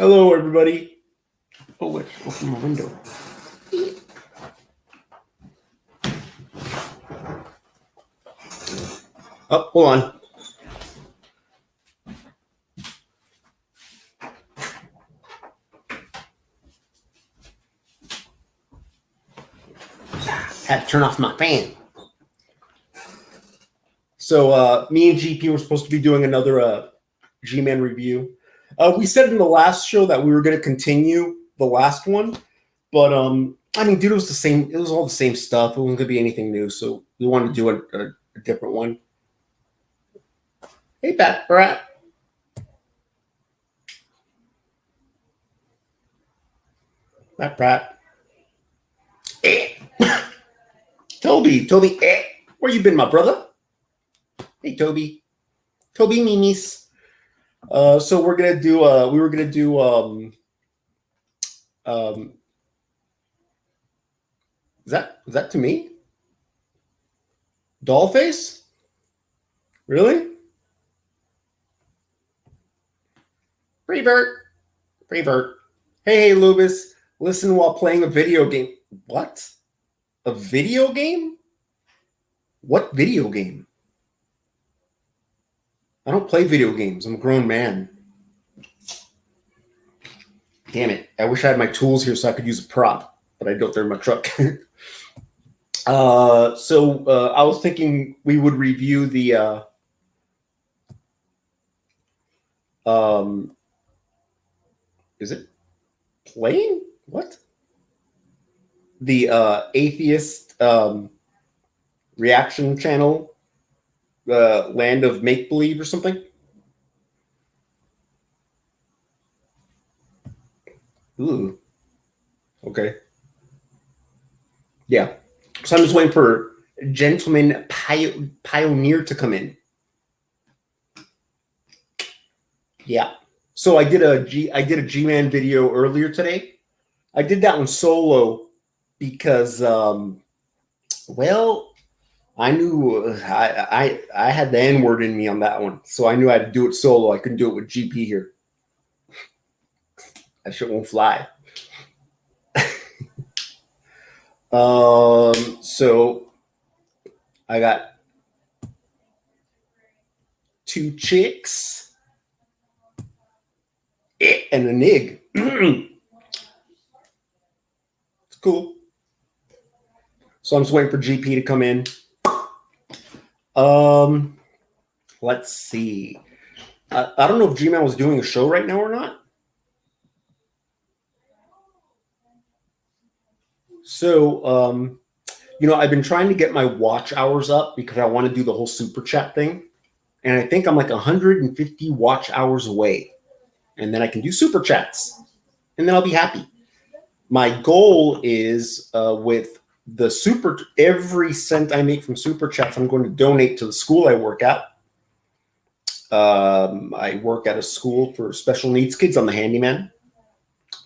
Hello, everybody. Oh, wait, open my window. Oh, hold on. Had to turn off my fan. So me and GP were supposed to be doing another Gman review. We said in the last show that we were going to continue the last one, but I mean, dude, it was the same. It was all the same stuff. It wasn't going to be anything new, so we wanted to do a different one. Hey, Pat Brat. Pat Brat. Toby, where you been, my brother? Hey, Toby, Mimis. So we're gonna do. We were gonna do. Is that to me? Dollface? Really? Revert. Hey, Loobis. Listen while playing a video game. What? A video game? What video game? I don't play video games. I'm a grown man. Damn it. I wish I had my tools here so I could use a prop, but I don't. They're in my truck. So I was thinking we would review the is it playing? What? The atheist reaction channel, Land of Make Believe or something. Ooh. Okay. Yeah. So I'm just waiting for Gentleman Pioneer to come in. Yeah. So I did a G-Man video earlier today. I did that one solo because, well, I knew I had the N-word in me on that one, so I knew I had to do it solo. I couldn't do it with GP here. That shit won't fly. So I got 2 chicks and a nig. It's cool. So I'm just waiting for GP to come in. Let's see. I don't know if Gman was doing a show right now or not. So, I've been trying to get my watch hours up because I want to do the whole super chat thing. And I think I'm like 150 watch hours away. And then I can do super chats. And then I'll be happy. My goal is with the every cent I make from super chats, I'm going to donate to the school I work at. I work at a school for special needs kids. I'm the handyman.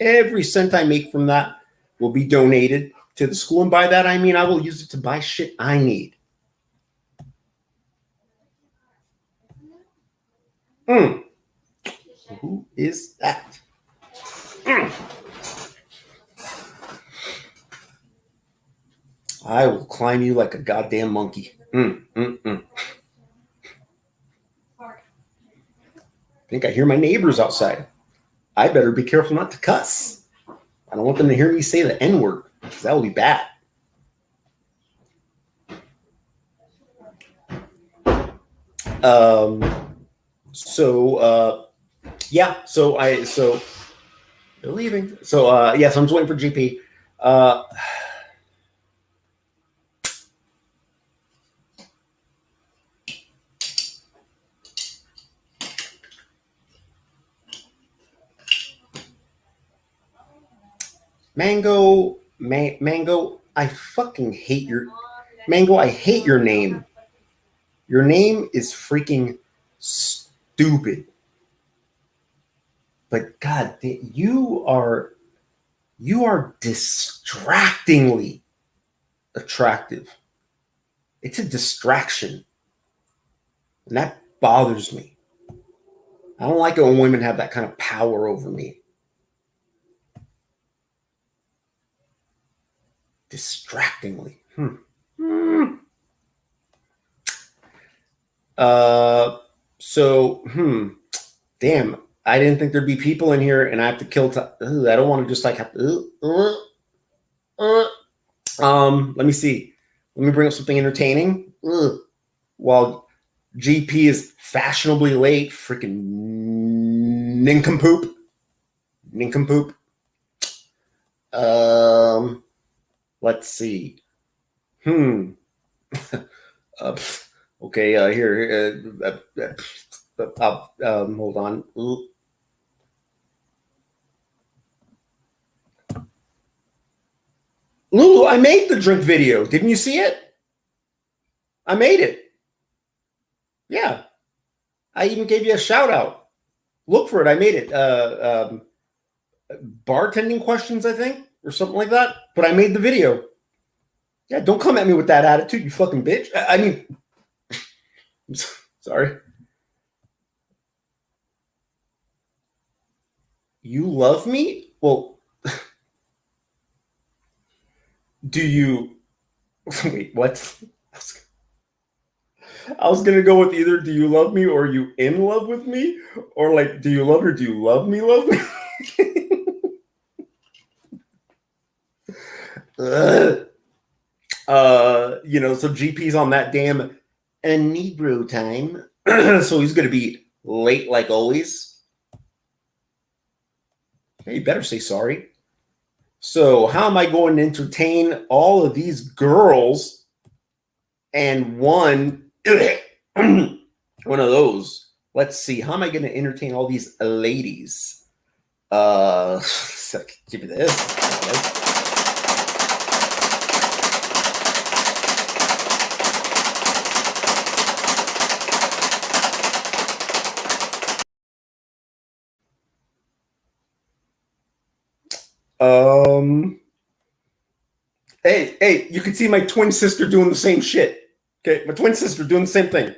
Every cent I make from that will be donated to the school. And by that, I mean I will use it to buy shit I need. Who is that? I will climb you like a goddamn monkey. I think I hear my neighbors outside. I better be careful not to cuss. I don't want them to hear me say the N-word, because that will be bad. So they're leaving. So I'm just waiting for GP. Mango, I fucking hate your Mango. I hate your name. Your name is freaking stupid. But God, you are distractingly attractive. It's a distraction. And that bothers me. I don't like it when women have that kind of power over me. Distractingly. Damn. I didn't think there'd be people in here, and I have to kill time. I don't want to just like have to. Let me see. Let me bring up something entertaining. While GP is fashionably late, freaking nincompoop. Let's see. Okay, here. Hold on. Lulu, I made the drink video. Didn't you see it? I made it. Yeah. I even gave you a shout out. Look for it. I made it. Bartending questions, I think, or something like that. But I made the video. Yeah, don't come at me with that attitude, you fucking bitch. I mean, sorry. You love me? Well, do you? Wait, what? I was gonna go with either "Do you love me?" or "Are you in love with me?" or like "Do you love her? Do you love me? Love me?" So GP's on that damn Negro time, so he's gonna be late like always. Hey, you better say sorry. So how am I going to entertain all of these girls and one of those? Let's see. How am I going to entertain all these ladies? Give me this. Hey, you can see my twin sister doing the same shit. Okay, my twin sister doing the same thing.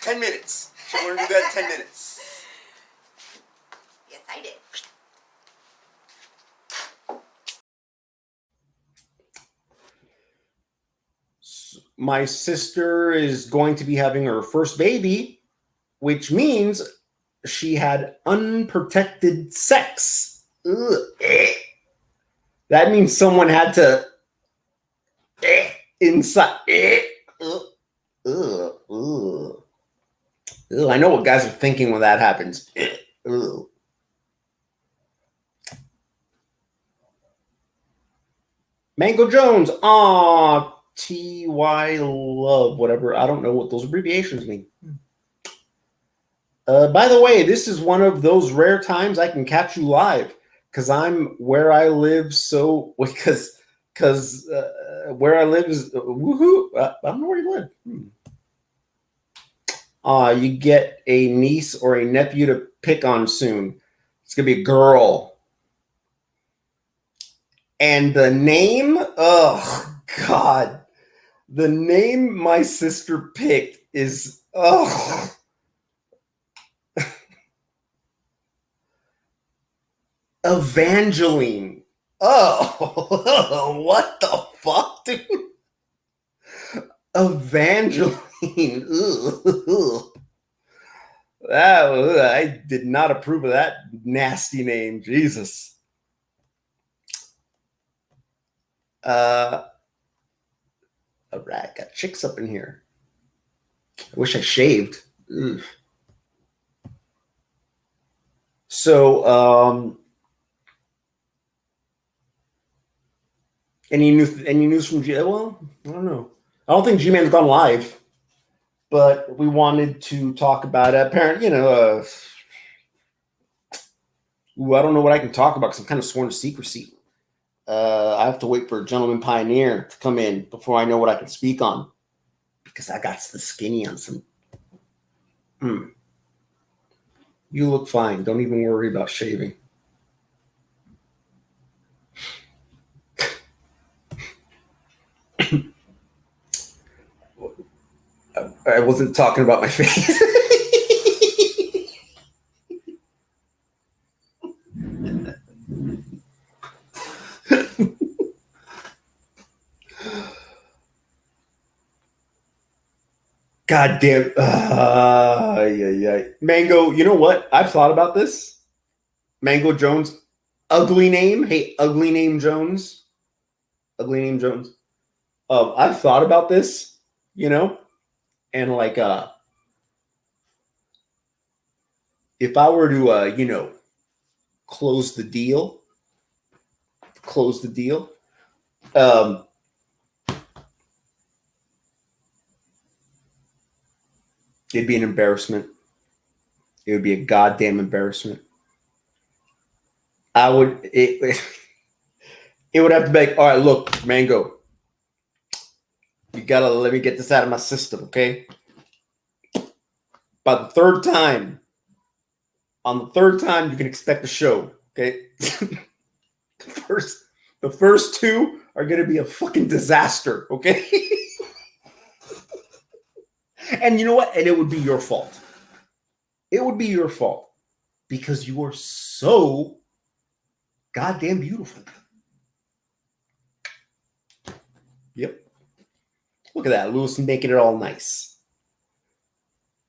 10 minutes. So we're gonna do that in 10 minutes. Yes, I did. My sister is going to be having her first baby, which means she had unprotected sex. Ugh. That means someone had to inside. I know what guys are thinking when that happens. Mango Jones, TY love, whatever. I don't know what those abbreviations mean. By the way, this is one of those rare times I can catch you live because I'm where I live. So because where I live is woohoo. I don't know where you live. You get a niece or a nephew to pick on soon. It's gonna be a girl. And the name, oh God, the name my sister picked is Evangeline. Oh, what the fuck, dude? Evangeline. I did not approve of that nasty name. Jesus. All right, got chicks up in here. I wish I shaved. Ugh. So, any news from G? Well, I don't know. I don't think Gman's gone live, but we wanted to talk about I don't know what I can talk about because I'm kind of sworn to secrecy. I have to wait for a gentleman pioneer to come in before I know what I can speak on because I got the skinny on some. You look fine. Don't even worry about shaving. I wasn't talking about my face. God damn. Yeah. Mango, you know what? I've thought about this. Mango Jones, ugly name. Hey, ugly name Jones. Ugly name Jones. I've thought about this, you know, and like, if I were to, close the deal, close the deal, um, it'd be an embarrassment. It would be a goddamn embarrassment. I would, it would have to be like, all right, look, Mango, you gotta let me get this out of my system, okay? By the third time, on the third time, you can expect a show, okay? The first two are gonna be a fucking disaster, okay? And you know what? And it would be your fault. It would be your fault because you are so goddamn beautiful. Yep. Look at that. Lewis making it all nice.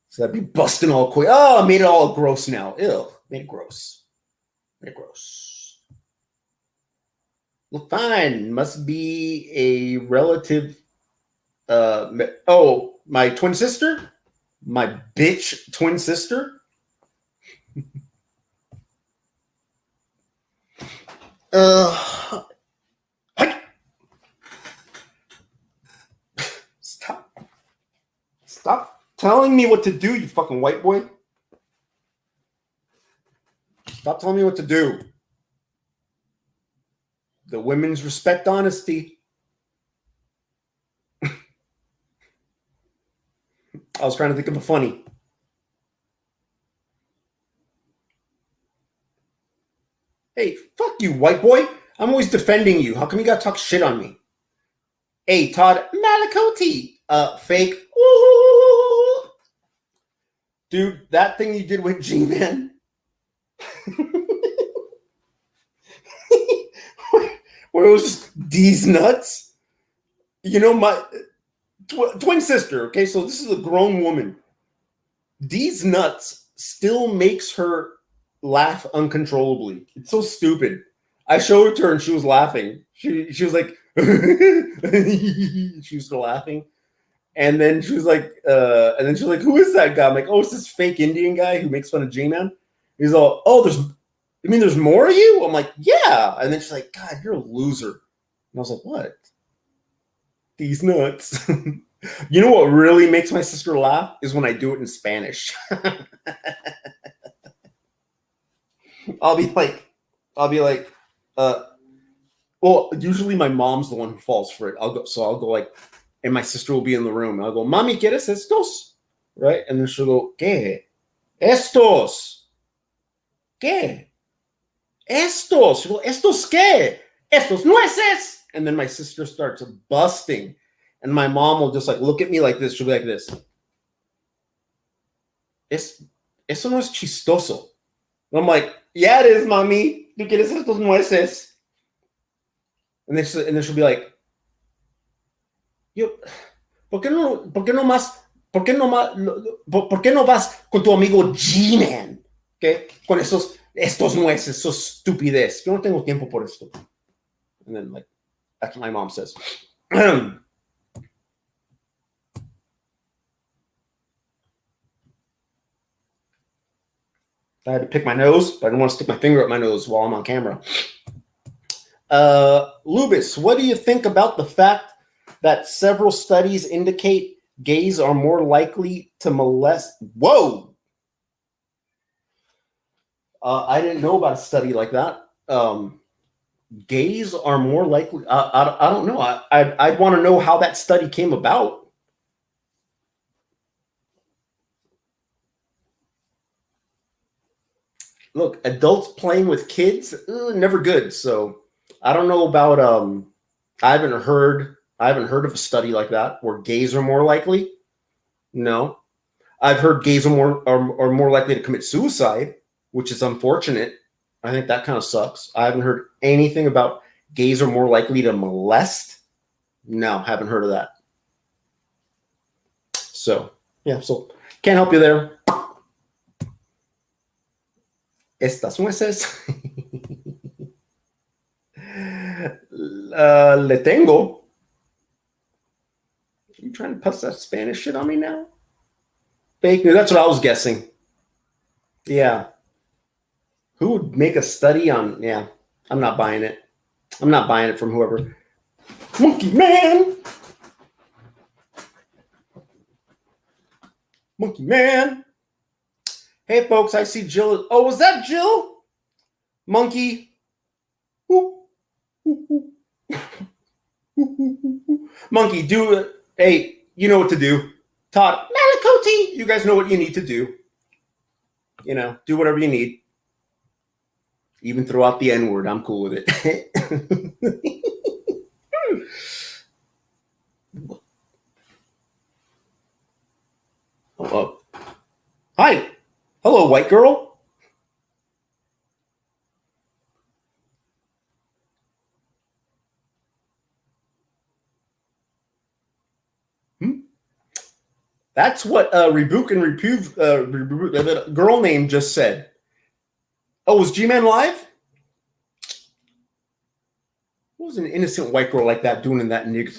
So that'd be busting all quick. Oh, I made it all gross now. Ew. Made it gross. Made it gross. Look fine. Must be a relative. My twin sister? My bitch twin sister? Stop telling me what to do, you fucking white boy. Stop telling me what to do. The women's respect honesty. I was trying to think of a funny. Hey, fuck you, white boy. I'm always defending you. How come you gotta talk shit on me? Hey, Todd Malacote. Fake. Ooh. Dude, that thing you did with Gman. Where it was just these nuts. You know, my twin sister, okay? So this is a grown woman. These nuts still makes her laugh uncontrollably. It's so stupid. I showed it to her and she was laughing. She was like, she was still laughing. And then she was like, who is that guy? I'm like, oh, it's this fake Indian guy who makes fun of Gman. He's all, oh, there's more of you? I'm like, yeah. And then she's like, God, you're a loser. And I was like, what? These nuts. You know what really makes my sister laugh is when I do it in Spanish. I'll be like, well, usually my mom's the one who falls for it. I'll go like, and my sister will be in the room. I'll go, Mami, ¿quieres estos? Right? And then she'll go, ¿qué? Estos. ¿Qué? Estos. She'll go, ¿estos qué? Estos nueces. And then my sister starts busting. And my mom will just like look at me like this. She'll be like this. Eso no es chistoso. And I'm like, yeah, it is, mami. ¿Tú quieres estos nueces? And then she'll be like, yo, ¿por qué no vas con tu amigo Gman? ¿Okay? Con estos nueces, so estupidez. Yo no tengo tiempo por esto. And then, like, that's what my mom says. I had to pick my nose, but I didn't want to stick my finger up my nose while I'm on camera. Loobis, what do you think about the fact that several studies indicate gays are more likely to molest? Whoa! I didn't know about a study like that. Gays are more likely. I don't know. I'd want to know how that study came about. Look, adults playing with kids, never good. So I don't know about. I haven't heard of a study like that where gays are more likely. No. I've heard gays are more likely to commit suicide, which is unfortunate. I think that kind of sucks. I haven't heard anything about gays are more likely to molest. No, haven't heard of that. So, yeah, so can't help you there. Estas nueces. Le tengo. You trying to pass that Spanish shit on me now? Fake news. That's what I was guessing. Yeah. Who would make a study on? Yeah, I'm not buying it. I'm not buying it from whoever. Monkey man. Monkey man. Hey, folks, I see Jill. Oh, was that Jill? Monkey. Monkey, do it. Hey, you know what to do. Todd, Malacote, you guys know what you need to do. You know, do whatever you need. Even throw out the N-word. I'm cool with it. Oh, hi. Hello, white girl. That's what Rebuke and Reprove girl name just said. Oh, was Gman live? What was an innocent white girl like that doing in that nigga?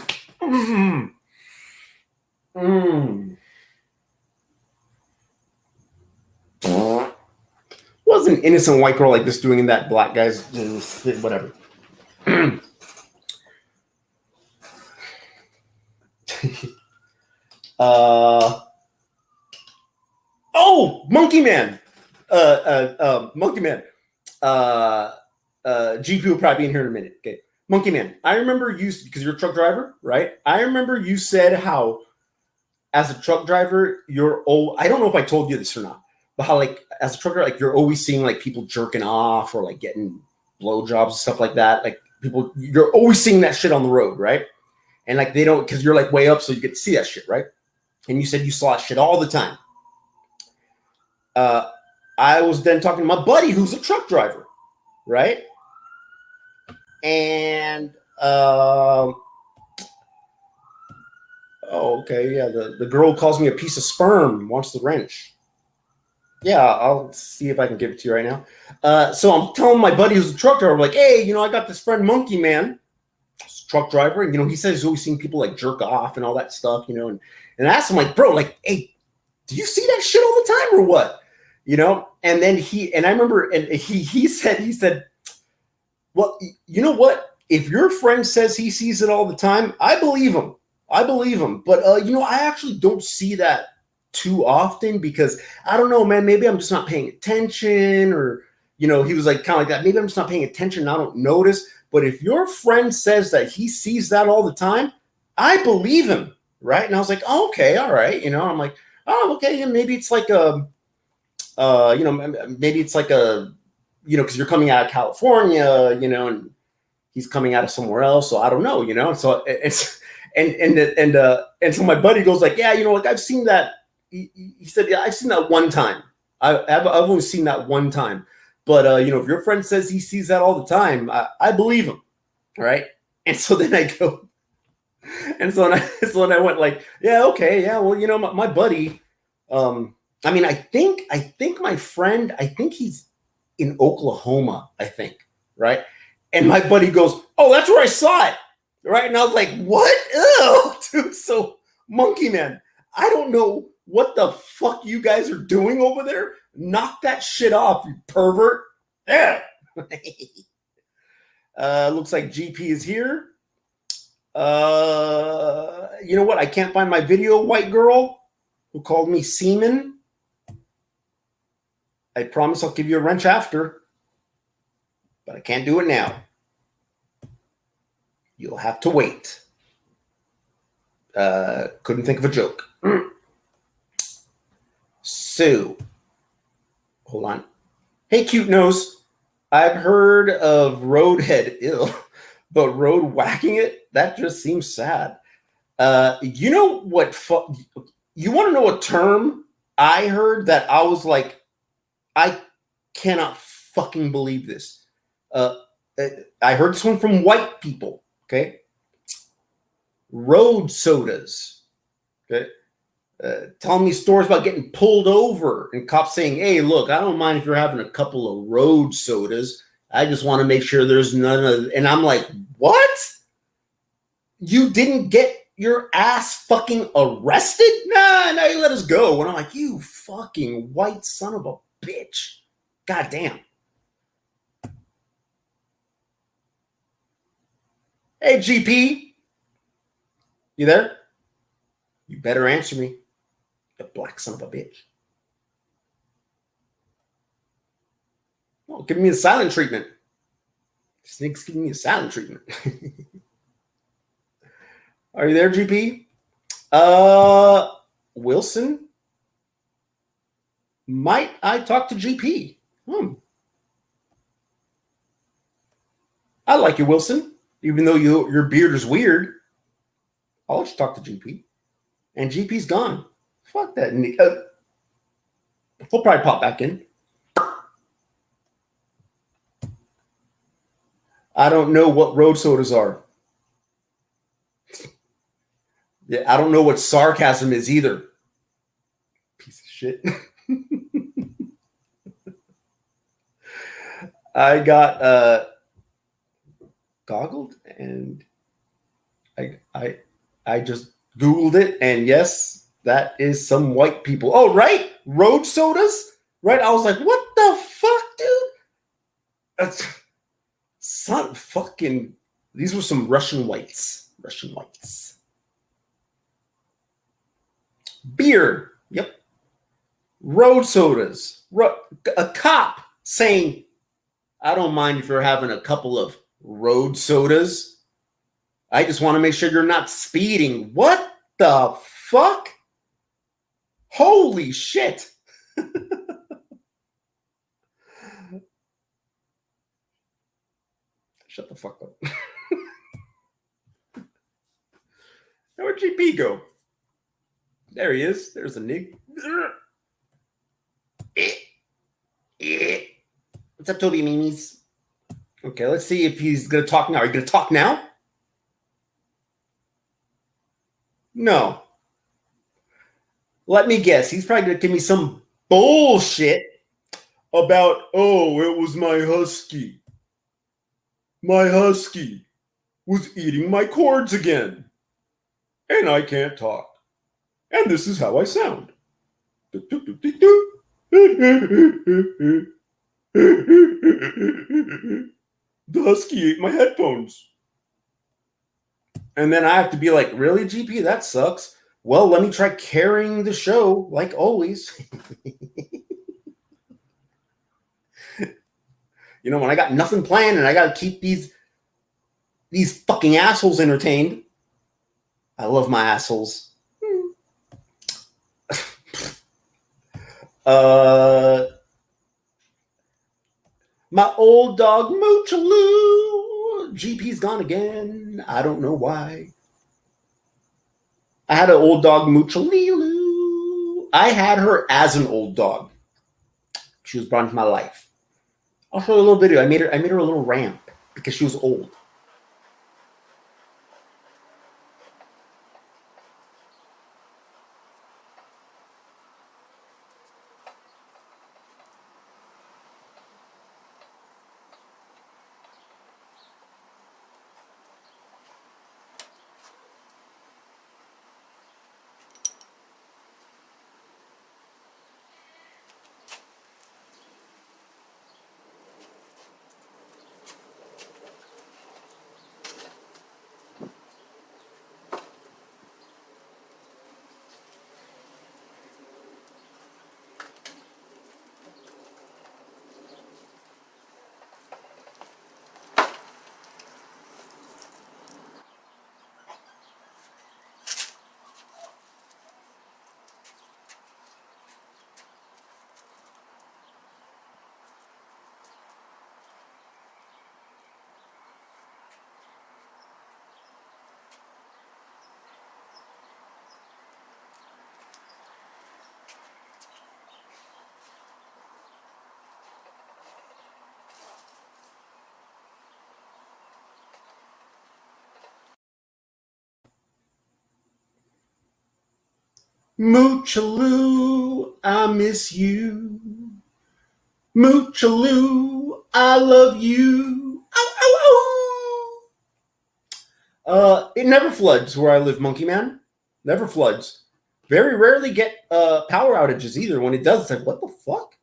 What was an innocent white girl like this doing in that black guy's whatever? Oh, Monkey Man. Monkey Man. GP will probably be in here in a minute. Okay. Monkey Man. I remember you, because you're a truck driver, right? I remember you said how, as a truck driver, you're I don't know if I told you this or not, but how, like, as a truck driver, like, you're always seeing, like, people jerking off or, like, getting blowjobs and stuff like that. Like, people, you're always seeing that shit on the road, right? And, like, they don't, because you're, like, way up, so you get to see that shit, right? And you said you saw that shit all the time. I was then talking to my buddy who's a truck driver, right? And oh, okay, yeah. The girl calls me a piece of sperm, wants the wrench. Yeah, I'll see if I can give it to you right now. So I'm telling my buddy who's a truck driver, like, hey, you know, I got this friend Monkey Man, truck driver, and you know, he says he's always seen people like jerk off and all that stuff, you know, and I asked him, like, bro, like, hey, do you see that shit all the time or what? You know, and then I remember, and he said, well, you know what? If your friend says he sees it all the time, I believe him. But you know, I actually don't see that too often because I don't know, man. Maybe I'm just not paying attention, or you know, he was like kind of like that. Maybe I'm just not paying attention and I don't notice. But if your friend says that he sees that all the time, I believe him, right? And I was like, oh, okay, all right, you know. I'm like, oh, okay, yeah, maybe it's like a. You know, maybe it's like a, you know, because you're coming out of California, you know, and he's coming out of somewhere else. So I don't know, you know. So it's and so my buddy goes like, yeah, you know, like I've seen that. He said, yeah, I've seen that one time. I've only seen that one time. But you know, if your friend says he sees that all the time, I believe him, right? And so then I go, and so then I went like, yeah, okay, yeah, well, you know, my buddy. I mean, I think my friend, I think he's in Oklahoma, I think, right? And my buddy goes, oh, that's where I saw it, right? And I was like, what? Ew, dude. So, Monkey Man, I don't know what the fuck you guys are doing over there. Knock that shit off, you pervert. Yeah. Looks like GP is here. You know what? I can't find my video, white girl who called me semen. I promise I'll give you a wrench after, but I can't do it now. You'll have to wait. Couldn't think of a joke. So, hold on. Hey, cute nose. I've heard of roadhead ill, but road whacking it, that just seems sad. You know what? You want to know a term I heard that I was like, I cannot fucking believe this. I heard this one from white people. Okay, road sodas. Okay, telling me stories about getting pulled over and cops saying, "Hey, look, I don't mind if you're having a couple of road sodas. I just want to make sure there's none of." And I'm like, "What? You didn't get your ass fucking arrested? Nah, now you let us go." And I'm like, "You fucking white son of a bitch. God damn." Hey, GP, you there? You better answer me, you black son of a bitch. Oh, give me a silent treatment. Snake's giving me a silent treatment. Are you there, GP? Wilson? Might I talk to GP? I like you, Wilson. Even though your beard is weird, I'll let you talk to GP. And GP's gone. Fuck that. He'll probably pop back in. I don't know what road sodas are. Yeah, I don't know what sarcasm is either. Piece of shit. I got goggled and I just Googled it, and yes, that is some white people. Oh, right? Road sodas? Right? I was like, what the fuck, dude? That's some fucking. These were some Russian whites. Russian whites. Beer. Yep. Road sodas. A cop saying, I don't mind if you're having a couple of road sodas. I just want to make sure you're not speeding. What the fuck? Holy shit. Shut the fuck up. Where'd GP go? There he is. There's a nig. What's up, Toby Mimis? Okay, let's see if he's going to talk now. Are you going to talk now? No. Let me guess. He's probably going to give me some bullshit about, oh, it was my husky. My husky was eating my cords again. And I can't talk. And this is how I sound. The husky ate my headphones. And then I have to be like, really, GP? That sucks. Well, let me try carrying the show like always. You know, when I got nothing planned and I got to keep these fucking assholes entertained. I love my assholes. My old dog Moochaloo. GP's gone again. I don't know why. I had an old dog Moochalilu. I had her as an old dog. She was brought into my life. I'll show you a little video. I made her a little ramp because she was old. Moochaloo, I miss you. Moochaloo, I love you. Ow, ow, ow. It never floods where I live, Monkey Man. Never floods. Very rarely get power outages either. When it does, it's like, what the fuck?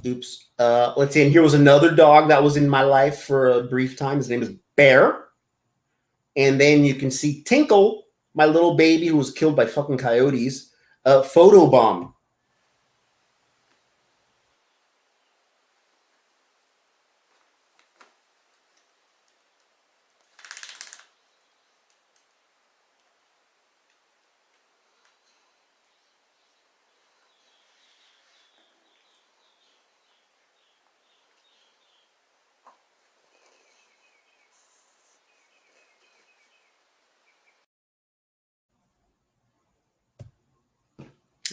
Oops. Let's see. And here was another dog that was in my life for a brief time. His name is Bear. And then you can see Tinkle, my little baby who was killed by fucking coyotes. Photobomb.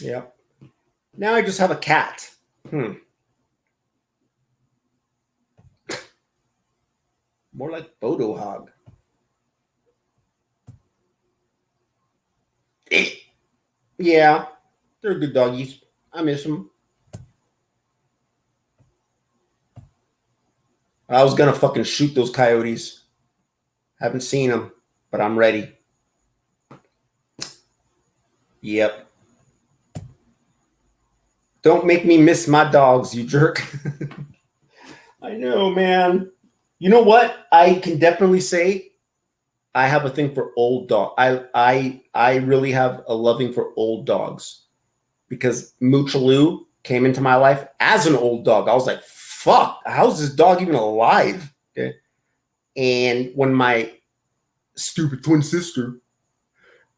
Yep. Now I just have a cat. More like Photo Hog. Yeah, they're good doggies. I miss them. I was gonna fucking shoot those coyotes. Haven't seen them, but I'm ready. Yep. Don't make me miss my dogs, you jerk. I know, man. You know what? I can definitely say I have a thing for old dog. I really have a loving for old dogs because Moochaloo came into my life as an old dog. I was like, fuck, how's this dog even alive? Okay. And when my stupid twin sister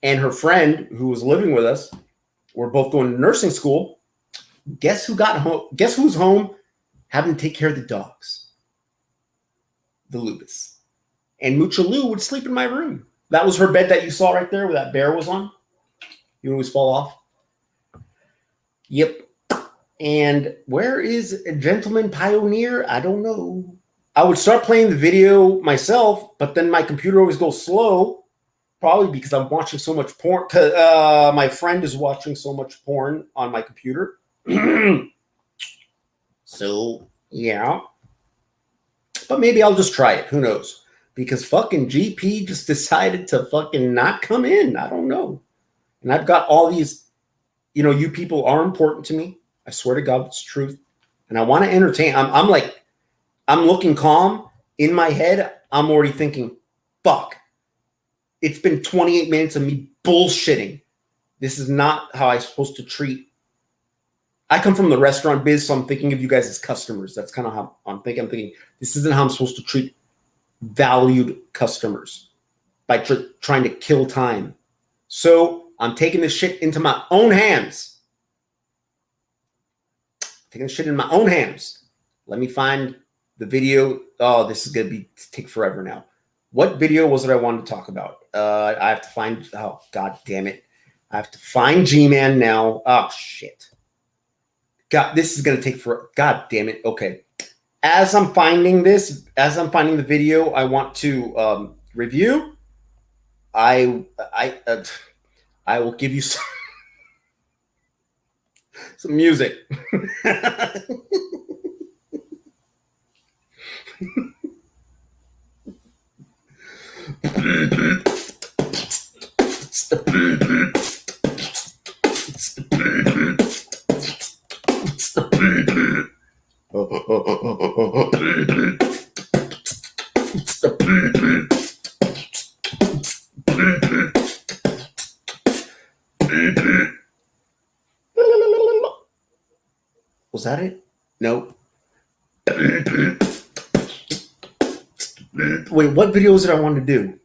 and her friend who was living with us were both going to nursing school, guess who got home? Guess who's home having to take care of the dogs? The Loobis. And Moochaloo would sleep in my room. That was her bed that you saw right there where that bear was on. You always fall off. Yep. And where is a Gentleman Pioneer? I don't know. I would start playing the video myself, but then my computer always goes slow, probably because I'm watching so much porn. My friend is watching so much porn on my computer. So, yeah. But maybe I'll just try it. Who knows? Because fucking GP just decided to fucking not come in. I don't know. And I've got all these, you people are important to me. I swear to God, it's truth. And I want to entertain. I'm looking calm. In my head, I'm already thinking, fuck. It's been 28 minutes of me bullshitting. This is not how I'm supposed to treat. I come from the restaurant biz, so I'm thinking of you guys as customers. That's kind of how I'm thinking. I'm thinking, this isn't how I'm supposed to treat valued customers by trying to kill time. So I'm taking this shit into my own hands. Taking this shit in my own hands. Let me find the video. Oh, this is going to take forever now. What video was it I wanted to talk about? I have to find, oh, God damn it. I have to find Gman now. Oh, shit. God, this is going to take forever. God damn it. Okay. As I'm finding the video I want to review, I will give you some music. Was that it? No. Wait, what video was it I wanted to do?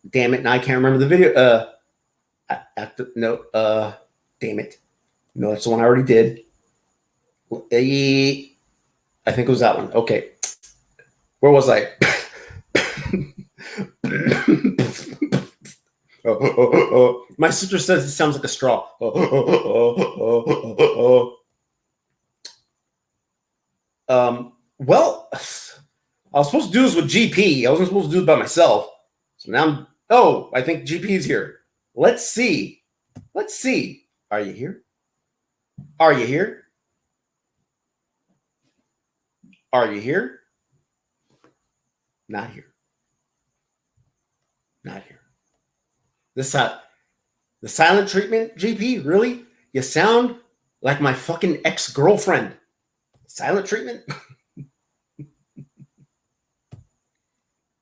Damn it, now I can't remember the video. Damn it. No, that's the one I already did. I think it was that one. Okay. Where was I? My sister says it sounds like a straw. Well, I was supposed to do this with GP. I wasn't supposed to do it by myself. So now oh, I think GP's here. Let's see. Let's see. Are you here? Are you here? Are you here? Not here. Not here. The silent treatment, GP, really? You sound like my fucking ex-girlfriend. Silent treatment?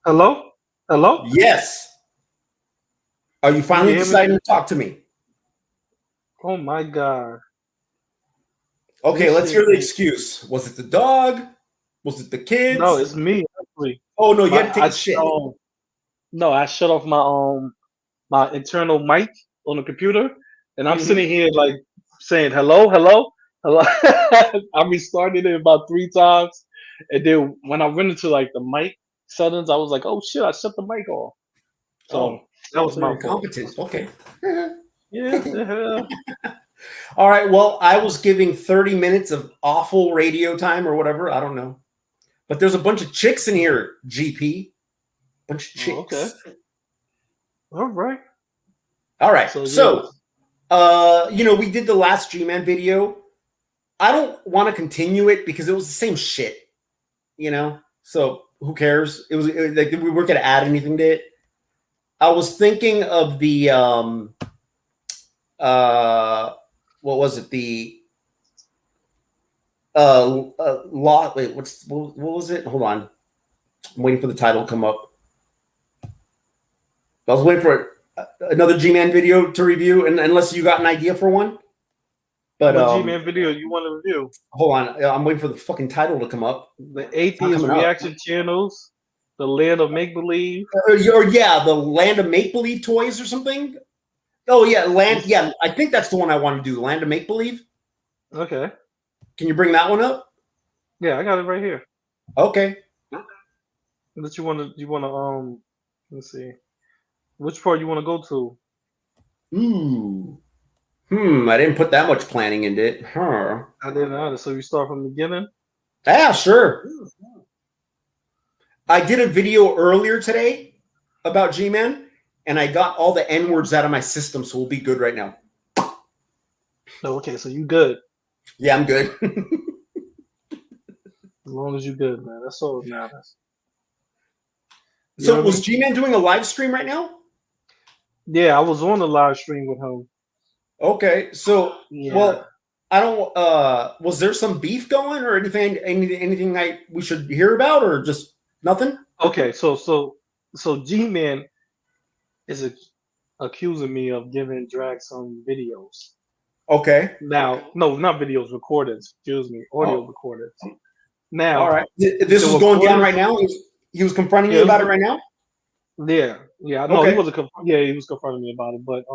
Hello? Hello? Yes. Are you finally deciding to talk to me? Oh my god. Okay, let's hear the excuse. Was it the dog? Was it the kids? No, it's me actually. Oh no, you had to take a shit. No, I shut off my internal mic on the computer, and I'm sitting here like saying hello, hello, hello. I restarted it about 3 times, and then when I went into like the mic settings, I was like, "Oh shit, I shut the mic off." So that was my fault. Incompetent. Okay. Yeah. All right. Well, I was giving 30 minutes of awful radio time or whatever. I don't know. But there's a bunch of chicks in here, GP. Bunch of chicks. Okay. All right. All right. So we did the last Gman video. I don't want to continue it because it was the same shit, So who cares? It was like we weren't going to add anything to it. I was thinking of the what was it? The law. Wait, what was it? Hold on, I'm waiting for the title to come up. I was waiting for another G-Man video to review, and unless you got an idea for one. But what G-Man video you want to review? Hold on, I'm waiting for the fucking title to come up. The Atheist Reaction Channels, the Land of Make Believe, or the Land of Make Believe toys or something. Oh yeah, Yeah, I think that's the one I want to do. Land of Make Believe. Okay. Can you bring that one up? Yeah, I got it right here. Okay. Unless you want to let's see, which part you want to go to? Ooh. I didn't put that much planning into it. Huh. I didn't either. So you start from the beginning? Yeah, sure. I did a video earlier today about G-Man, and I got all the N-words out of my system, so we'll be good right now. Oh, okay, so you good. Yeah, I'm good. As long as you good, man. That's all that matters. So was G-Man doing a live stream right now? Yeah, I was on the live stream with him. Okay, so well, I don't. Was there some beef going or anything we should hear about, or just nothing? Okay, so G-Man is accusing me of giving Drag some videos. Okay. Now, no, not videos, recordings. Excuse me, audio recordings. Now, all right, this is going down right now. He was confronting you about it right now. Yeah. No, he wasn't. He was confronting me about it, but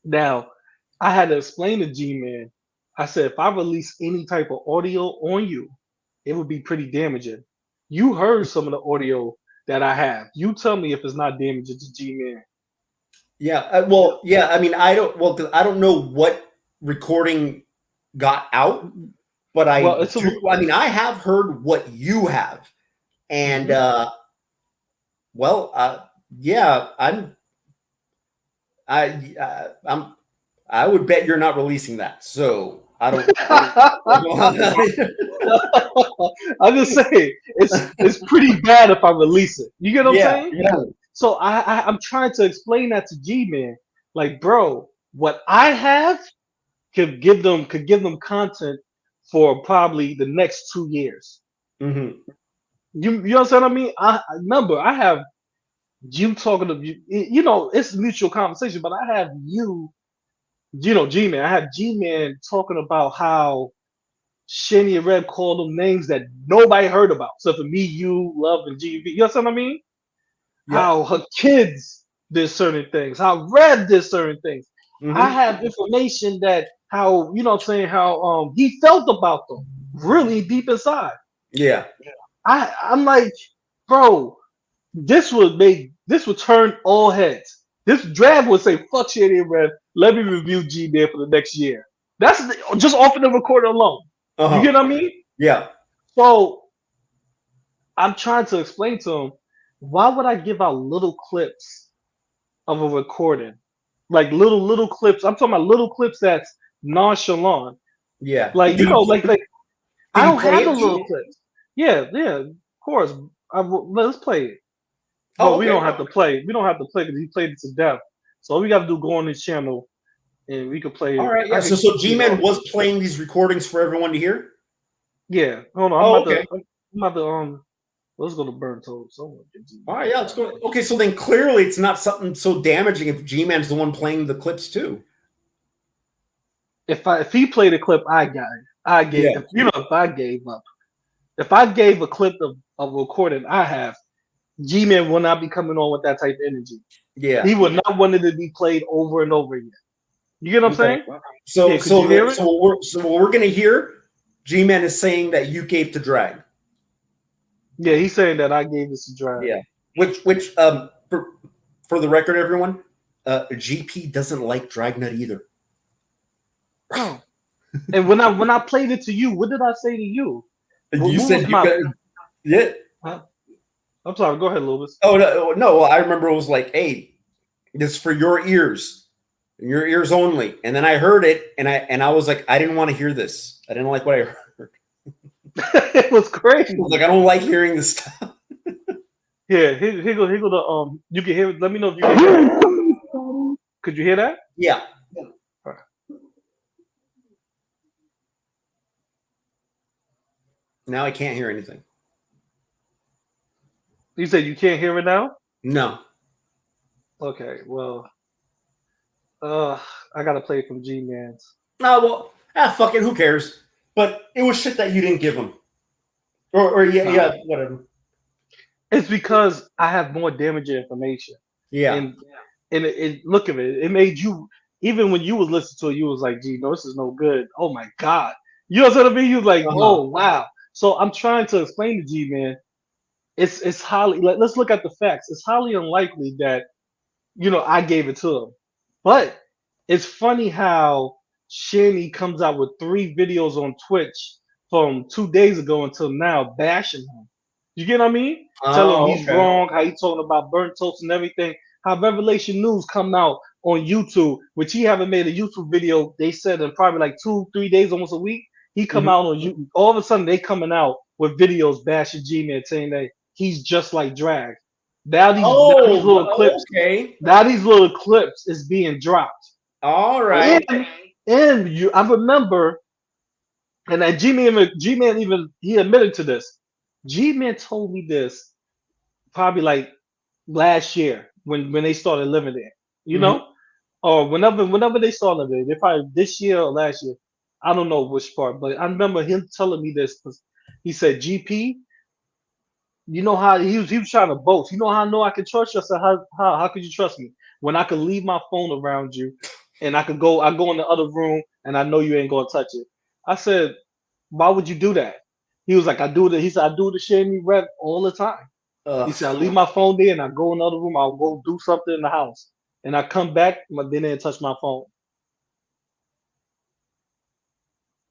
now I had to explain to G-Man. I said, if I release any type of audio on you, it would be pretty damaging. You heard some of the audio that I have. You tell me if it's not damaging to G-Man. Yeah. Well, yeah. I mean, I don't know what recording got out, but I have heard what you have, and yeah, I would bet you're not releasing that. So I don't. I'm just saying it's pretty bad if I release it. You get what I'm saying? Yeah. So I'm trying to explain that to G-Man. Like, bro, what I have could give them content for probably the next 2 years. Mm-hmm. You understand what I mean? I remember I have you talking to you. It's mutual conversation, but I have you. G-Man. I have G-Man talking about how Shani and Red called them names that nobody heard about. So for me, you, Love, and GB. You understand what I mean? Yep. How her kids did certain things. How Red did certain things. Mm-hmm. I have information that how how he felt about them really deep inside. Yeah. I'm like, bro, this would turn all heads. This drag would say, fuck Shady and Red. Let me review G-Man for the next year. That's just off of the recorder alone. Uh-huh. You get what I mean? Yeah. So I'm trying to explain to him why would I give out little clips of a recording? Like little clips. I'm talking about little clips that's nonchalant. Yeah. Like, you know, like I Can you don't play have it, the little G? clips. Yeah, of course. Let's play it. But Oh, we don't okay. have to play. We don't have to play because he played it to death. So all we got to do go on his channel and we can play All it. right. I Yeah. can So you G-Man know. was playing these recordings for everyone to hear. Yeah. Hold on. Oh, okay. I'm about to let's go to Burn Toad. Someone can do All right. Yeah. Let's go. Okay. So then clearly it's not something so damaging if G-Man's the one playing the clips too. if he played a clip, I got it. I gave Yeah. if I gave up. If I gave a clip of a recording I have, G-Man will not be coming on with that type of energy. Yeah. He would not want it to be played over and over again. You get what I'm Okay. saying? So Yeah, could you hear it? so what we're gonna hear, G-Man is saying that you gave to drag. Yeah, he's saying that I gave this a drag. Yeah. Which for the record, everyone, GP doesn't like Dragnet either. Oh. And when I played it to you, what did I say to you? What You was said you my? got yeah. Huh? I'm sorry. Go ahead, Loobis. Oh no! I remember it was like, "Hey, this is for your ears, and your ears only." And then I heard it, and I was like, I didn't want to hear this. I didn't like what I heard. It was crazy. I was like, I don't like hearing this stuff. Yeah, here go the You can hear it. Let me know if you can hear it. Could you hear that? Yeah. Alright. Now I can't hear anything. You said you can't hear it now? No. Okay, well, I gotta play it from G-Man's. No. Well, fuck it. Who cares? But it was shit that you didn't give him. Or yeah, whatever. It's because I have more damaging information. Yeah. And it look at it. It made you even when you was listening to it, you was like, "Gee, no, this is no good." Oh my god, you know what I mean? You was like, "Oh wow." So I'm trying to explain to G-Man. It's highly let's look at the facts. It's highly unlikely that I gave it to him, but it's funny how Shanny comes out with 3 videos on Twitch from 2 days ago until now bashing him. You get what I mean? Telling him Oh, he's okay. wrong, how he talking about burnt toast and everything. How Revelation News come out on YouTube, which he haven't made a YouTube video, they said in probably like 2-3 days, almost a week. He come out on YouTube. All of a sudden they coming out with videos bashing G-Man saying that he's just like drag. Now these little clips, okay. now these little clips is being dropped. All right. And I remember, and that G-Man even he admitted to this. G-Man told me this probably like last year when they started living there, or whenever they started living there. They probably this year or last year. I don't know which part, but I remember him telling me this because he said, "GP, you know how he was trying to boast. You know how I know I can trust you." I said, how could you trust me when I could leave my phone around you, and I go in the other room and I know you ain't gonna touch it. I said, why would you do that? He was like, I do it. He said, I do the share me rep all the time. He said, I leave my phone there and I go in the other room. I'll go do something in the house and I come back, but then they touch my phone.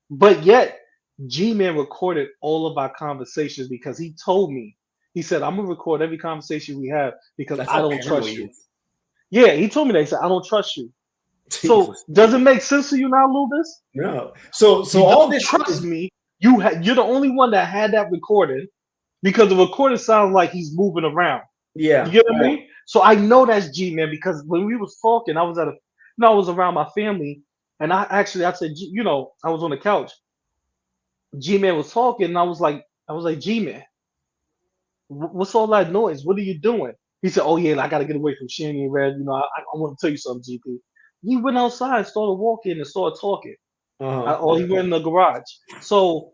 But yet, G-Man recorded all of our conversations because he told me, he said, I'm gonna record every conversation we have because That's I how don't trust paranoid you. is. Yeah, he told me that. He said, I don't trust you. So Jesus. does it make sense to you now, Loobis? No. So You all don't this trust me. You're the only one that had that recorded because the recording sounds like he's moving around. You Yeah. get what I mean? So I know that's G-Man because when we was talking, I was I was around my family, and I said, I was on the couch. G-Man was talking, and I was like, G-Man, what's all that noise? What are you doing? He said, oh yeah, I got to get away from Shanny and Red. I want to tell you something, GP. He went outside, started walking, and started talking. Or he went in the garage. So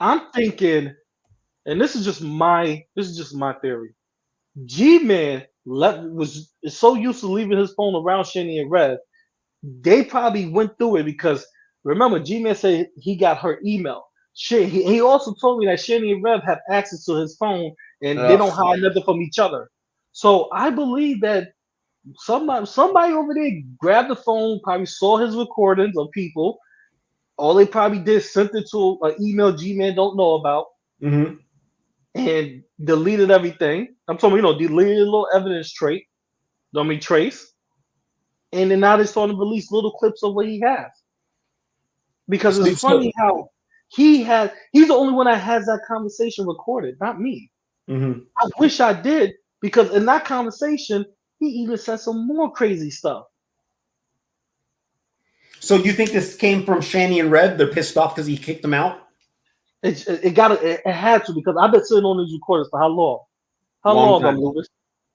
I'm thinking, and this is just my theory. G-Man is so used to leaving his phone around Shanny and Red, they probably went through it because remember, G-Man said he got her email. He also told me that Shanny and Rev have access to his phone and they don't hide nothing from each other. So I believe that somebody over there grabbed the phone, probably saw his recordings of people. All they probably did sent it to an email G-Man don't know about. Mm-hmm. And deleted everything. I'm talking, deleted a little evidence trace, and then now they're starting to release little clips of what he has. Because So, it's funny how he's the only one that has that conversation recorded, not me. mhm. I wish I did, because in that conversation, he even said some more crazy stuff. So you think this came from Shani and Red? They're pissed off because he kicked them out? It had to, because I've been sitting on these recorders for how long? How Long long, time. Loobis?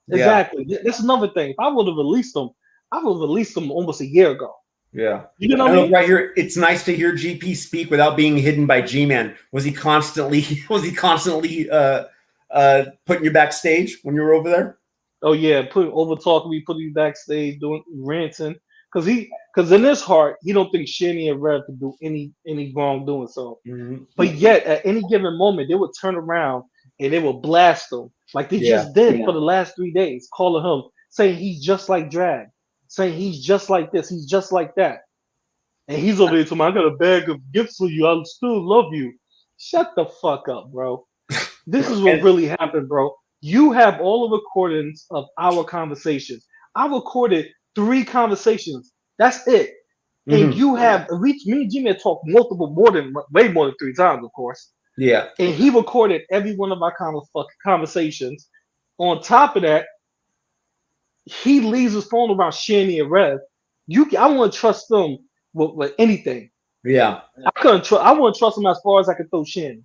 Yeah. Exactly. That's another thing. If I would have released them, I would have released them almost a year ago. Yeah. You know what I And mean? look right here, it's nice to hear GP speak without being hidden by Gman. Was he constantly putting you backstage when you were over there? Oh yeah, over talking me, putting you backstage, doing ranting, because in his heart he don't think Shani and Rev could do any wrongdoing. So, Mhm. but yet at any given moment they would turn around and they would blast him like they Yeah. just did for the last 3 days, calling him, saying he's just like Drag, saying he's just like this, he's just like that, and he's over there telling me, I got a bag of gifts for you, I still love you. Shut the fuck up, bro. This is what And really happened, bro. You have all the recordings of our conversations. I recorded 3 conversations. That's it. And mhm. you have me and Jimmy had talked way more than 3 times, of course. Yeah. And he recorded every one of our conversations. On top of that, he leaves his phone around Shani and Rev. I want to trust them with anything. Yeah. I wouldn't trust them as far as I could throw Shani.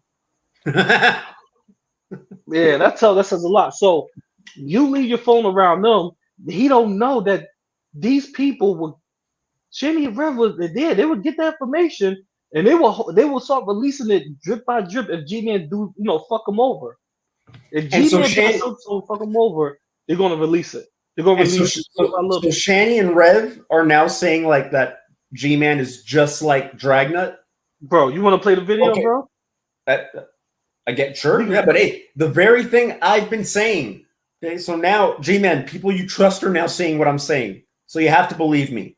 Yeah, that says a lot. So you leave your phone around them. He don't know that these people would Jenny and Rev was there. They would get that information and they will start releasing it drip by drip if G-Man fuck them over. If And so G-Man does something fuck them over, they're gonna release it. They're gonna release it little by so little. Shani and Rev are now saying like that G-Man is just like Dragnut. Bro, you wanna play the video, Okay. bro? I get sure, yeah, but hey, the very thing I've been saying. Okay, so now G-Man, people you trust are now saying what I'm saying. So you have to believe me.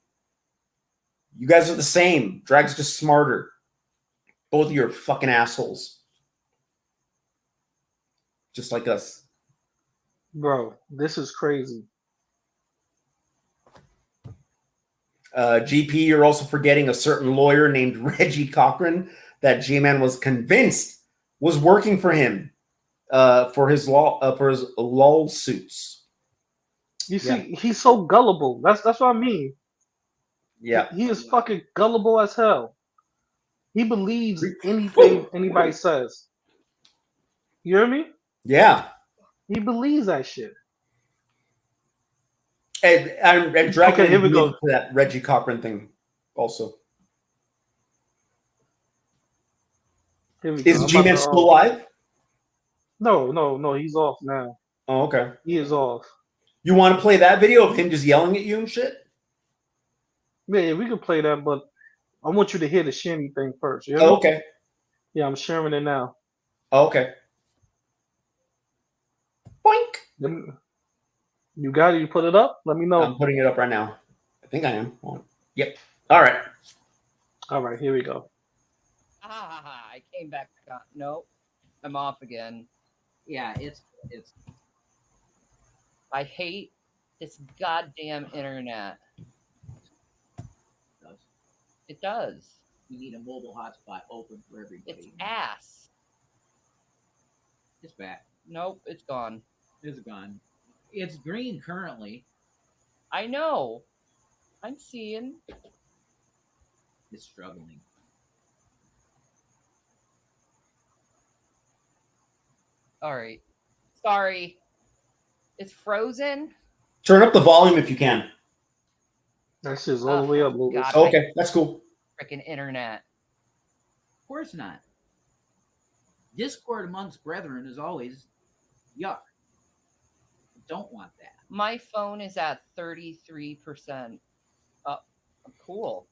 You guys are the same. Drag's just smarter. Both of you are fucking assholes. Just like us. Bro, this is crazy. GP, you're also forgetting a certain lawyer named Reggie Cochran that G-Man was convinced was working for him for his lawsuits. You see, he's so gullible. That's what I mean. Yeah. He is fucking gullible as hell. He believes anything anybody says. You hear me? Yeah. He believes that shit. And Dragon Okay, here we go. to that Reggie Cochran thing also. Here we Is go. G-Man still alive? No. He's off now. Oh, okay. He is off. You want to play that video of him just yelling at you and shit? Yeah, we can play that, but I want you to hear the Shimmy thing first. You hear Oh, me? okay. Yeah, I'm sharing it now. Oh, okay. Boink. You got it? You put it up? Let me know. I'm putting it up right now. I think I am. Yep. All right. All right, here we go. I came back on. Nope. I'm off again. Yeah, it's I hate this goddamn internet. does. It does. You need a mobile hotspot open for everybody. It's ass. It's back. Nope, it's gone. It's gone. It's green currently. I know. I'm seeing. It's struggling. Alright. Sorry. It's frozen? Turn up the volume if you can. That shit's all the way up, Lucas. God. Okay, that's cool. Frickin' internet. Of course not. Discord amongst brethren is always yuck. Don't want that. My phone is at 33%. Oh, cool.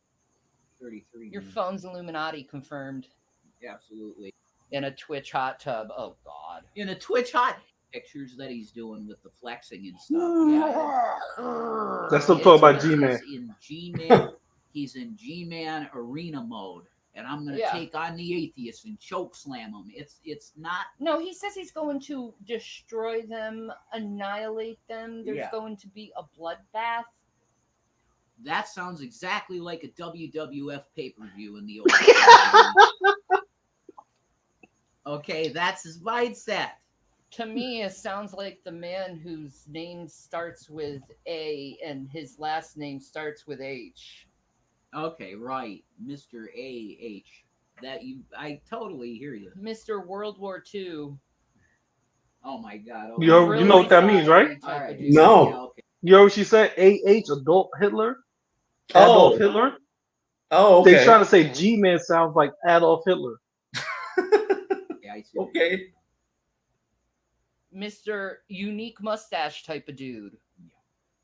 33. Your phone's Illuminati confirmed. Absolutely. In a Twitch hot tub. Oh, God. In a Twitch hot pictures that he's doing with the flexing and stuff. Yeah. That's what I'm talking about, G-Man. In G-Man. He's in G-Man arena mode. and I'm gonna Yeah. take on the atheists and choke slam them. It's not. No, he says he's going to destroy them, annihilate them. There's Yeah. going to be a bloodbath. That sounds exactly like a WWF pay-per-view in the old days. Okay, that's his mindset. To me, it sounds like the man whose name starts with A and his last name starts with H. Okay, right, Mr. A.H. I totally hear you. Mr. World War II. Oh my God. You know what that means, right? All right. No. Yeah, okay. You know what she said? AH, Adolf Hitler. Oh. Adolf Hitler. Oh, okay. They trying to say G-Man sounds like Adolf Hitler. Yeah, I see. Okay. Mr. Unique Mustache type of dude.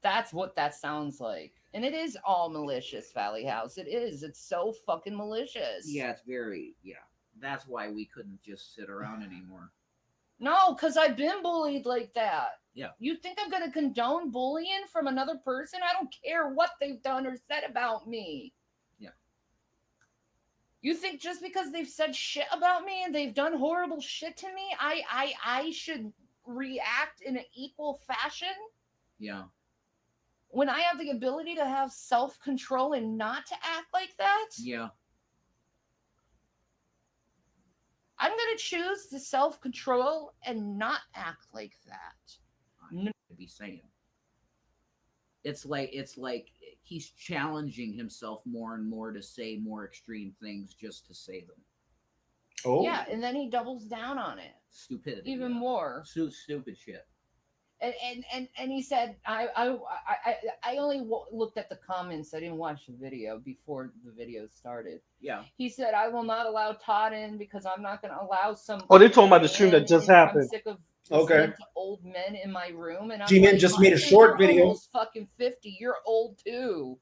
That's what that sounds like. And it is all malicious, Valley House. It is. It's so fucking malicious. Yeah, it's very, That's why we couldn't just sit around anymore. No, because I've been bullied like that. Yeah. You think I'm going to condone bullying from another person? I don't care what they've done or said about me. Yeah. You think just because they've said shit about me and they've done horrible shit to me, I should react in an equal fashion? Yeah. When I have the ability to have self-control and not to act like that? Yeah. I'm going to choose the self-control and not act like that. To be saying. It's like he's challenging himself more and more to say more extreme things just to say them. Oh. Yeah, and then he doubles down on it. Stupidity. Even more. Stupid shit. And he said, I only looked at the comments. I didn't watch the video before the video started. Yeah. He said, I will not allow Todd in because I'm not going to allow some. Oh, they're talking about the stream that just happened. I'm sick of Okay. listening to old men in my room. And I'm G-Man like, just made a "Honestly, short you're video." Almost fucking 50. You're old too.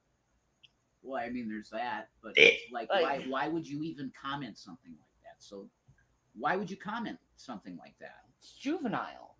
Well, I mean, there's that, but it's like why would you even comment something like that? So, why would you comment something like that? It's juvenile.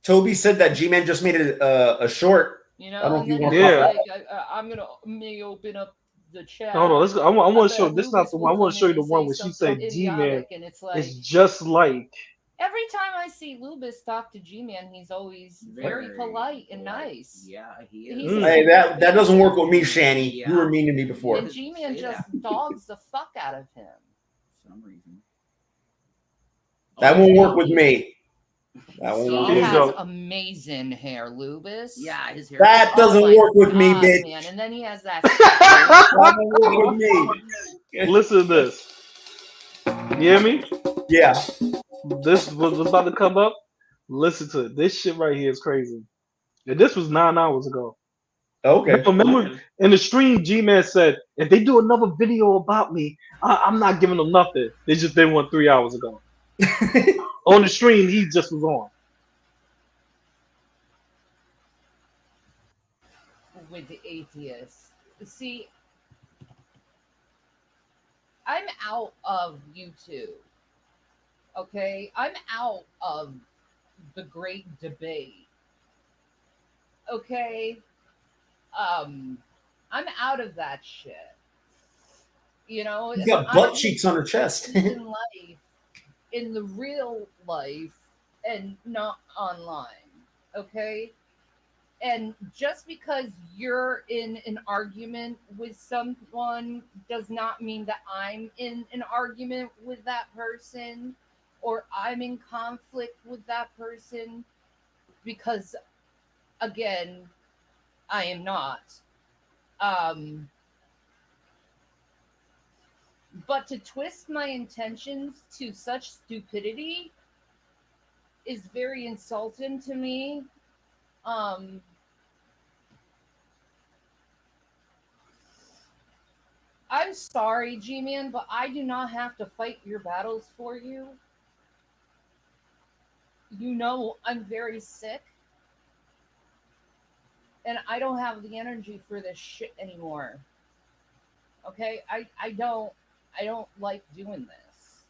Toby said that G-Man just made a short. You know, I don't and know then if you it's want- like, I'm gonna may open up the chat. Hold on, let's go. I want to show. This is not the Loobis one. I will want to come show you in the and one say where she something said G-Man idiotic, and it's like is just like. every time I see Loobis talk to G-Man, he's always very polite and nice. Yeah, he He's is. a- Hey, that doesn't work with me, Shani. Yeah. You were mean to me before. And G-Man Say just that. dogs the fuck out of him. For some reason. That won't work with me. That won't He work Here you with has me. go. amazing hair, Loobis. Yeah, his hair. That doesn't my work with me, God, bitch. man. And then he has that. That won't work with me. Listen to this. You hear me? Yeah. This was about to come up. Listen to it. This shit right here is crazy. And this was 9 hours ago. Okay. Remember in the stream, G-Man said, if they do another video about me, I'm not giving them nothing. They just did one 3 hours ago. On the stream, he just was on. With the atheists. See, I'm out of YouTube. Okay? I'm out of the great debate. Okay? I'm out of that shit. You know? You got butt cheeks on her chest. in life, in the real life, and not online. Okay? And just because you're in an argument with someone does not mean that I'm in an argument with that person or I'm in conflict with that person, because, again, I am not. But to twist my intentions to such stupidity is very insulting to me. I'm sorry, G-Man, but I do not have to fight your battles for you. You know I'm very sick. And I don't have the energy for this shit anymore. Okay? I don't like doing this.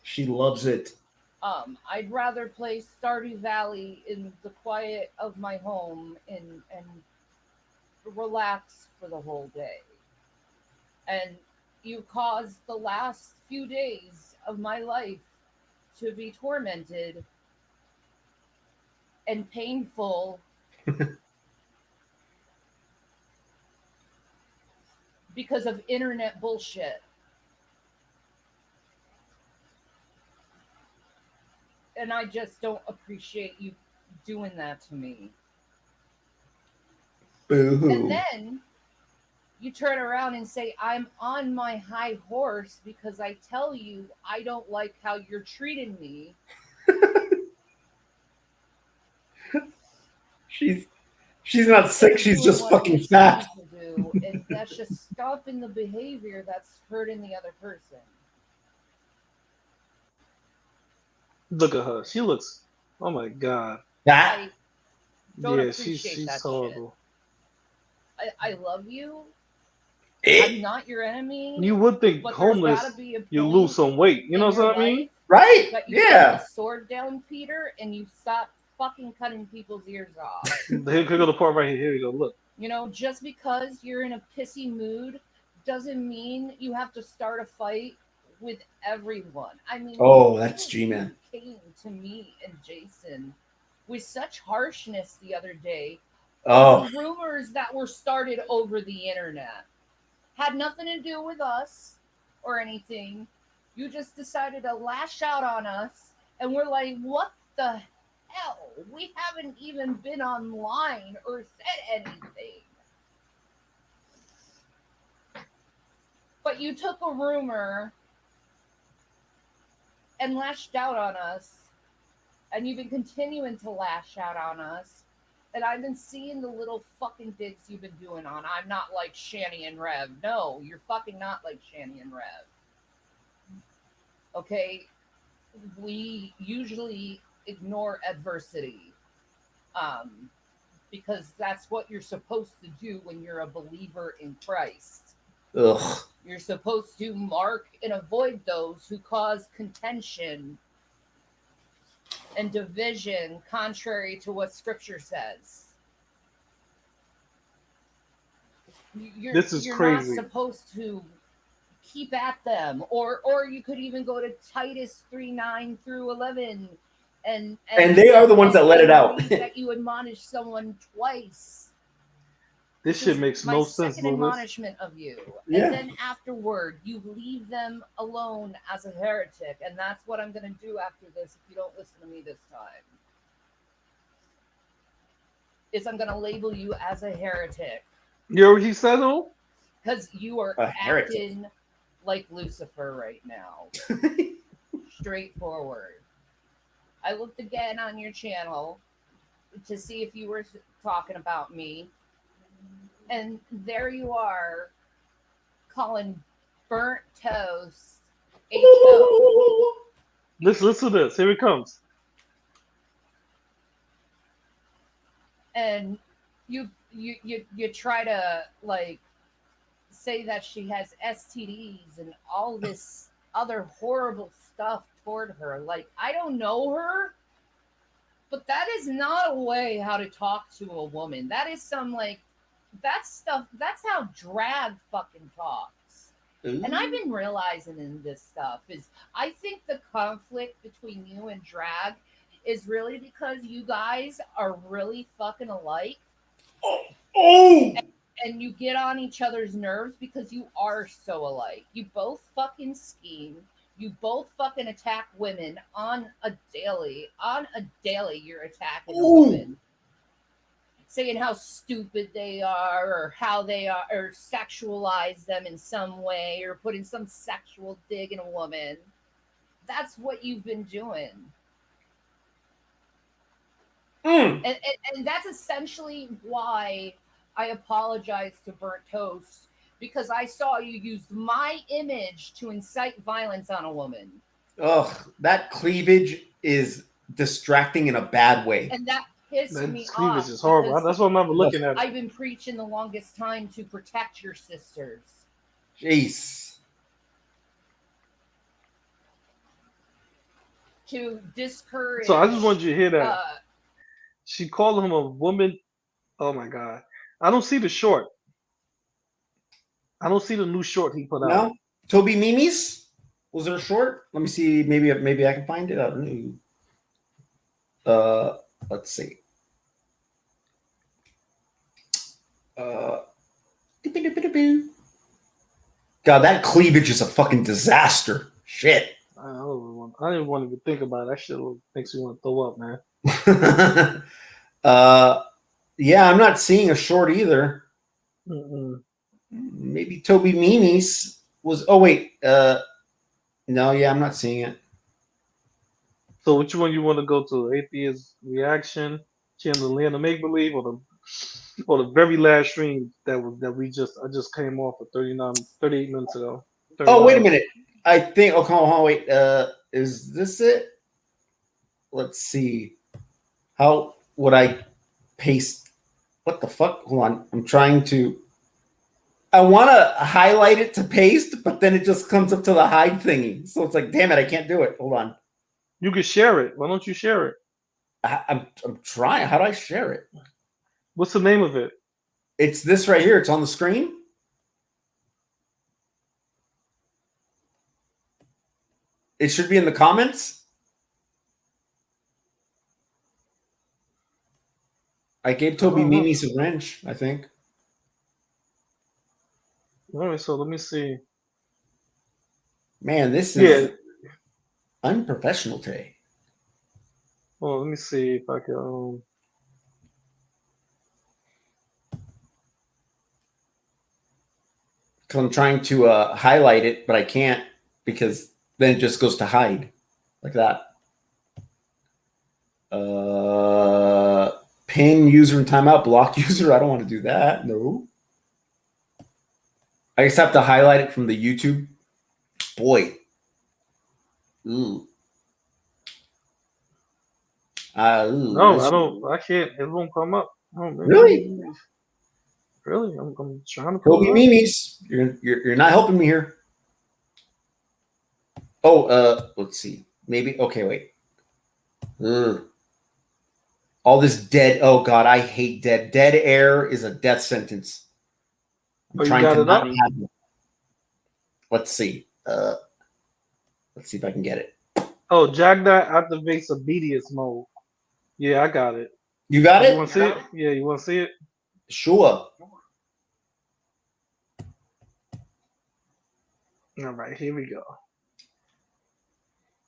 She loves it. I'd rather play Stardew Valley in the quiet of my home and relax for the whole day. And You caused the last few days of my life to be tormented and painful because of internet bullshit. And I just don't appreciate you doing that to me. Boo-hoo. And then you turn around and say, I'm on my high horse because I tell you I don't like how you're treating me. She's not sick, she's just fucking fat. Do, and that's just stopping the behavior that's hurting the other person. Look at her. She looks. Oh my god. That I don't Yeah, appreciate she's that horrible. shit. I love you. Eh, I'm not your enemy. You would think but there's homeless, gotta be a you point lose some weight. You in know what your I mean? life right? that you Yeah. put the sword down, Peter, and you stop fucking cutting people's ears off. Here could go the part right here. Here we go. Look. You know, just because you're in a pissy mood doesn't mean you have to start a fight with everyone. I mean, Oh, that's Gman. you came to me and Jason with such harshness the other day. Oh, Rumors that were started over the internet had nothing to do with us or anything. You just decided to lash out on us, and we're like, what the hell? We haven't even been online or said anything. But you took a rumor and lashed out on us, and you've been continuing to lash out on us. And I've been seeing the little fucking digs you've been doing on. I'm not like Shani and Rev. No, you're fucking not like Shani and Rev. Okay? We usually ignore adversity. Because that's what you're supposed to do when you're a believer in Christ. ugh. You're supposed to mark and avoid those who cause contention and division contrary to what scripture says. This is you're crazy. not supposed to keep at them, or you could even go to Titus 3:9 through 11 and they are the ones that let it out. that you admonish someone twice. This shit is makes my no sense, second Loobis. admonishment of you. Yeah. And then afterward, you leave them alone as a heretic. And that's what I'm going to do after this if you don't listen to me this time. Is I'm going to label you as a heretic. You heard what he said, though? Because you are A heretic. acting like Lucifer right now. Straightforward. I looked again on your channel to see if you were talking about me. And there you are, calling burnt toast HO. Listen to this. Here it comes. And you try to like say that she has STDs and all this other horrible stuff toward her. Like, I don't know her, but that is not a way how to talk to a woman. That is some like that stuff. That's how drag fucking talks. And I've been realizing in this stuff is I think the conflict between you and drag is really because you guys are really fucking alike. Oh! And you get on each other's nerves because you are so alike. You both fucking scheme. You both fucking attack women on a daily. On a daily, you're attacking a woman. Saying how stupid they are or how they are, or sexualize them in some way, or putting some sexual dig in a woman. That's what you've been doing. And that's essentially why I apologize to Burnt Toast, because I saw you use my image to incite violence on a woman. Ugh, that cleavage is distracting in a bad way. And that pissed That me cleavage off. is horrible. because That's why I'm never looking at it. I've been preaching the longest time to protect your sisters. Jeez. To discourage. So I just wanted you to hear that. She called him a woman. Oh my god. I don't see the short. I don't see the new short he put out. No? Toby Mimi's? Was there a short? Let me see. Maybe I can find it. I don't know. Let's see. God, that cleavage is a fucking disaster. Shit. I didn't want to even think about it. That shit makes me want to throw up, man. Yeah, I'm not seeing a short either. Mm-mm. Maybe Toby Mimi's was. Oh wait, no, yeah, I'm not seeing it. So which one you want to go to? Atheist Reaction, Channel Land of Make Believe, or the very last stream that I just came off of 38 minutes ago. Oh, wait a 39. minute. I think. Oh, hold on, wait. Is this it? Let's see. How would I paste? What the fuck? Hold on. I'm trying to. I want to highlight it to paste, but then it just comes up to the hide thingy. So it's like, damn it, I can't do it. Hold on. You can share it. Why don't you share it? I'm trying. How do I share it? What's the name of it? It's this right here. It's on the screen. It should be in the comments. I gave Toby Mimi some wrench, I think. All right, so let me see. Man, this is unprofessional today. Well, let me see if I can. Because I'm trying to highlight it, but I can't because then it just goes to hide like that. Pin user in timeout, block user. I don't want to do that. No. I just have to highlight it from the YouTube. Boy. Ooh. No, I don't. I can't. It won't come up. Oh, really? Really? I'm trying to. Kobe Mimis, you're not helping me here. Oh, let's see. Maybe. Okay, wait. Ugh. All this dead. Oh God, I hate dead. Dead air is a death sentence. I'm trying to not have it. Let's see. Let's see if I can get it. Oh, Jagna activates obedience mode. Yeah, I got it. You got it? You want to see it? Yeah, you want to see it? Sure. All right, here we go.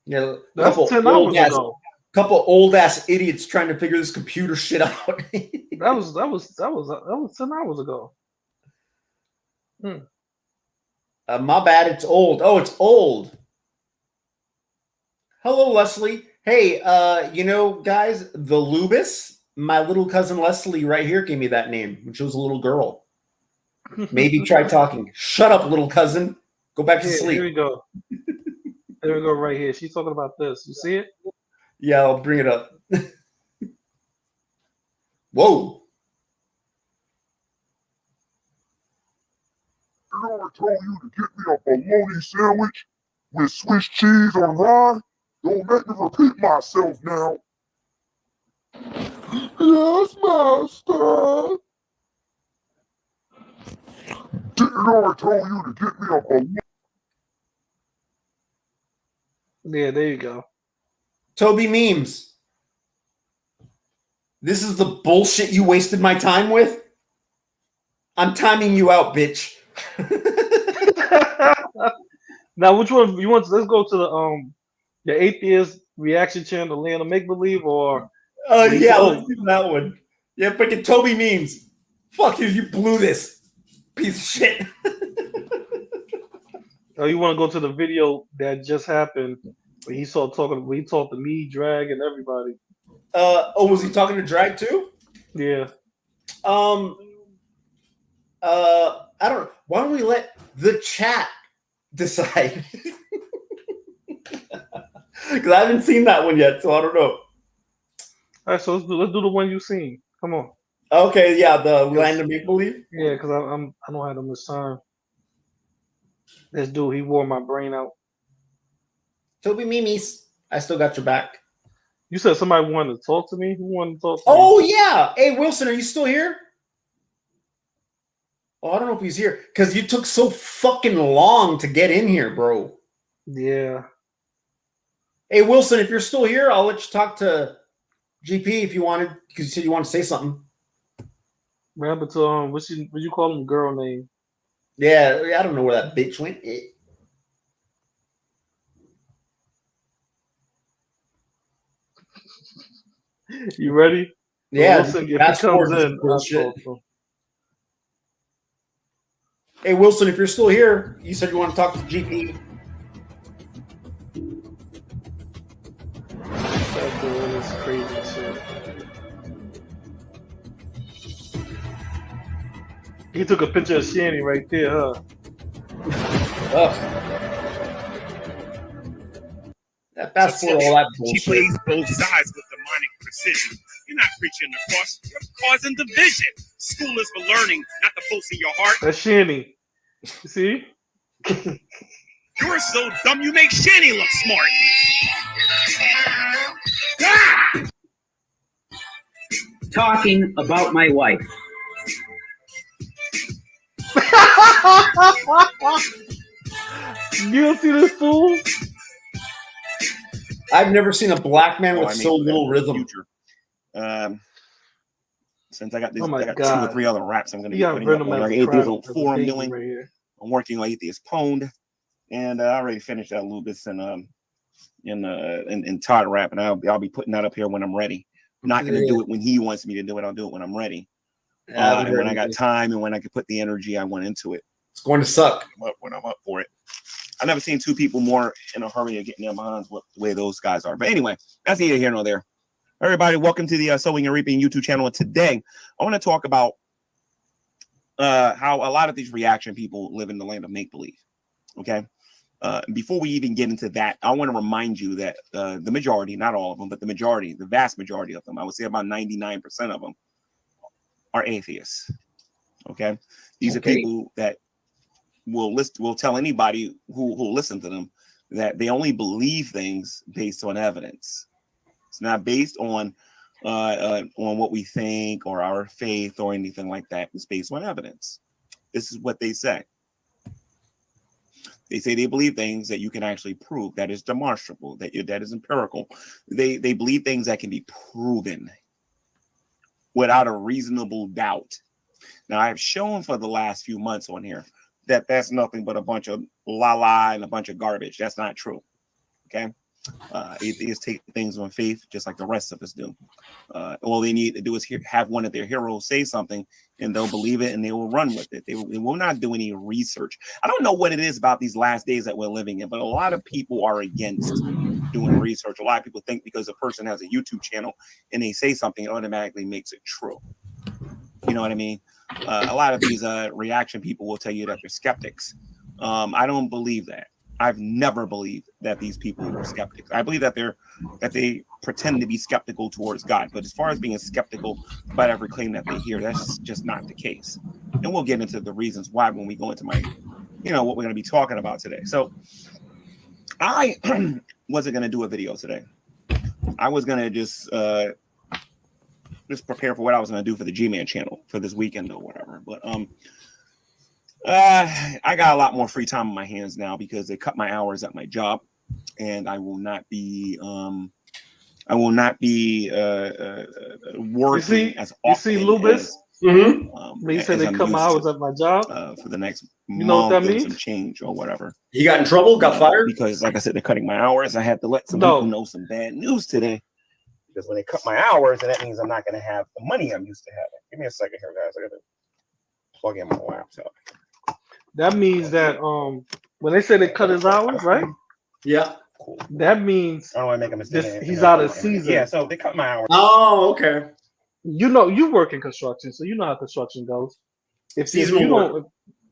Yeah, that's 10 hours ago. Couple old ass idiots trying to figure this computer shit out. that was 10 hours ago. My bad. It's old. Oh, it's old. Hello, Leslie. Hey, guys, the Loobis, my little cousin Leslie right here gave me that name when she was a little girl. Maybe try talking. Shut up, little cousin. Go back to sleep. Here we go. There we go right here. She's talking about this. You see it? Yeah, I'll bring it up. Whoa. You know I told you to get me a bologna sandwich with Swiss cheese on rye? Don't make me repeat myself now. Yes, master. Didn't you know I told you to get me a bologna? Yeah, there you go. Toby Memes. This is the bullshit you wasted my time with? I'm timing you out, bitch. Now, which one you want? Let's go to the Atheist Reaction Channel, the Land of Make Believe, or yeah, let's do that one. Yeah, freaking Toby Memes. Fuck you, you blew this piece of shit. Oh, you want to go to the video that just happened where he talked to me, Drag, and everybody. Was he talking to Drag too? Yeah. I don't know. Why don't we let the chat decide? Because I haven't seen that one yet, so I don't know. All right, so let's do the one you've seen. Come on. Okay, yeah, the Land of Make Believe. Yeah, because I don't have that much time. This dude, he wore my brain out. Toby Mimis, I still got your back. You said somebody wanted to talk to me. Who wanted to talk to me? Oh yeah. Hey Wilson, are you still here? Oh, I don't know if he's here because you took so fucking long to get in here, bro. Yeah. Hey, Wilson, if you're still here, I'll let you talk to GP if you wanted, because you said you wanted to say something. What happened to what you call him girl name? Yeah, I don't know where that bitch went. You ready? Yeah, Wilson, if he fast comes forward this in, I'll bullshit. talk to him. Hey, Wilson, if you're still here, you said you want to talk to GP. Start doing this crazy shit. He took a picture of Shanny right there, huh? Fast forward all that She bullshit. plays both sides with demonic precision. You're not preaching the cross, you're causing division. School is for learning, not the pulse in your heart. That's Shanny. You see? You're so dumb, you make Shanny look smart. Talking about my wife. You don't see this fool? I've never seen a black man with so little rhythm. Future. Since I got this, Oh my I got God. 2 or 3 other raps I'm going to You be got putting up Venom on as like a Atheist crap, as a Forum baby doing. right here. I'm working on Atheist Pwned, and I already finished that Loobis and Todd rap, and I'll be putting that up here when I'm ready. I'm not going to do it when he wants me to do it. I'll do it when I'm ready. And when I got time and when I could put the energy I want into it. It's going to suck. When I'm up for it. I've never seen 2 people more in a hurry of getting their minds the way those guys are. But anyway, that's neither here nor there. Everybody, welcome to the Sowing and Reaping YouTube channel. And today, I want to talk about how a lot of these reaction people live in the land of make-believe. Okay? Before we even get into that, I want to remind you that the majority, not all of them, but the vast majority of them, I would say about 99% of them, are atheists. Okay? These are people that will tell anybody who listen to them that they only believe things based on evidence. It's not based on what we think or our faith or anything like that. It's based on evidence. This is what they say. They say they believe things that you can actually prove, that is demonstrable, that is empirical. They believe things that can be proven without a reasonable doubt. Now, I've shown for the last few months on here that that's nothing but a bunch of la and a bunch of garbage. That's not true. Okay? Atheists take things on faith just like the rest of us do. All they need to do is have one of their heroes say something and they'll believe it and they will run with it. They will not do any research. I don't know what it is about these last days that we're living in, but a lot of people are against doing research. A lot of people think because a person has a YouTube channel and they say something, it automatically makes it true. You know what I mean? A lot of these reaction people will tell you that they're skeptics. I don't believe that. I've never believed that these people were skeptics. I believe that they pretend to be skeptical towards God. But as far as being skeptical about every claim that they hear, that's just not the case. And we'll get into the reasons why when we go into my, what we're going to be talking about today. So I wasn't going to do a video today. I was going to just prepare for what I was going to do for the Gman channel for this weekend or whatever. But I got a lot more free time on my hands now because they cut my hours at my job, and I will not be working as often. You see, Loobis? When you say they cut my hours at my job for the next you know what that means? Some change or whatever. He got in trouble, got fired because, like I said, they're cutting my hours. I had to let some people know some bad news today. Because when they cut my hours, then that means I'm not going to have the money I'm used to having. Give me a second here, guys. I got to plug in my laptop. That means that when they say they cut his hours, right? Yeah. Cool. That means I don't want to make a mistake. He's out of season. Yeah, so they cut my hours. Oh, okay. You work in construction, so you know how construction goes. If you don't,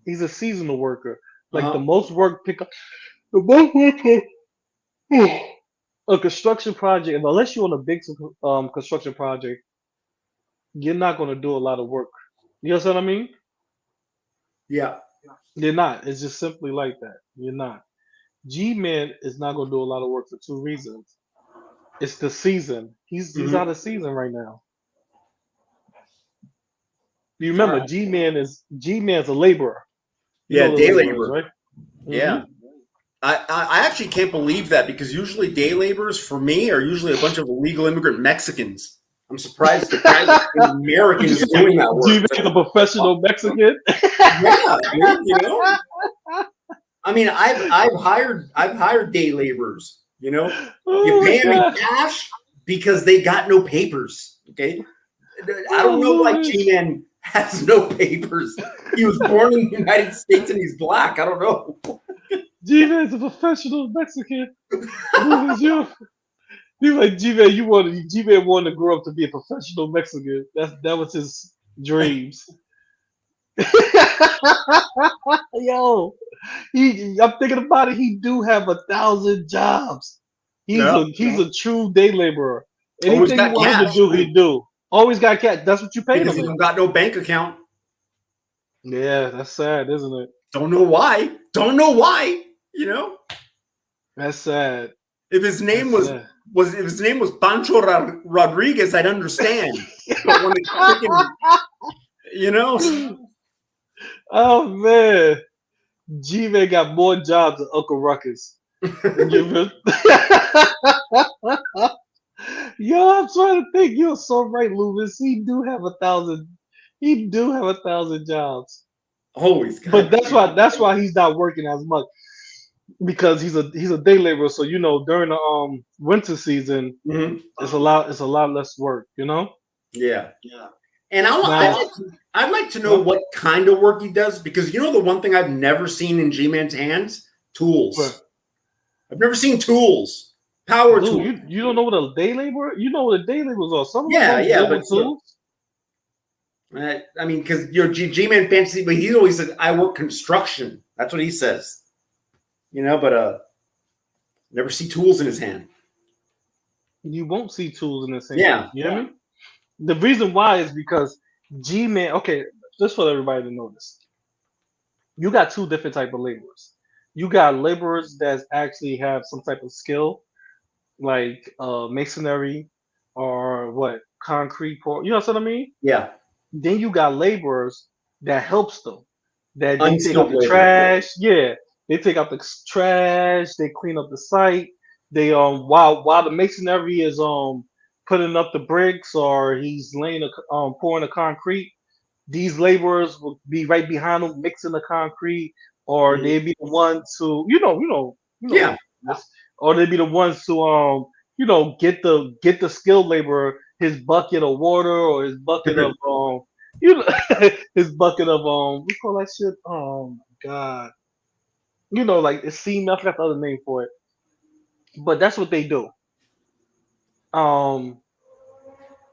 he's a seasonal worker. Like the most work pickup, a construction project, and unless you're on a big construction project, you're not going to do a lot of work. You know what I mean? Yeah. You're not. It's just simply like that. You're not. Gman is not going to do a lot of work for 2 reasons. It's the season. He's out of season right now. You remember Alright. G-Man's a laborer. You Yeah, know the day laborers, labor. right? Yeah. I actually can't believe that because usually day laborers for me are usually a bunch of illegal immigrant Mexicans. I'm surprised the guy an American is doing that work. It's G-Man's a like, professional Mexican. yeah, dude, you know. I mean, I've hired day laborers. You know, you Oh my pay them in god. cash because they got no papers. Okay, I don't know Oh, why Lord. G-Man has no papers. He was born in the United States and he's black. I don't know. G-Man's a professional Mexican. Loobis, you like G-Man. G-Man wanted to grow up to be a professional Mexican. That was his dreams. Yo, I'm thinking about it. He do have 1,000 jobs. Yeah, He's a true day laborer. always Anything you got want him to cash do, he do. Always got cash. That's what you paid because him he in. don't got no bank account. Yeah, that's sad, isn't it? Don't know why. Don't know why. You know, That's sad. if his name That's was if his name was Pancho Rodriguez, I'd understand. But when it's freaking, you know, sad. Oh man, G-Man got more jobs than Uncle Ruckus. You Yo, I'm trying to think. You're so right, Lewis. He do have 1,000. He do have 1,000 jobs. always But got. that's why he's not working as much because he's a day laborer. So during the winter season, Mhm. it's a lot less work. Yeah. And Now, I'd like to know what kind of work he does because you know the one thing I've never seen in G-Man's hands? Tools. I've never seen tools. Power dude, tools. you don't know what a day laborer? You know what a day laborers are? Some of them Yeah, don't yeah, build but with tools. I mean, because G-Man fancy, but he always said, "I work construction." That's what he says. But never see tools in his hand. You won't see tools in this hand. Yeah, You hear me? The reason why is because G-Man. Okay, just for everybody to know this, you got two different type of laborers. You got laborers that actually have some type of skill, like masonry or what concrete pour. You know what I mean? yeah. Then you got laborers that helps them. That they take out Unskilled the labor. trash. Yeah, they take out the trash. They clean up the site. They while the masonry is putting up the bricks or he's laying pouring the concrete. These laborers will be right behind them mixing the concrete, or Mhm. they'd be the ones to Yeah, this, or they'd be the ones to get the skilled laborer his bucket of water or his bucket of his bucket of we call that shit oh my god like it's steam. I forgot the other name for it, but that's what they do. Um,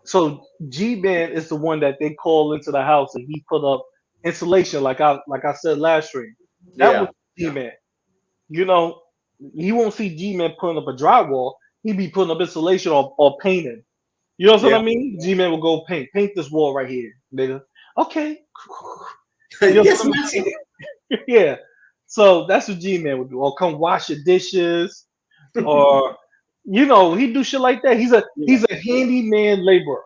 so G-Man is the one that they call into the house and he put up insulation, like I said last stream. That was yeah. G-Man. You know, you won't see G-Man putting up a drywall. He'd be putting up insulation or painting. You know what Yeah. I mean? G-Man will go paint this wall right here, nigga. Okay. You know Yes, what I master. mean? Yeah. So that's what G-Man would do. Or come wash your dishes, or he do shit like that. He's a handyman laborer.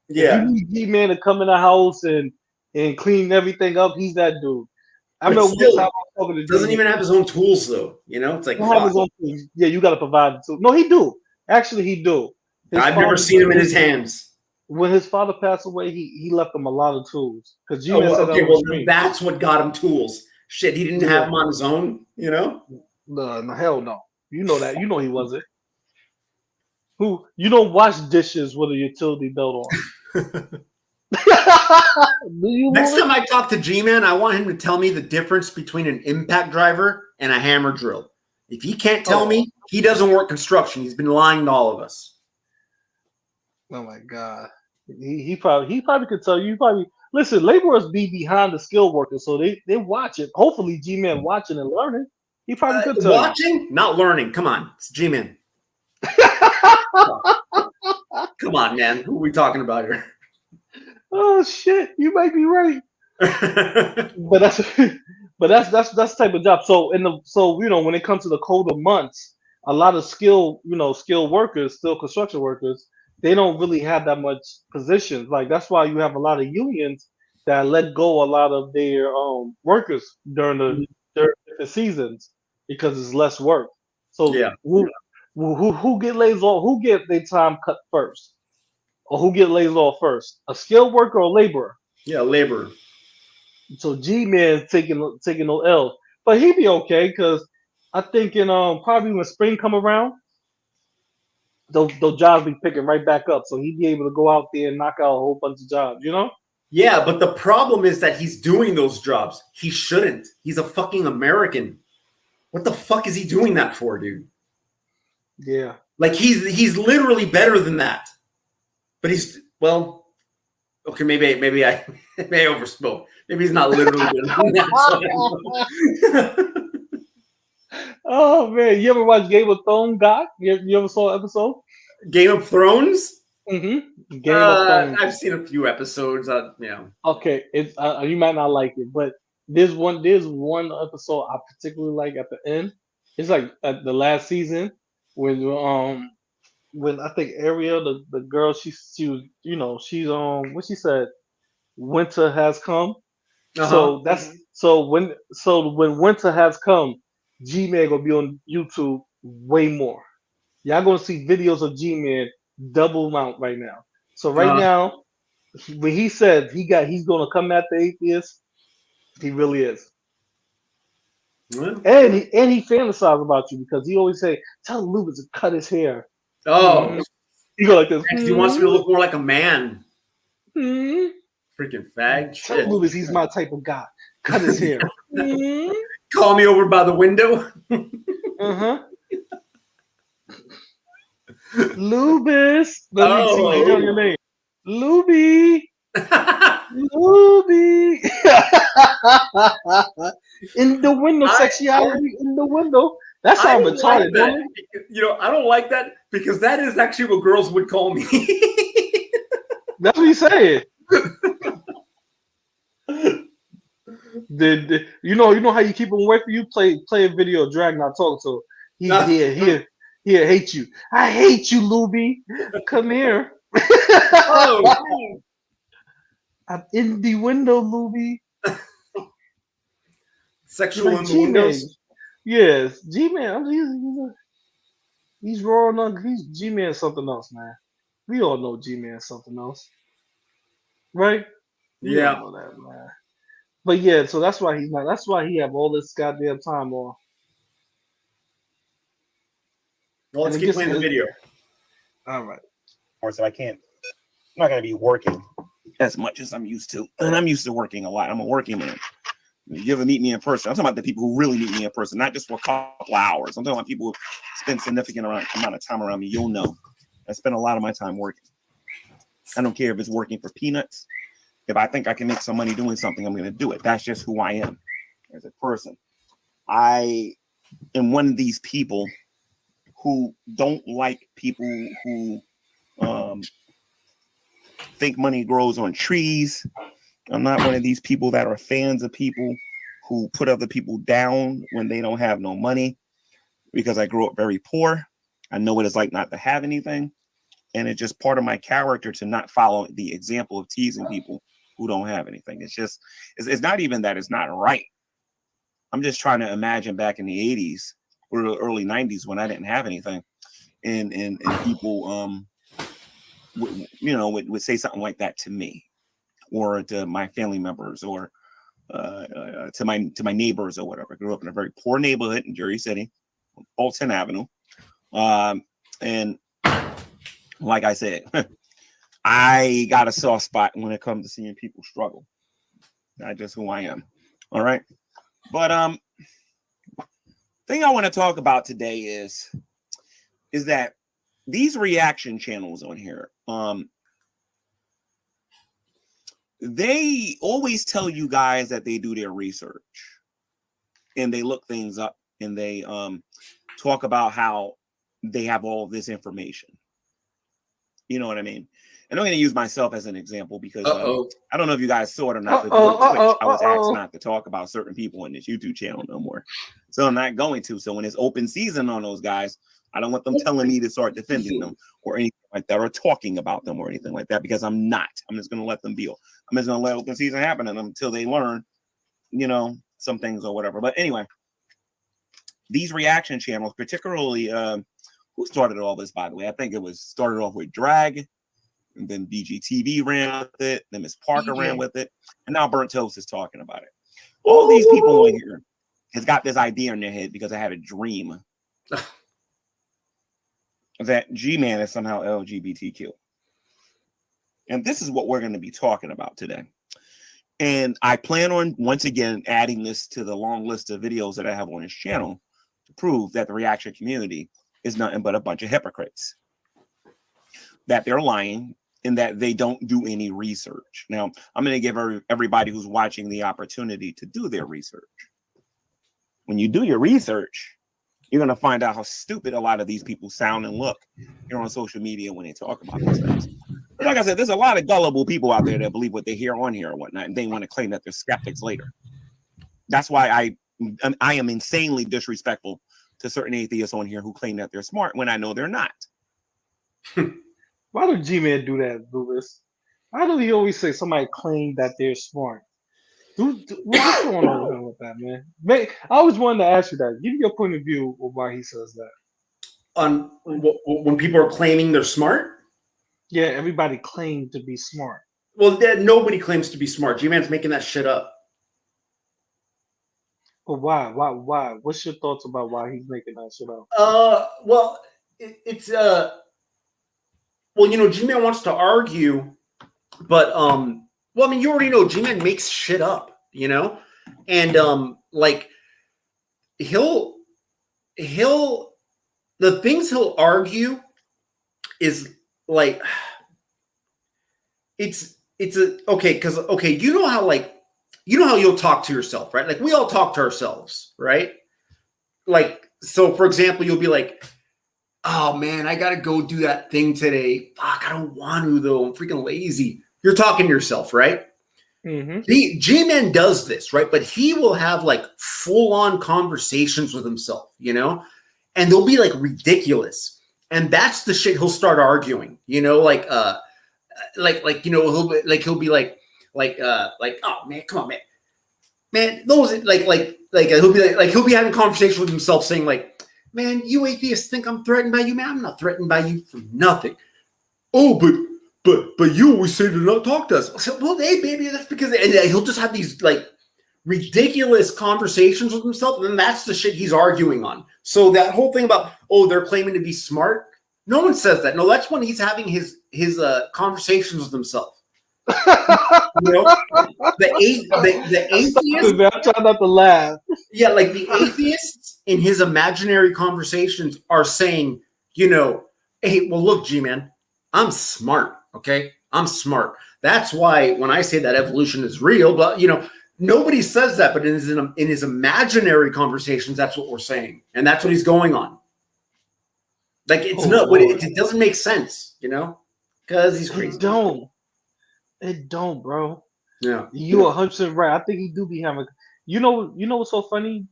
If you Yeah, need G-Man to come in the house and clean everything up, he's that dude. I but remember one time still, I was talking to doesn't G-Man. even have his own tools though. It's He like don't have fuck. his own tools. Yeah, you got to provide the tools. No, he do. Actually, he do. His I've never father, seen him in his hands. when his father passed away, he left him a lot of tools. Because Oh, G-Man well, said that okay. on the Well, stream. that's what got him tools. Shit, he didn't have Yeah. them on his own. No, hell no. You know that. You know he wasn't. Who you don't wash dishes with a utility belt on. Do you Next move time I talk to G-Man, I want him to tell me the difference between an impact driver and a hammer drill. If he can't tell me, he doesn't work construction. He's been lying to all of us. Oh my god. He probably could tell you. Probably listen. Laborers be behind the skilled workers, so they watch it. Hopefully, G-Man watching and learning. He probably could tell Watching, not learning. Come on, it's G-Man. Come on, man. Who are we talking about here? Oh shit, you might be right. But that's the type of job. So when it comes to the colder months, a lot of skilled workers, still construction workers, they don't really have that much positions. Like that's why you have a lot of unions that let go a lot of their workers during the seasons because it's less work. So Yeah. who get laid off? Who get their time cut first, or who get laid off first? A skilled worker or laborer? Yeah, labor. So G-Man taking no L, but he be okay because I think in probably when spring come around, those jobs be picking right back up. So he'd be able to go out there and knock out a whole bunch of jobs, you know? Yeah, but the problem is that he's doing those jobs. He shouldn't. He's a fucking American. What the fuck is he doing that for, dude? Yeah. Like he's literally better than that. But he's well, okay, maybe I may overspoke. Maybe he's not literally better than that. Oh man, you ever watch Game of Thrones, Doc? You ever saw an episode? Game of Thrones? Mm-hmm. Game of Thrones. I've seen a few episodes. Yeah. Okay, it's you might not like it, but there's one episode I particularly like at the end. It's like at the last season when I think Ariel, the girl, she was, she's what she said, winter has come. So that's when winter has come, G-Man gonna be on YouTube way more. Y'all gonna see videos of G-Man double amount right now. So right now, when he said he's gonna come at the atheists, he really is. Well, And he fantasizes about you because he always say, tell Loobis to cut his hair. oh, He go like this. he wants me to look more like a man. Hmm. Freaking fag. Tell Shit. Loobis he's my type of guy. Cut his hair. Hmm. Call me over by the window. Uh-huh. Loobis. Let me see you on your name. Looby. Looby. In the window, sexuality in the window. That sounds retarded, don't it? You know, I don't like that because that is actually what girls would call me. That's what he said. You know how you keep him away from you? Play a video of Drag not talking to him. He hate you. I hate you, Looby. Come here. Oh. I'm in the window, Looby. Sexual Like in the windows. Yes, G-Man. He's roaring on. He's G-Man something else, man. We all know G-Man something else, right? We all know that, man. But yeah, so that's why he's not. That's why he have all this goddamn time on. Well, let's keep playing the video. All right. Or so I'm not going to be working as much as I'm used to. And I'm used to working a lot. I'm a working man. You ever meet me in person? I'm talking about the people who really meet me in person, not just for a couple hours. I'm talking about people who spend significant amount of time around me. You'll know. I spend a lot of my time working. I don't care if it's working for peanuts. If I think I can make some money doing something, I'm going to do it. That's just who I am as a person. I am one of these people who don't like people who think money grows on trees. I'm not one of these people that are fans of people who put other people down when they don't have no money, because I grew up very poor. I know what it's like not to have anything. And it's just part of my character to not follow the example of teasing people who don't have anything. It's not even that it's not right. I'm just trying to imagine back in the 80s or early 90s when I didn't have anything. And people, would say something like that to me, or to my family members, or to my neighbors or whatever. I grew up in a very poor neighborhood in Jersey City, Alton Avenue, and like I said, I got a soft spot when it comes to seeing people struggle. Not just who I am. All right, but thing I want to talk about today is that these reaction channels on here, they always tell you guys that they do their research and they look things up, and they talk about how they have all this information. You know what I mean? And I'm going to use myself as an example because I don't know if you guys saw it or not, but on Twitch, I was asked not to talk about certain people on this YouTube channel no more. So I'm not going to. So when it's open season on those guys, I don't want them telling me to start defending them or anything like that, or talking about them or anything like that, because I'm not. I'm just going to let them be. I'm just going to let open season happen to them until they learn, some things or whatever. But anyway, these reaction channels, particularly, who started all this, by the way? I think it was started off with Drag, and then BGTV ran with it, then Miss Parker ran with it, and now Burnt Toast is talking about it. All these people on here has got this idea in their head because I had a dream that Gman is somehow LGBTQ. And this is what we're going to be talking about today. And I plan on, once again, adding this to the long list of videos that I have on this channel to prove that the reaction community is nothing but a bunch of hypocrites, that they're lying, and that they don't do any research. Now, I'm going to give everybody who's watching the opportunity to do their research. When you do your research, you're going to find out how stupid a lot of these people sound and look here on social media when they talk about these things. But like I said, there's a lot of gullible people out there that believe what they hear on here and whatnot, and they want to claim that they're skeptics later. That's why I am insanely disrespectful to certain atheists on here who claim that they're smart when I know they're not. Why would Gman do that, Loobis? Why do he always say somebody claim that they're smart? What's going on with that, man? I always wanted to ask you that. Give me your point of view of why he says that. When people are claiming they're smart? Yeah, everybody claimed to be smart. Well, nobody claims to be smart. G-Man's making that shit up. But why? Why? What's your thoughts about why he's making that shit up? Well, G-Man wants to argue, but well, I mean, you already know G-Man makes shit up, and he'll the things he'll argue is like it's okay, because you know how you'll talk to yourself, right? Like we all talk to ourselves, right? Like, so for example, you'll be like, oh man, I gotta go do that thing today. Fuck, I don't want to though. I'm freaking lazy. You're talking to yourself, right? Mm-hmm. G-Man does this, right? But he will have like full-on conversations with himself, and they'll be like ridiculous. And that's the shit he'll start arguing, he'll be like, oh man, come on, man, those he'll be having conversations with himself saying like, man, you atheists think I'm threatened by you, man. I'm not threatened by you for nothing. Oh, but you always say to not talk to us. I said, well, hey, baby, that's because and he'll just have these like ridiculous conversations with himself, and then that's the shit he's arguing on. So that whole thing about they're claiming to be smart, no one says that. No, that's when he's having his conversations with himself. The atheists. I'm trying not to laugh. Yeah, like the atheists in his imaginary conversations are saying, hey, well, look, G-Man, I'm smart. Okay, I'm smart. That's why when I say that evolution is real, but nobody says that. But in his imaginary conversations, that's what we're saying, and that's what he's going on. Like it's it doesn't make sense, because he's crazy. It don't, bro. Yeah, you 100% right. I think he do be having. You know what's so funny?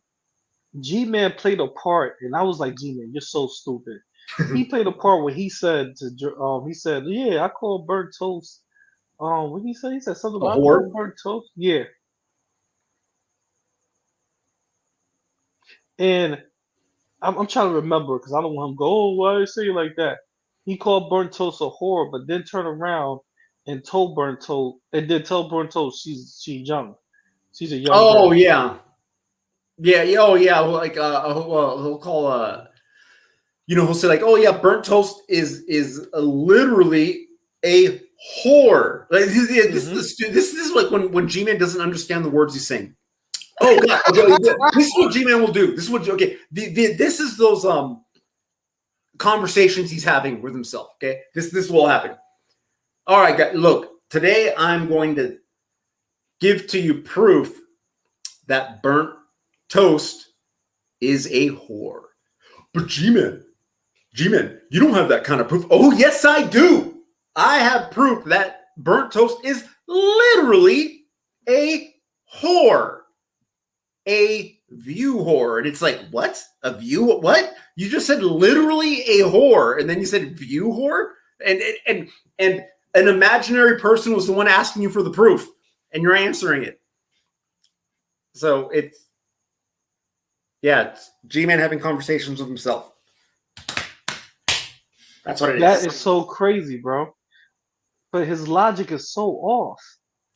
G-Man played a part, and I was like, G-Man, you're so stupid. He played a part where he said yeah, I call Burnt Toast. What did he say? He said something about Burnt Toast. Yeah. And I'm trying to remember because I don't want him to go, oh, why did you say it like that? He called Burnt Toast a whore, but then turned around and told Burnt Toast, and then tell Burnt Toast she's young. She's a young girl. Yeah. Oh yeah. Like he'll call he'll say like, oh yeah, Burnt Toast is literally a whore. Like this is like when G-Man doesn't understand the words he's saying. Oh god, this is what G-Man will do. This is what this is those conversations he's having with himself. Okay, this will happen. All right, guys, look, today I'm going to give to you proof that Burnt Toast is a whore. But G-Man, you don't have that kind of proof. Oh, yes, I do. I have proof that Burnt Toast is literally a whore. a view whore. And it's like, what? A view? What? You just said literally a whore, and then you said view whore? And an imaginary person was the one asking you for the proof, and you're answering it. So it's G-Man having conversations with himself. That's what it is. That is so crazy, bro. But his logic is so off.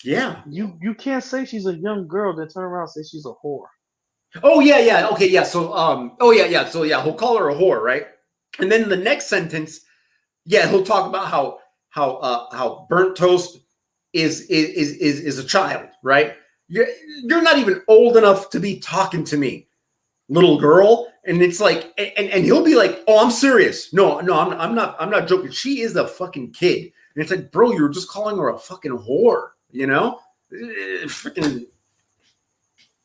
Yeah. You can't say she's a young girl, then turn around and say she's a whore. Oh yeah. Okay, yeah. So So he'll call her a whore, right? And then the next sentence, he'll talk about how burnt toast is a child, right? You're not even old enough to be talking to me, little girl. And it's like, and he'll be like, "Oh, I'm serious. No, I'm not joking. She is a fucking kid." And it's like, bro, you're just calling her a fucking whore, you know? Freaking,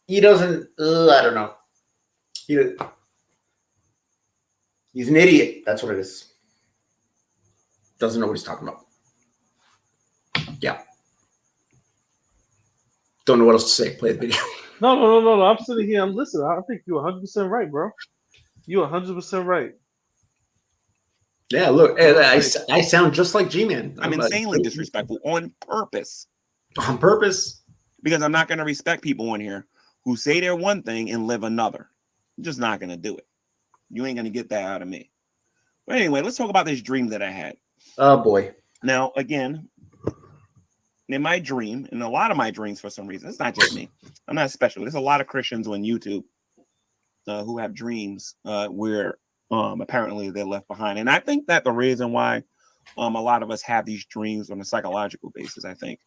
he doesn't. I don't know. He's an idiot. That's what it is. Doesn't know what he's talking about. Yeah. Don't know what else to say. Play the video. No. I'm sitting here. I'm listening. I think you're 100% right, bro. You're 100% right. Yeah, look, I sound just like G-Man. I'm insanely disrespectful on purpose. On purpose? Because I'm not going to respect people on here who say they're one thing and live another. I'm just not going to do it. You ain't going to get that out of me. But anyway, let's talk about this dream that I had. Oh, boy. Now, again, in my dream, and a lot of my dreams for some reason, it's not just me. I'm not special. There's a lot of Christians on YouTube who have dreams where apparently they're left behind. And I think that the reason why a lot of us have these dreams on a psychological basis, I think,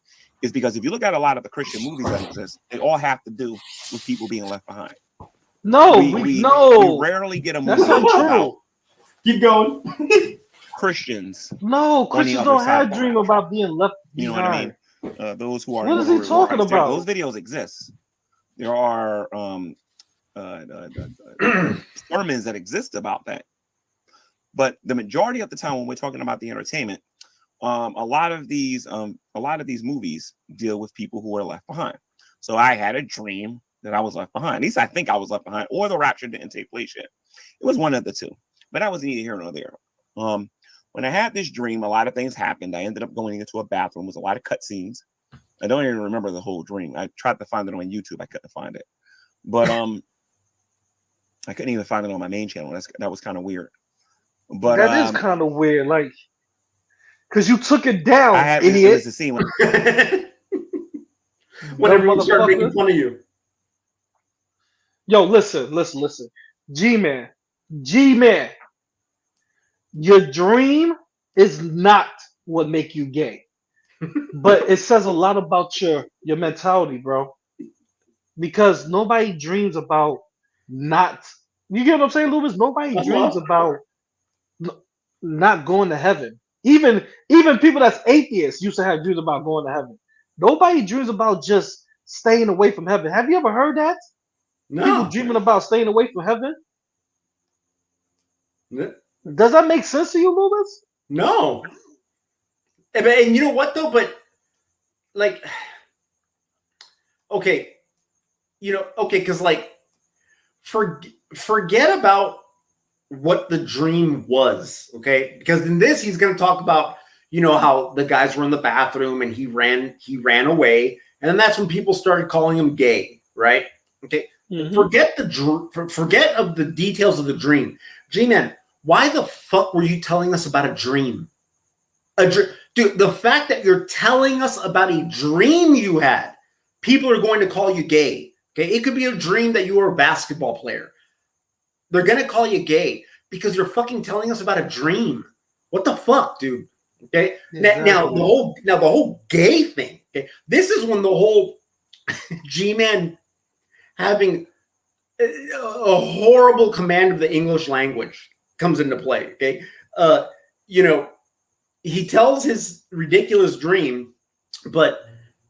is because if you look at a lot of the Christian movies that exist, they all have to do with people being left behind. No, we rarely get a movie that's not about true. Keep going. Christians. No, Christians don't have a dream about being left behind. You know what I mean? Those who are. What is he talking about? Those videos exist. There are sermons that exist about that. But the majority of the time when we're talking about the entertainment, a lot of these movies deal with people who are left behind. So I had a dream that I was left behind. At least I think I was left behind, or the rapture didn't take place yet. It was one of the two. But that was neither here nor there. When I had this dream, a lot of things happened. I ended up going into a bathroom. It was a lot of cutscenes. I don't even remember the whole dream. I tried to find it on YouTube. I couldn't find it. But I couldn't even find it on my main channel. That was kind of weird. But that is kind of weird, like, because you took it down, idiot. It's a scene when everyone started making fun of you. Yo, listen. G-Man. Your dream is not what make you gay. But it says a lot about your mentality, bro. Because nobody dreams about not. You get what I'm saying, Loobis? Nobody dreams about not going to heaven. Even people that's atheists used to have dreams about going to heaven. Nobody dreams about just staying away from heaven. Have you ever heard that? No. People dreaming about staying away from heaven? No. Does that make sense to you, Loobis? No. And you know what, though? But, like, okay. Because, like, forget about what the dream was, okay? Because in this, he's going to talk about, how the guys were in the bathroom and he ran away. And then that's when people started calling him gay, right? Okay. Mm-hmm. Forget of the details of the dream. G-Man, why the fuck were you telling us about a dream? Dude, the fact that you're telling us about a dream you had, people are going to call you gay. Okay. It could be a dream that you were a basketball player. They're going to call you gay because you're fucking telling us about a dream. What the fuck, dude? Okay. Exactly. Now the whole gay thing. Okay. This is when the whole G-Man having a horrible command of the English language comes into play. Okay. He tells his ridiculous dream, but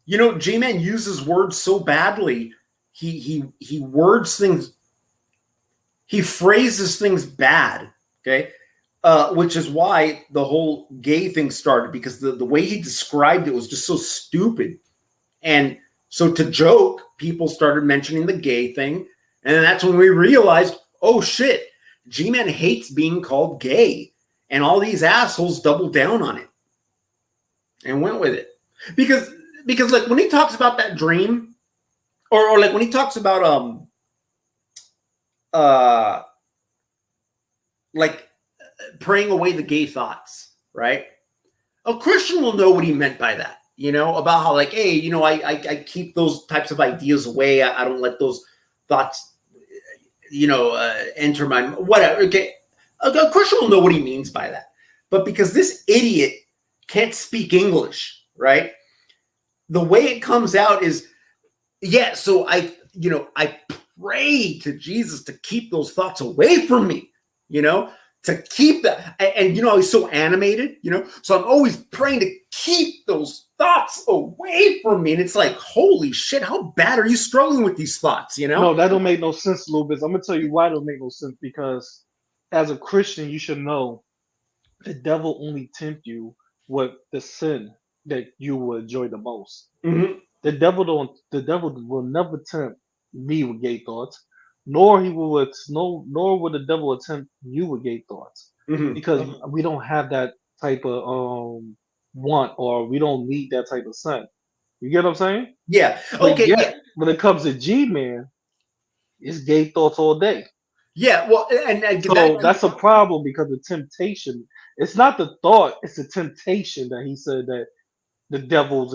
G-Man uses words so badly. He words things. He phrases things bad, okay? Which is why the whole gay thing started, because the way he described it was just so stupid. And So to joke, people started mentioning the gay thing. And then that's when we realized, oh shit, G-Man hates being called gay. And all these assholes doubled down on it and went with it. Because like when he talks about that dream, or like when he talks about like praying away the gay thoughts, right? A Christian will know what he meant by that, about how like, hey, I keep those types of ideas away. I don't let those thoughts, enter my, whatever. Okay. A Christian will know what he means by that. But because this idiot can't speak English, right? The way it comes out is, yeah, so I pray to Jesus to keep those thoughts away from me, to keep that. And he's so animated, so I'm always praying to keep those thoughts away from me. And it's like, holy shit, how bad are you struggling with these thoughts, No, that don't make no sense, Loobis. I'm gonna tell you why it don't make no sense. Because as a Christian, you should know the devil only tempt you with the sin that you will enjoy the most. Mm-hmm. The devil will never tempt me with gay thoughts, nor will the devil attempt you with gay thoughts. Mm-hmm. Because we don't have that type of want, or we don't need that type of sin. You get what I'm saying? Yeah. But Okay. yet, Yeah. when it comes to G-Man, it's gay thoughts all day. Yeah. Well, and So that's a problem, because the temptation, it's not the thought, it's the temptation that he said that the devil's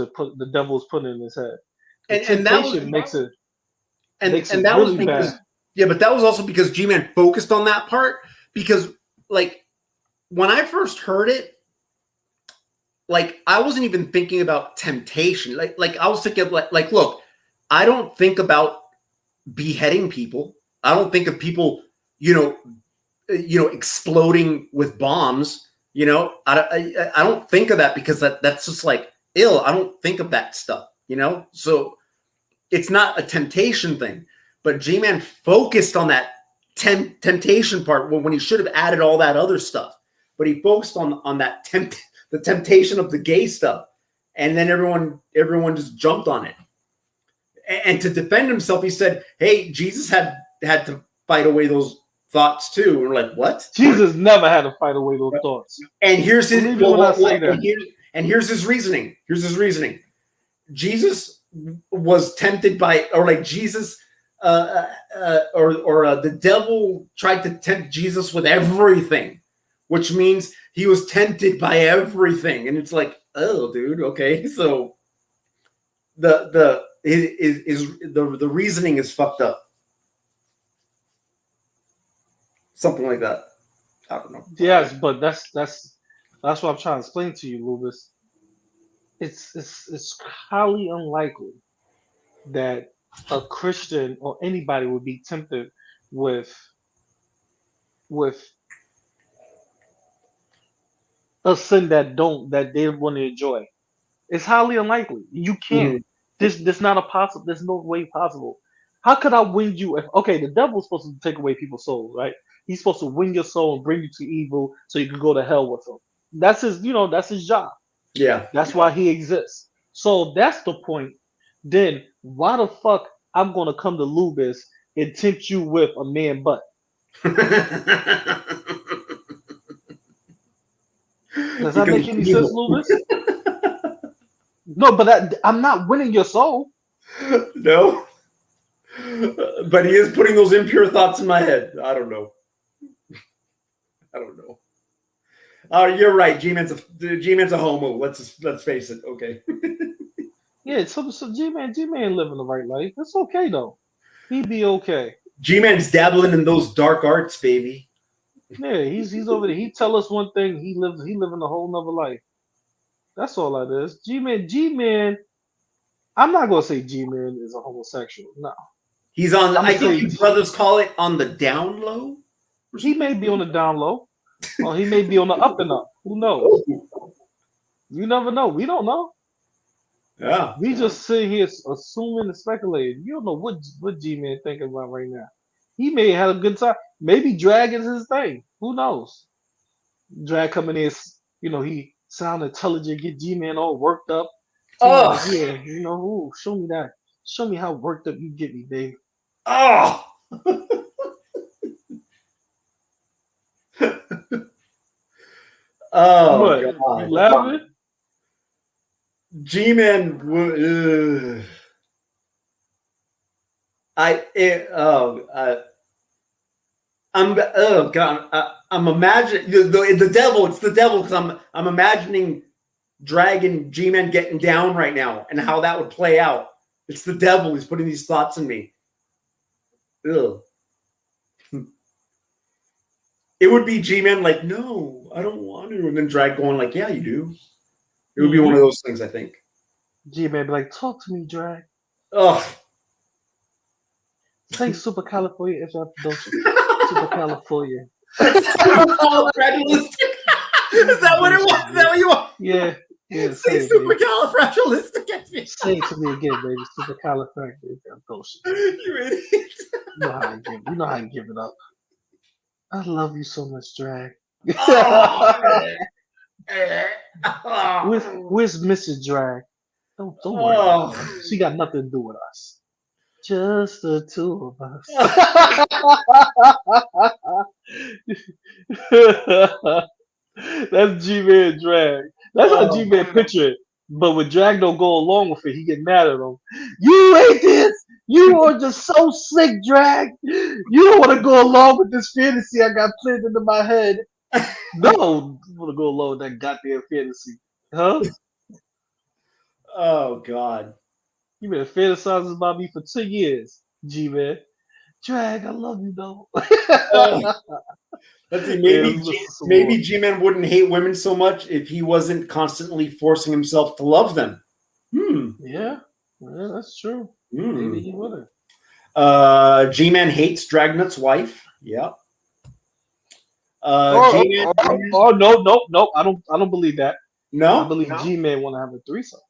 putting in his head. The and that was temptation makes it that was really because bad. yeah, but that was also because G-Man focused on that part, because like when I first heard it, like I wasn't even thinking about temptation. Like I was thinking of like look, I don't think about beheading people. I don't think of people, exploding with bombs. I don't think of that, because that's just like ill. I don't think of that stuff. So it's not a temptation thing. But G-Man focused on that temptation part when he should have added all that other stuff. But he focused on that the temptation of the gay stuff, and then everyone just jumped on it. And to defend himself, he said, "Hey, Jesus had to fight away those thoughts too." And we're like, "What?" Jesus never had to fight away those thoughts. And here's his Believe me when I say that. and here's his reasoning. Jesus was tempted by, or like Jesus, the devil tried to tempt Jesus with everything, which means he was tempted by everything. And it's like, oh, dude, okay, so the reasoning is fucked up, something like that. I don't know. Yes, but that's what I'm trying to explain to you, Loobis. It's highly unlikely that a Christian or anybody would be tempted with a sin that they want to enjoy. It's highly unlikely. You can't. Mhm. This not a possible. There's no way possible. How could I win you? Okay, the devil's supposed to take away people's souls, right? He's supposed to win your soul and bring you to evil, so you can go to hell with him. That's his. That's his job. Yeah. That's why he exists. So if that's the point, then why the fuck I'm gonna come to Loobis and tempt you with a man butt? Does that make any sense, Loobis? No, but I'm not winning your soul. No. But he is putting those impure thoughts in my head. I don't know. You're right. G-Man's a homo. Let's face it. Okay. Yeah, so G-Man living the right life. It's okay though. He'd be okay. G-Man's dabbling in those dark arts, baby. Yeah, he's over there. He tell us one thing. He living a whole nother life. That's all that is. G-Man. I'm not gonna say G-Man is a homosexual. No. He's on. I'm I think saying- you brothers call it on the down low. He may be on the down low, or he may be on the up and up. Who knows? You never know. We don't know. Yeah. We just sit here assuming and speculating. You don't know what G-Man thinking about right now. He may have a good time. Maybe drag is his thing. Who knows? Drag coming in, he sound intelligent, get G-Man all worked up. So Oh. like, yeah, ooh, show me that. Show me how worked up you get me, baby. Oh. Oh What? You God. laughing? G-Man. Oh God. I'm imagining the devil. It's the devil because I'm imagining Dragon G-Man getting down right now and how that would play out. It's the devil. He's putting these thoughts in me. Ugh. It would be G-Man like, no, I don't want to, and then Drag going like, yeah, you do. It would be one of those things, I think. G-Man be like, talk to me, Drag. Oh. Say supercalifragilistic. Supercalifragia. Supercalifragilistic. Is that what it was? Is that what you want? Yeah. Yeah. Say supercalifragilistic. Say it to me again, baby. Supercalifragilistic. You idiot. You know how I give it up. I love you so much, Drag. Where's Mrs. Drag? Don't worry about her. She got nothing to do with us. Just the two of us. That's G-Man Drag. That's how G-Man picture it. But when Drag don't go along with it, he get mad at him. You ain't this. You are just so sick, Drag. You don't want to go along with this fantasy I got planned into my head. No, you want to go along with that goddamn fantasy, huh? Oh God. You been fantasizing about me for 2 years, G-Man. Drag, I love you though. Let's see, Yeah, maybe G-Man wouldn't hate women so much if he wasn't constantly forcing himself to love them. Yeah, that's true. Maybe he wouldn't. G-Man hates Dragnut's wife. Yep. No, I don't believe that. No, I believe G-Man want to have a threesome.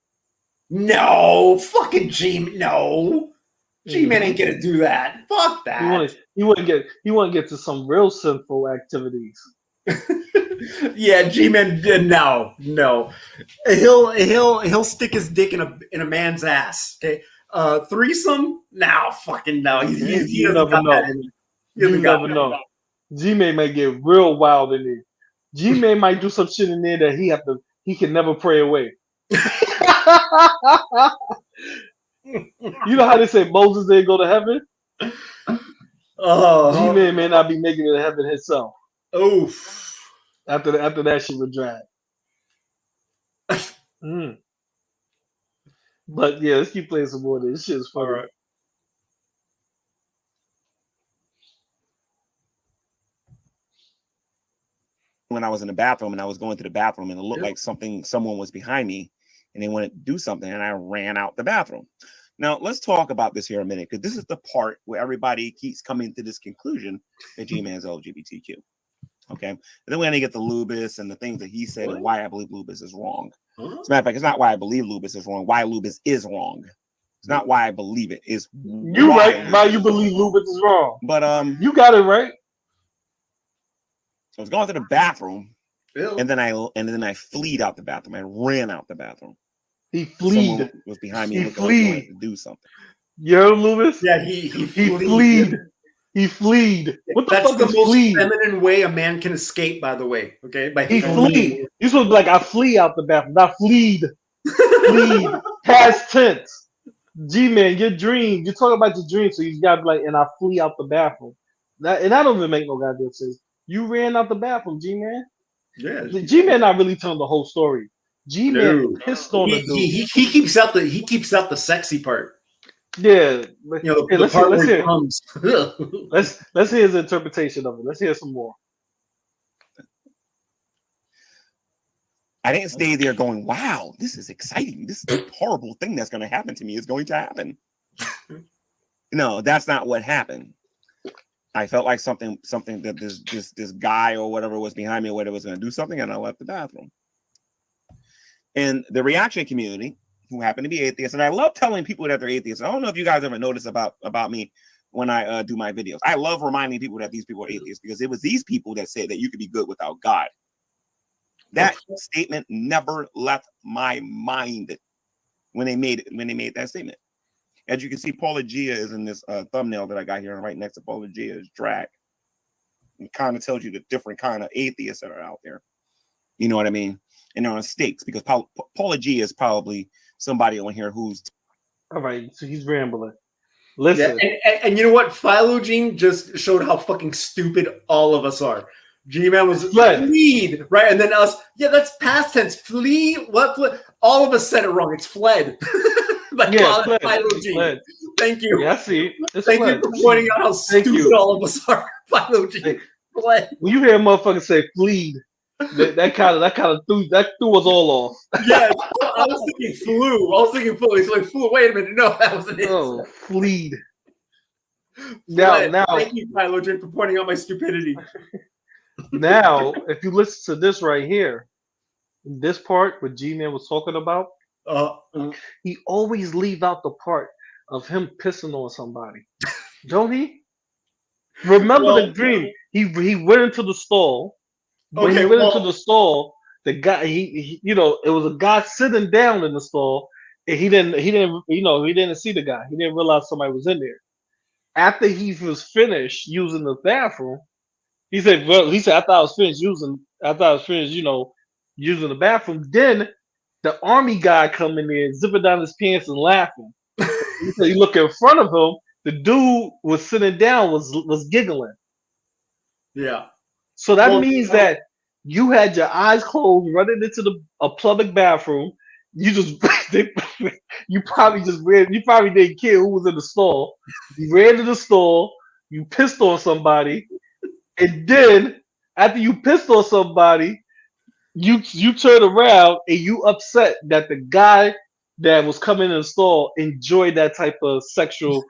No, fucking G-Man. No, G-Man ain't gonna do that. Fuck that. He wouldn't get to some real sinful activities. Yeah, G-Man. No. He'll stick his dick in a man's ass. Okay. Threesome? No, fucking no. He You never know. You never know. G-Man might get real wild in there. G-Man might do some shit in there that he can never pray away. You know how they say Moses didn't go to heaven? G-Man may not be making it to heaven himself. Oof. After that shit would drag. But yeah, let's keep playing some more of this. This shit is funny. All right. When I was in the bathroom and I was going to the bathroom and it looked like someone was behind me and they wanted to do something and I ran out the bathroom. Now let's talk about this here a minute because this is the part where everybody keeps coming to this conclusion that G-Man's LGBTQ. Okay, and then we're gonna get the Loobis and the things that he said and why I believe Loobis is wrong. As a matter of fact, it's not why I believe Loobis is wrong. Why Loobis is wrong. It's not why I believe it. It's you right. Why you believe Loobis is wrong? But you got it right. I was going to the bathroom, and then I fleed out the bathroom. I ran out the bathroom. He fleed. Someone was behind me. He fleed to do something. You heard Loobis? Yeah, he fleed. He fleed. What the fuck is the most fleed? feminine way a man can escape, by the way. Okay, he fleed. You supposed to be like, I flee out the bathroom. Not fleed. Fleed. Past tense. G-Man, your dream. You're talking about your dream, so you gotta be like, and I flee out the bathroom. That don't even make no goddamn sense. You ran out the bathroom, G-Man. Yeah. G-Man not really telling the whole story. G-Man pissed on the dude. He keeps out the sexy part. Yeah, the part where he comes. Let's hear his interpretation of it. Let's hear some more. I didn't stay there going, wow, this is exciting. This is a horrible thing that's going to happen to me is going to happen. No, that's not what happened. I felt like something that this guy or whatever was behind me or whatever was going to do something, and I left the bathroom. And the reaction community, who happen to be atheists, and I love telling people that they're atheists. I don't know if you guys ever noticed about me when I do my videos. I love reminding people that these people are atheists because it was these people that said that you could be good without God. That statement never left my mind when they made that statement. As you can see, Paula Gia is in this thumbnail that I got here, and right next to Paula Gia is Drag. It kind of tells you the different kind of atheists that are out there. You know what I mean? And they're on stakes because Paula Gia is probably somebody on here who's. All right, so he's rambling. Yeah, Listen, and you know what? Phylogene just showed how fucking stupid all of us are. G-Man was fleed, right? And then us, yeah, that's past tense. Flee, what? All of us said it wrong. It's fled. fled. Phylogene. Fled. Thank you. Yeah, I see. Thank you for pointing out how stupid all of us are. Phylogene. Fled. When you hear a motherfucker say "fleed," that kind of threw us all off. Yeah, I was thinking flew. It's like flew. Wait a minute, no, that wasn't it. Oh, fleed. Now, Now, thank you, Phylogene, for pointing out my stupidity. now, if you listen to this right here, this part what G-Man was talking about, he always leave out the part of him pissing on somebody, don't he? Remember the dream? He went into the stall. When he went into the stall, the guy he it was a guy sitting down in the stall, and he didn't see the guy. He didn't realize somebody was in there. After he was finished using the bathroom, he said, after I was finished using the bathroom, then the army guy come in there, zipping down his pants and laughing. He said, you look in front of him, the dude was sitting down, was giggling. Yeah. So that means that you had your eyes closed, running into a public bathroom. You probably didn't care who was in the stall. You ran to the stall, you pissed on somebody, and then after you pissed on somebody, you turn around and you upset that the guy that was coming in the stall enjoyed that type of sexual.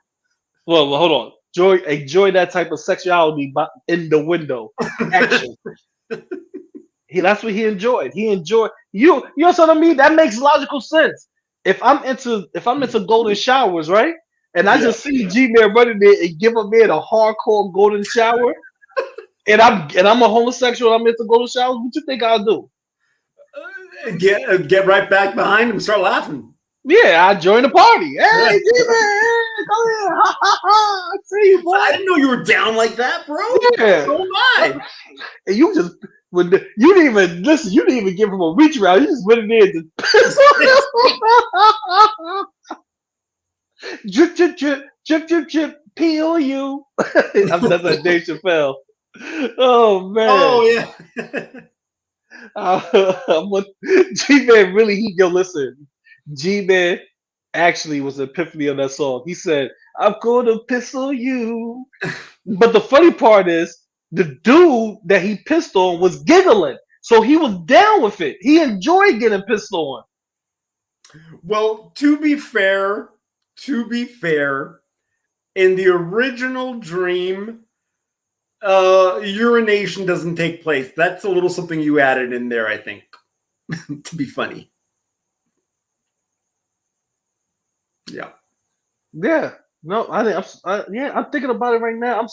Well, hold on. Enjoy that type of sexuality in the window action. That's what he enjoyed. He enjoyed you. You know what I mean? That makes logical sense. If I'm into golden showers, right? And I just see G-Man running there and give a man a hardcore golden shower, and I'm a homosexual. And I'm into golden showers. What you think I'll do? Get right back behind him and start laughing. Yeah, I join the party. Hey, G-Man, come here. Ha, ha, ha. I see you, boy. I didn't know you were down like that, bro. Yeah. So am I. And you just you didn't even listen. You didn't even give him a reach around. You just went in there and just piss on him. Drip, drip, drip, drip, drip, drip. P.O.U. That's like Dave Chappelle. Oh man. Oh yeah. G-Man really listen. G-Man actually was the epiphany of that song. He said, I'm gonna piss on you. But the funny part is the dude that he pissed on was giggling. So he was down with it. He enjoyed getting pissed on. Well, to be fair, in the original dream, urination doesn't take place. That's a little something you added in there, I think, to be funny. Yeah. Yeah. No, I'm thinking about it right now. I'm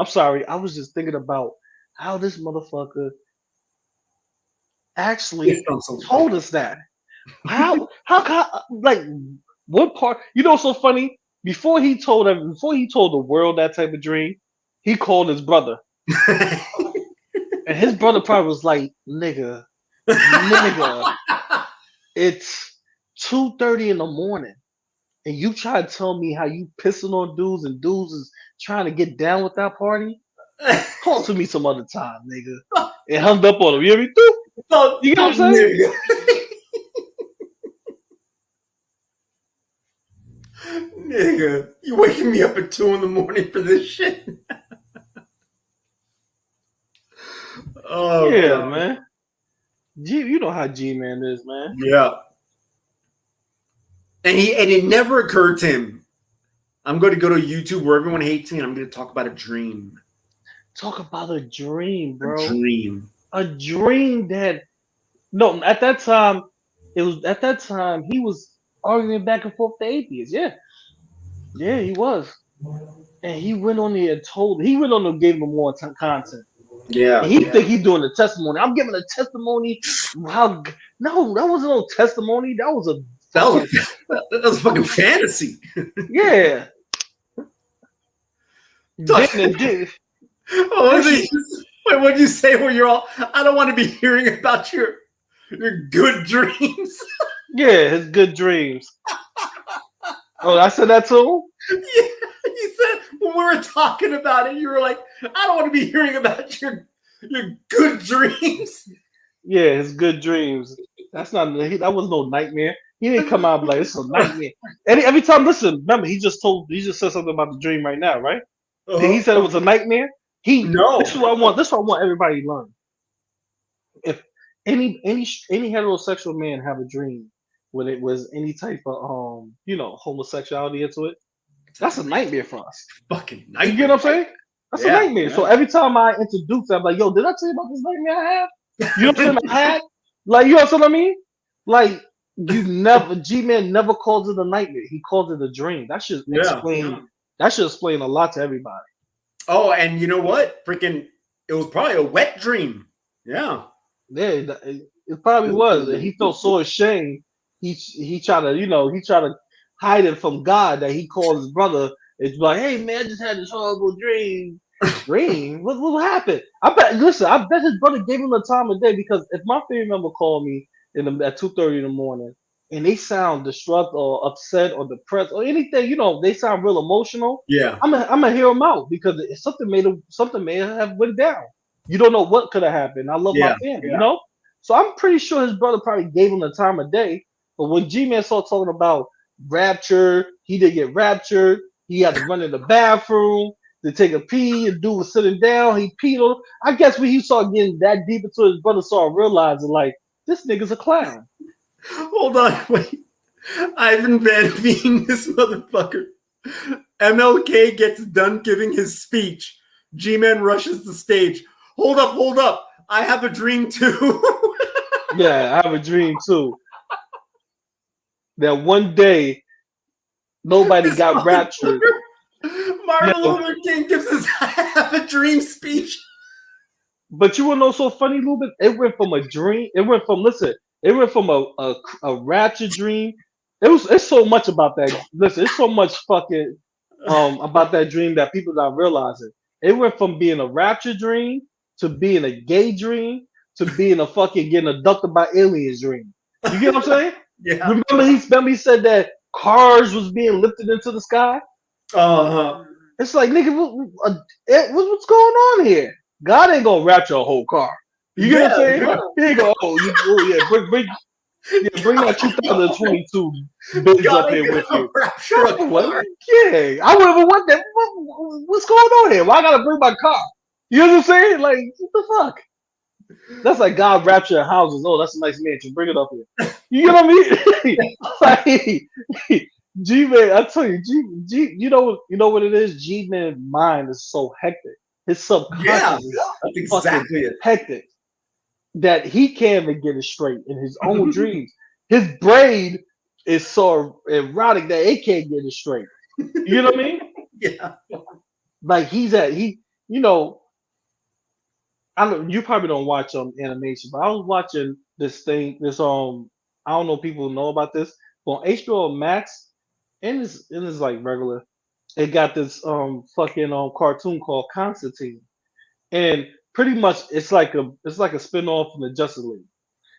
sorry. I was just thinking about how this motherfucker actually told us that. How like what part? You know, what's so funny. Before he told the world that type of dream, he called his brother, and his brother probably was like, "Nigga, it's 2:30 in the morning, and you try to tell me how you pissing on dudes and dudes is trying to get down with that party? Talk to me some other time, nigga." And hung up on him. You hear me? You know what I'm saying? Nigga, you waking me up at 2 in the morning for this shit? Oh yeah, God. man. You know how G-Man is, man. Yeah. And it never occurred to him, I'm going to go to YouTube where everyone hates me and I'm going to talk about a dream. Talk about a dream, bro. A dream that at that time he was arguing back and forth with the atheists. Yeah, he was. And he went on there and gave him more content. Yeah. And he think he's doing the testimony. I'm giving a testimony. No, that wasn't no testimony. That was a That Fucking, was that was fucking fantasy. yeah. Talk- Then What was it? Wait, what did you say? Where you're all? I don't want to be hearing about your good dreams. yeah, his good dreams. Oh, I said that too. Yeah, you said when we were talking about it, you were like, I don't want to be hearing about your good dreams. Yeah, his good dreams. That's not. That was no nightmare. He didn't come out like it's a nightmare. And every time, listen, remember, he just said something about the dream right now, right? Then he said it was a nightmare. No. This is what I want. This is what I want everybody to learn. If any heterosexual man have a dream when it was any type of homosexuality into it, that's a nightmare for us. Fucking You nightmare. get what I'm saying? That's Yeah, a nightmare. yeah. So every time I introduce it, I'm like, yo, did I tell you about this nightmare I have? You know what I'm saying? I had? Like, you know what I mean? Like, G-Man never calls it a nightmare. He calls it a dream. That should explain a lot to everybody. Oh, and you know what? Freaking, it was probably a wet dream. Yeah. Yeah, it probably was. And he felt so ashamed. He tried to hide it from God that he called his brother. It's like, hey man, I just had this horrible dream. Dream? What happened? I bet his brother gave him the time of day, because if my family member called me at 2:30 in the morning and they sound distraught or upset or depressed or anything, they sound real emotional. Yeah. I'm gonna hear them out, because something may have went down. You don't know what could have happened. I love my family, So I'm pretty sure his brother probably gave him the time of day. But when G-Man started talking about rapture, he did get raptured. He had to run in the bathroom to take a pee, and dude was sitting down. He peed on him. I guess when he started getting that deep into his brother, started realizing, like, this nigga's a clown. Hold on, wait. Ivan Van being this motherfucker. MLK gets done giving his speech. G-Man rushes the stage. Hold up. I have a dream too. Yeah, I have a dream too. That one day nobody got raptured. Martin Luther King gives his I have a dream speech. But you wanna know so funny, Loobis? It went from a dream. It went from a rapture dream. It's so much about that. Listen, it's so much fucking about that dream that people not realizing. It went from being a rapture dream to being a gay dream to being a fucking getting abducted by aliens dream. You get what I'm saying? Yeah. Remember he said that cars was being lifted into the sky? Uh-huh. It's like, nigga, what's going on here? God ain't gonna rapture a whole car. You get what I'm saying? Yeah. He ain't gonna, bring that 2022 biz God up ain't here with gonna you. rapture a car. Yeah, I wouldn't want that. What's going on here? Why I gotta bring my car? You know what I'm saying? Like, what the fuck? That's like God rapture houses. Oh, that's a nice mansion. Bring it up here. You know what I mean? Like, G-Man, I tell you, you know what it is? G-Man's mind is so hectic. His subconscious is That's exactly it. hectic that he can't even get it straight in his own dreams. His brain is so erotic that it can't get it straight. You know what I mean? Yeah. Like you probably don't watch animation, but I was watching this thing. I don't know if people know about this, but on HBO Max, and it's like regular. It got this fucking cartoon called Constantine, and pretty much it's like a spinoff from the Justice League.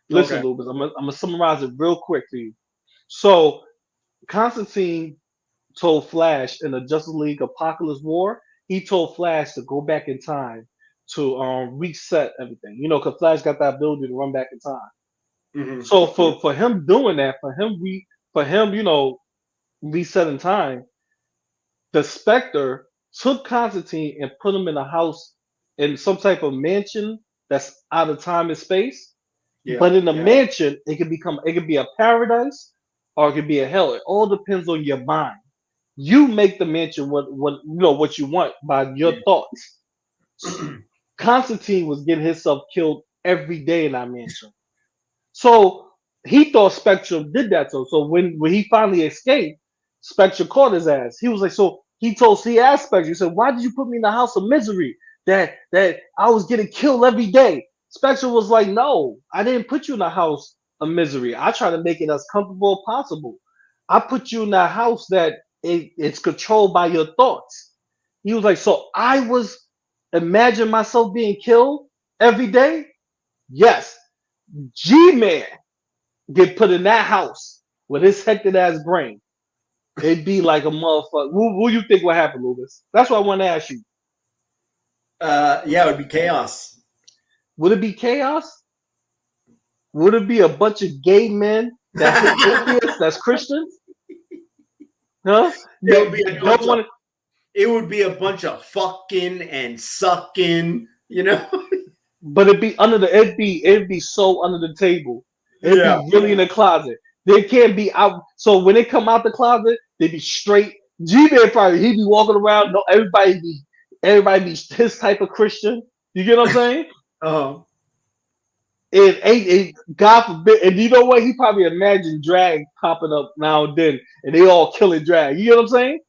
Listen, Okay. Lucas, I'm gonna summarize it real quick for you. So Constantine told Flash in the Justice League Apocalypse War, he told Flash to go back in time to reset everything. Because Flash got that ability to run back in time. Mhm. So for him doing that, for him, resetting time, the Spectre took Constantine and put him in a house in some type of mansion that's out of time and space. Yeah. But in the mansion, it could be a paradise or it could be a hell. It all depends on your mind. You make the mansion what you want by your thoughts. Constantine was getting himself killed every day in that mansion. So he thought Spectre did that to him. So when he finally escaped, Spectre caught his ass. He was like, so he asked Spectre, he said, why did you put me in the house of misery? That I was getting killed every day. Spectre was like, no, I didn't put you in the house of misery. I try to make it as comfortable as possible. I put you in that house that it's controlled by your thoughts. He was like, so I was imagine myself being killed every day. Yes, G-Man get put in that house with his hectic ass brain. It'd be like a motherfucker. Who you think would happen, Loobis? That's what I want to ask you. Yeah, it would be chaos. Would it be chaos? Would it be a bunch of gay men that hate atheists that's Christians? Huh? It would be a bunch of fucking and sucking, you know? But it'd be so under the table. It'd be really in the closet. They can't be out. So when they come out the closet, they be straight. G-Man probably he'd be walking around. No, everybody be his type of Christian. You get what I'm saying? Oh. And God forbid, and you know what? He probably imagined drag popping up now and then, and they all killing drag. You get what I'm saying?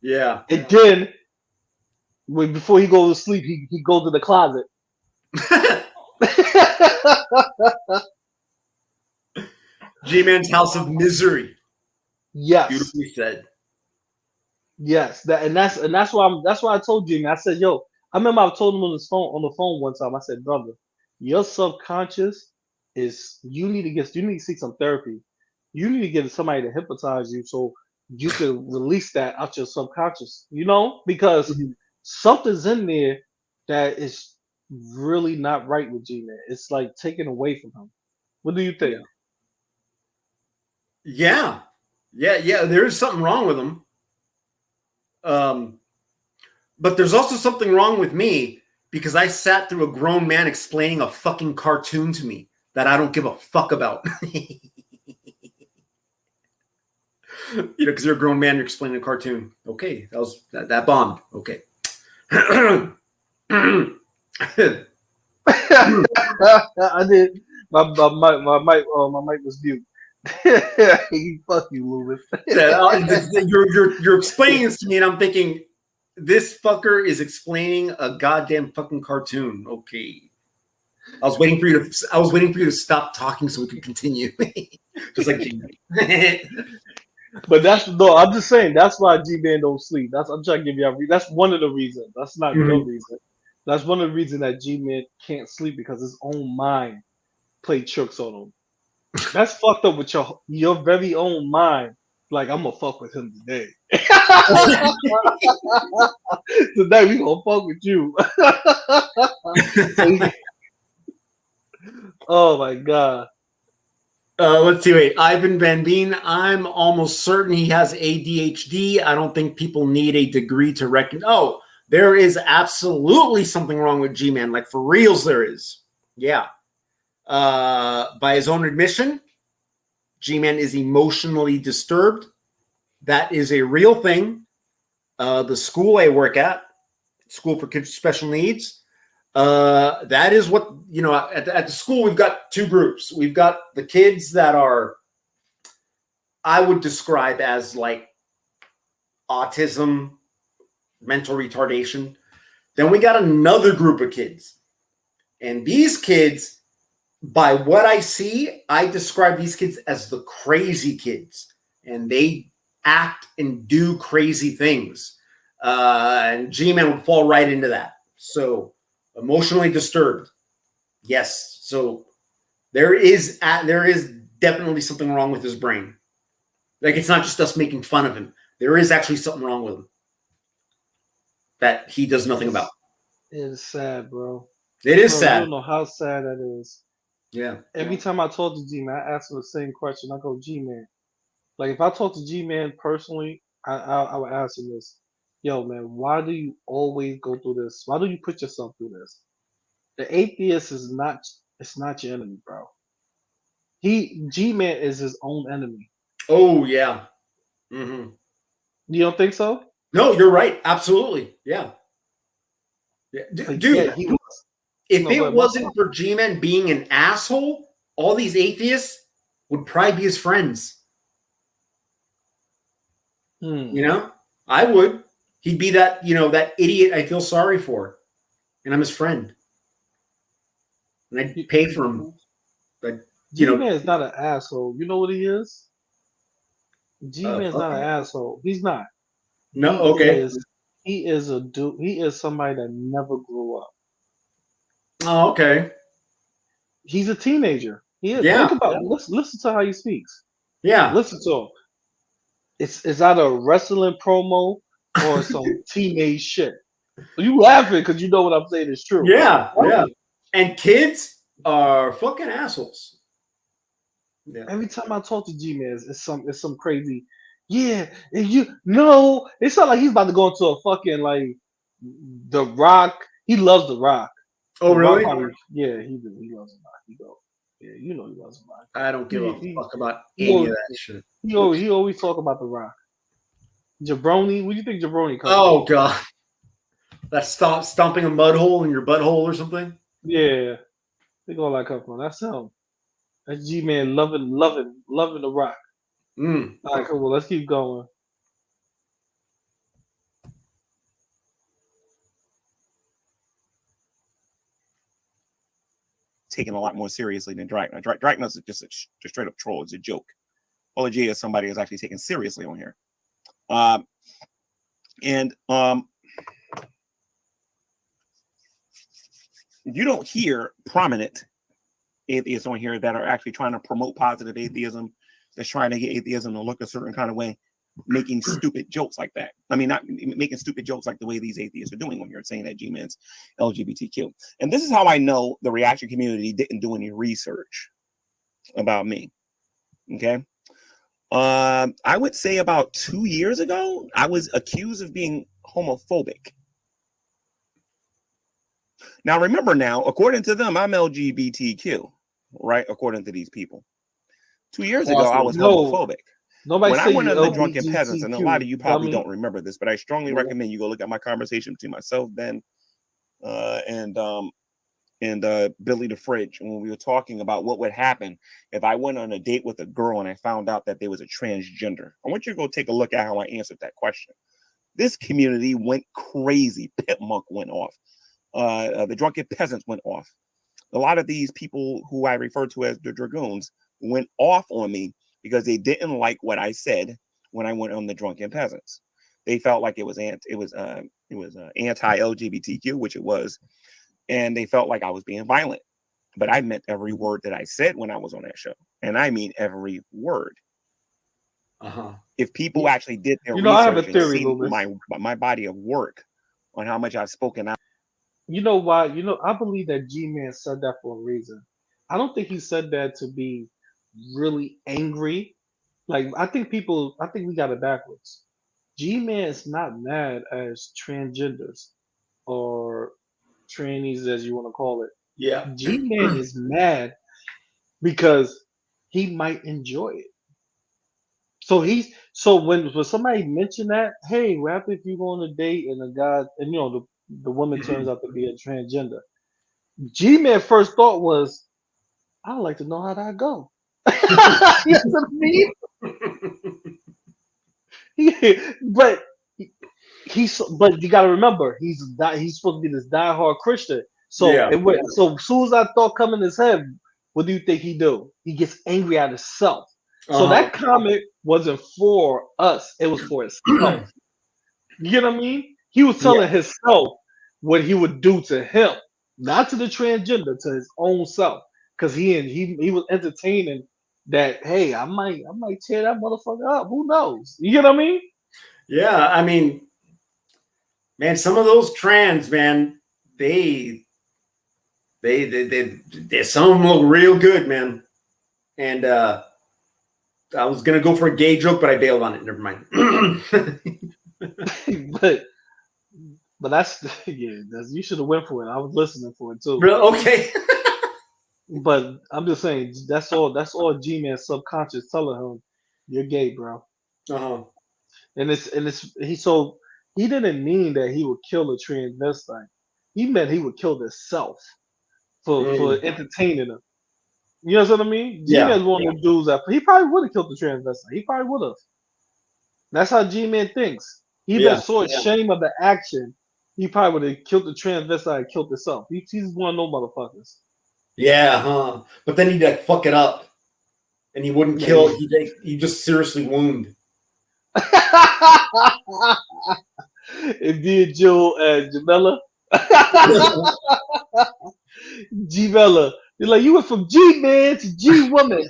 Yeah. And then, before he goes to sleep, he goes to the closet. G-Man's House of Misery. Yes. Beautifully said. Yes. That's why I told Jimmy. I said, yo, I remember I told him on the phone one time. I said, brother, your subconscious is you need to seek some therapy. You need to get somebody to hypnotize you so you can release that out your subconscious, because something's in there that is really not right with G-Man. It's like taken away from him. What do you think? Yeah. There is something wrong with him. But there's also something wrong with me because I sat through a grown man explaining a fucking cartoon to me that I don't give a fuck about. Because you're a grown man, you're explaining a cartoon. Okay, that bombed. Okay. I did. My mic was mute. Fuck you, Loobis. You're explaining this to me, and I'm thinking, this fucker is explaining a goddamn fucking cartoon. Okay. I was waiting for you to stop talking so we could continue. Just like But I'm just saying that's why G-Man don't sleep. I'm trying to give you that's one of the reasons. That's not the reason. That's one of the reasons that G-Man can't sleep because his own mind played tricks on him. That's fucked up with your very own mind. Like, I'm gonna fuck with him today. Today we gonna fuck with you. Oh my god. Let's see. Wait, Ivan Van Veen. I'm almost certain he has ADHD. I don't think people need a degree to recognize. Oh, there is absolutely something wrong with G-Man. Like, for reals, there is. Yeah. By his own admission, G-Man is emotionally disturbed. That is a real thing. The school I work at, School for Kids with Special Needs, that is what, at the school, we've got two groups. We've got the kids that are, I would describe as like autism, mental retardation. Then we got another group of kids. And these kids, by what I see, I describe these kids as the crazy kids. And they act and do crazy things. And G-Man would fall right into that. So, emotionally disturbed. Yes. So there is definitely something wrong with his brain. Like, it's not just us making fun of him. There is actually something wrong with him that he does nothing about. It is sad, bro. It is sad. I don't know how sad that is. Yeah. Every time I talk to G-Man, I ask him the same question. I go, G-Man. Like, if I talk to G-Man personally, I would ask him this. Yo, man, why do you always go through this? Why do you put yourself through this? The atheist is not your enemy, bro. G-Man is his own enemy. Oh, yeah. Mm-hmm. You don't think so? No, you're right. Absolutely. Yeah. Like, dude, yeah, if it wasn't for G-Man being an asshole, all these atheists would probably be his friends. I would. He'd be that, that idiot I feel sorry for. And I'm his friend. And I'd pay for him. I'd you know, G-Man is not an asshole. You know what he is? G-Man is not an fucking, asshole. He's not. no, He okay. is. He is a dude. He is somebody that never grew up. Oh, okay. He's a teenager. He is. Think Yeah, about it. Listen to how he speaks. yeah, Listen to him. It's either a wrestling promo or some teenage shit. You laughing because you know what I'm saying is true. yeah, yeah. And kids are fucking assholes. Yeah. Every time I talk to G-Man, it's some crazy. Yeah, and you no, it's not like he's about to go into a fucking like The Rock. He loves The Rock. Oh, The Rock really? probably, yeah, he do. He loves The Rock. He go, yeah, you know he loves The Rock. I don't give a He, fuck about he, any of always, that shit. he always talk about The Rock. Jabroni, what do you think Jabroni comes from? Oh god, that's stomping a mud hole in your butthole or something. Yeah, think all that come from. That's him. That's G-Man loving The Rock. Mm. All right, cool. Let's keep going. Taken a lot more seriously than Dragna. Dragna's just a straight up troll. It's a joke. OG is somebody who's actually taken seriously on here. And you don't hear prominent atheists on here that are actually trying to promote positive atheism, that's trying to get atheism to look a certain kind of way, making stupid jokes like that. I mean, not making stupid jokes like the way these atheists are doing on here, saying that G-Man's LGBTQ. And this is how I know the reaction community didn't do any research about me. Okay. I would say about 2 years ago, I was accused of being homophobic. Now, remember now, according to them, I'm LGBTQ, right? According to these people. 2 years ago, I was homophobic. Nobody When I say went you on the Drunken Peasants, and a lot of LGBTQ, you probably dummy. don't remember this, but I strongly recommend you go look at my conversation between myself then and Billy the Fridge, when we were talking about what would happen if I went on a date with a girl and I found out that there was a transgender. I want you to go take a look at how I answered that question. This community went crazy. Pit Monk went off. The Drunken Peasants went off. A lot of these people who I refer to as the Dragoons went off on me because they didn't like what I said when I went on the Drunken Peasants. They felt like it was anti-LGBTQ, which it was, and they felt like I was being violent. But I meant every word that I said when I was on that show, and I mean every word. If people actually did their research I have a theory, and Loobis. my body of work on how much I've spoken out. You know why? I believe that G-Man said that for a reason. I don't think he said that to be really angry. Like I think we got it backwards. G-Man is not mad as transgenders or trannies, as you want to call it. Yeah. G-Man is mad because he might enjoy it. So when somebody mentioned that, hey, what happens if you go on a date and the guy and the woman turns out to be a transgender? G-Man first thought was, I'd like to know how that go. You know what I mean? But but you got to remember, he's supposed to be this diehard Christian. So Yeah. so as soon as that thought come in his head, what do you think he do? He gets angry at himself. So that comment wasn't for us; it was for himself. You know what I mean? He was telling himself what he would do to him, not to the transgender, to his own self, because he was entertaining that. Hey, I might tear that motherfucker up. Who knows? You know what I mean? Yeah, I mean, man, some of those trans, man, they some of them look real good, man. And I was gonna go for a gay joke, but I bailed on it. Never mind. but that's you should have went for it. I was listening for it too. Okay. But I'm just saying that's all G-Man subconscious telling him, you're gay, bro. And he didn't mean that he would kill a transvestite. He meant he would kill himself for entertaining him. You know what I mean? G-Man's one of those dudes that he probably would have killed the transvestite. He probably would have. That's how G-Man thinks. He even saw shame of the action. He probably would have killed the transvestite and killed himself. He's one of those motherfuckers. Yeah, huh? But then he'd like fuck it up, and he wouldn't Yeah, kill. He'd just seriously wound. Indeed, Joe and Jamela. G-Mella. You're like, you went from G-Man to G-Woman.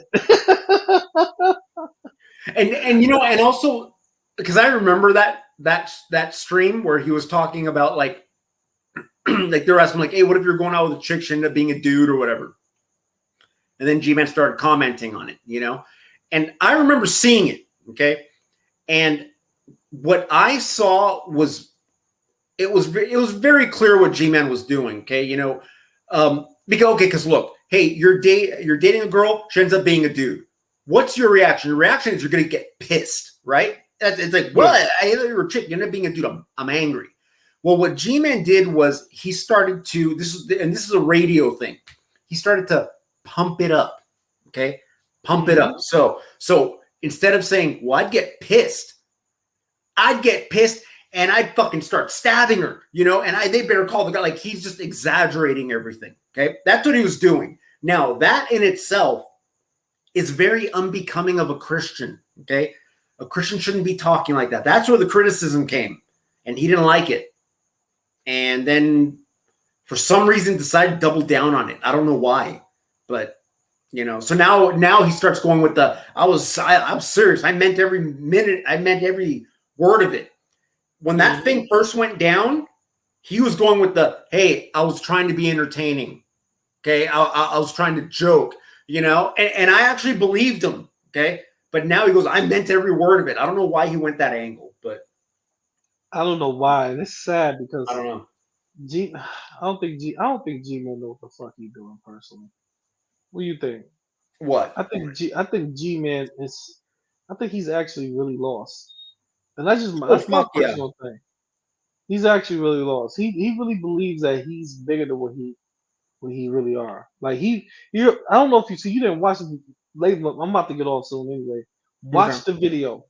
And and also because I remember that stream where he was talking about like like they're asking like, hey, what if you're going out with a chick, she ended up being a dude or whatever? And then G-Man started commenting on it. And I remember seeing it, okay? And what I saw was it was very clear what G-Man was doing, okay? Because look, hey, you're dating a girl, she ends up being a dude. What's your reaction? Your reaction is you're gonna get pissed, right? It's like, well, I thought you were a chick, you end up being a dude. I'm angry. Well, what G-Man did was he started to this is a radio thing. He started to pump it up, okay? Pump it up. So instead of saying, well, I'd get pissed and I'd fucking start stabbing her, and they better call the guy. Like, he's just exaggerating everything. Okay. That's what he was doing. Now, that in itself is very unbecoming of a Christian. Okay. A Christian shouldn't be talking like that. That's where the criticism came, and he didn't like it. And then for some reason decided to double down on it. I don't know why, but so now he starts going with I'm serious. I meant every minute. I meant every word of it. When that thing first went down, he was going with hey, I was trying to be entertaining. Okay. I was trying to joke, and I actually believed him. Okay. But now he goes, I meant every word of it. I don't know why he went that angle, but I don't know why. And it's sad because I don't know. I don't think G-Man knows what the fuck he's doing personally. What do you think? What? I think G-Man I think he's actually really lost. And that's Oh, my fuck yeah. personal thing. He's actually really lost. He really believes that he's bigger than what he really are. Like I don't know if you didn't watch it late. I'm about to get off soon anyway. Okay. Watch the video.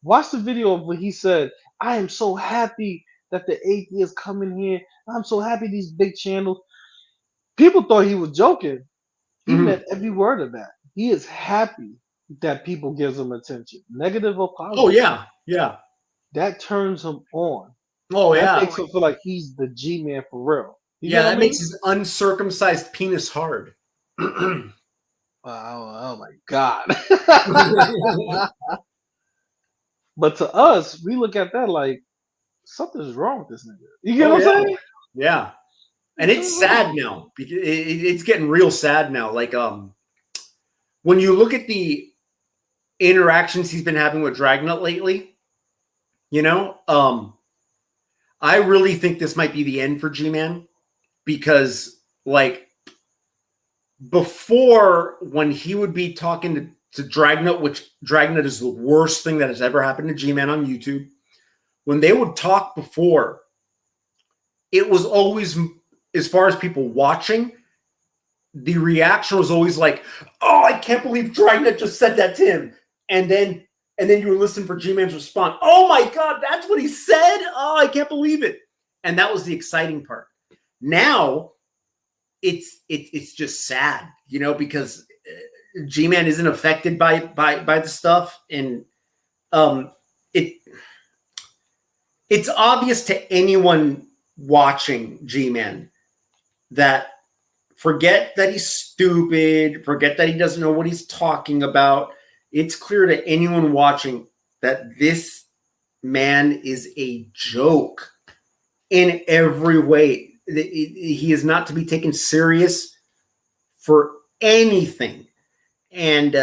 Watch the video of when he said, I am so happy that the atheists come in here. I'm so happy these big channels. People thought he was joking. He meant every word of that. He is happy that people gives him attention, negative or positive. Oh, yeah. Yeah. That turns him on. Oh, That yeah. makes him feel like he's the G-Man for real. You Yeah, get what that I mean? makes his uncircumcised penis hard. Oh my God. But to us, we look at that like something's wrong with this nigga. You get Oh, what I'm yeah. saying? Yeah. And it's sad now because it's getting real sad now. Like, when you look at the interactions he's been having with Dragnet lately, I really think this might be the end for G-Man because, like, before when he would be talking to Dragnet, which Dragnet is the worst thing that has ever happened to G-Man on YouTube, when they would talk before, it was always, as far as people watching, the reaction was always like, oh, I can't believe Dragnet just said that to him. And then you would listen for G-Man's response. Oh my God, that's what he said? Oh, I can't believe it. And that was the exciting part. Now it's just sad, because G-Man isn't affected by the stuff. And it's obvious to anyone watching G-Man that forget that he's stupid, forget that he doesn't know what he's talking about. It's clear to anyone watching that this man is a joke in every way. He is not to be taken serious for anything. And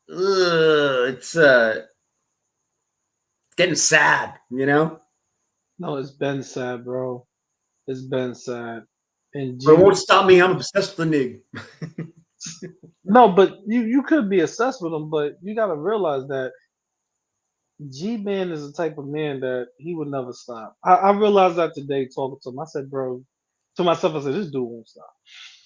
it's getting sad, No, it's been sad, bro. It's been sad. And But it won't stop me. I'm obsessed with the nig. no, but you could be obsessed with him, but you gotta realize that G-Man is the type of man that he would never stop. I realized that today talking to him. I said, bro, to myself, I said, this dude won't stop.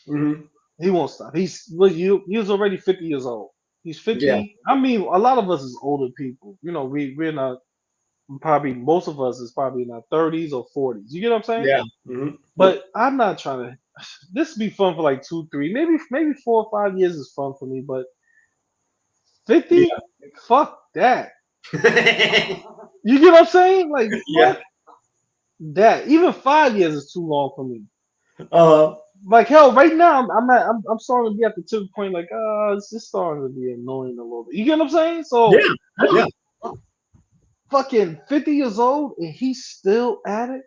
Mm-hmm. He won't stop. He was already 50 years old. He's 50. Yeah. I mean, a lot of us is older people. We're not most of us is probably in our 30s or 40s. You get what I'm saying? Yeah. Mm-hmm. But I'm not trying to this be fun for like 2, 3, maybe 4 or 5 years is fun for me, but 50, fuck that. You get what I'm saying? Like Yeah. fuck that. Even 5 years is too long for me. Uh, Like hell, right now I'm starting to be at the tipping point. Like, it's just starting to be annoying a little bit. You get what I'm saying? So, yeah. Yeah. fucking 50 years old and he's still at it.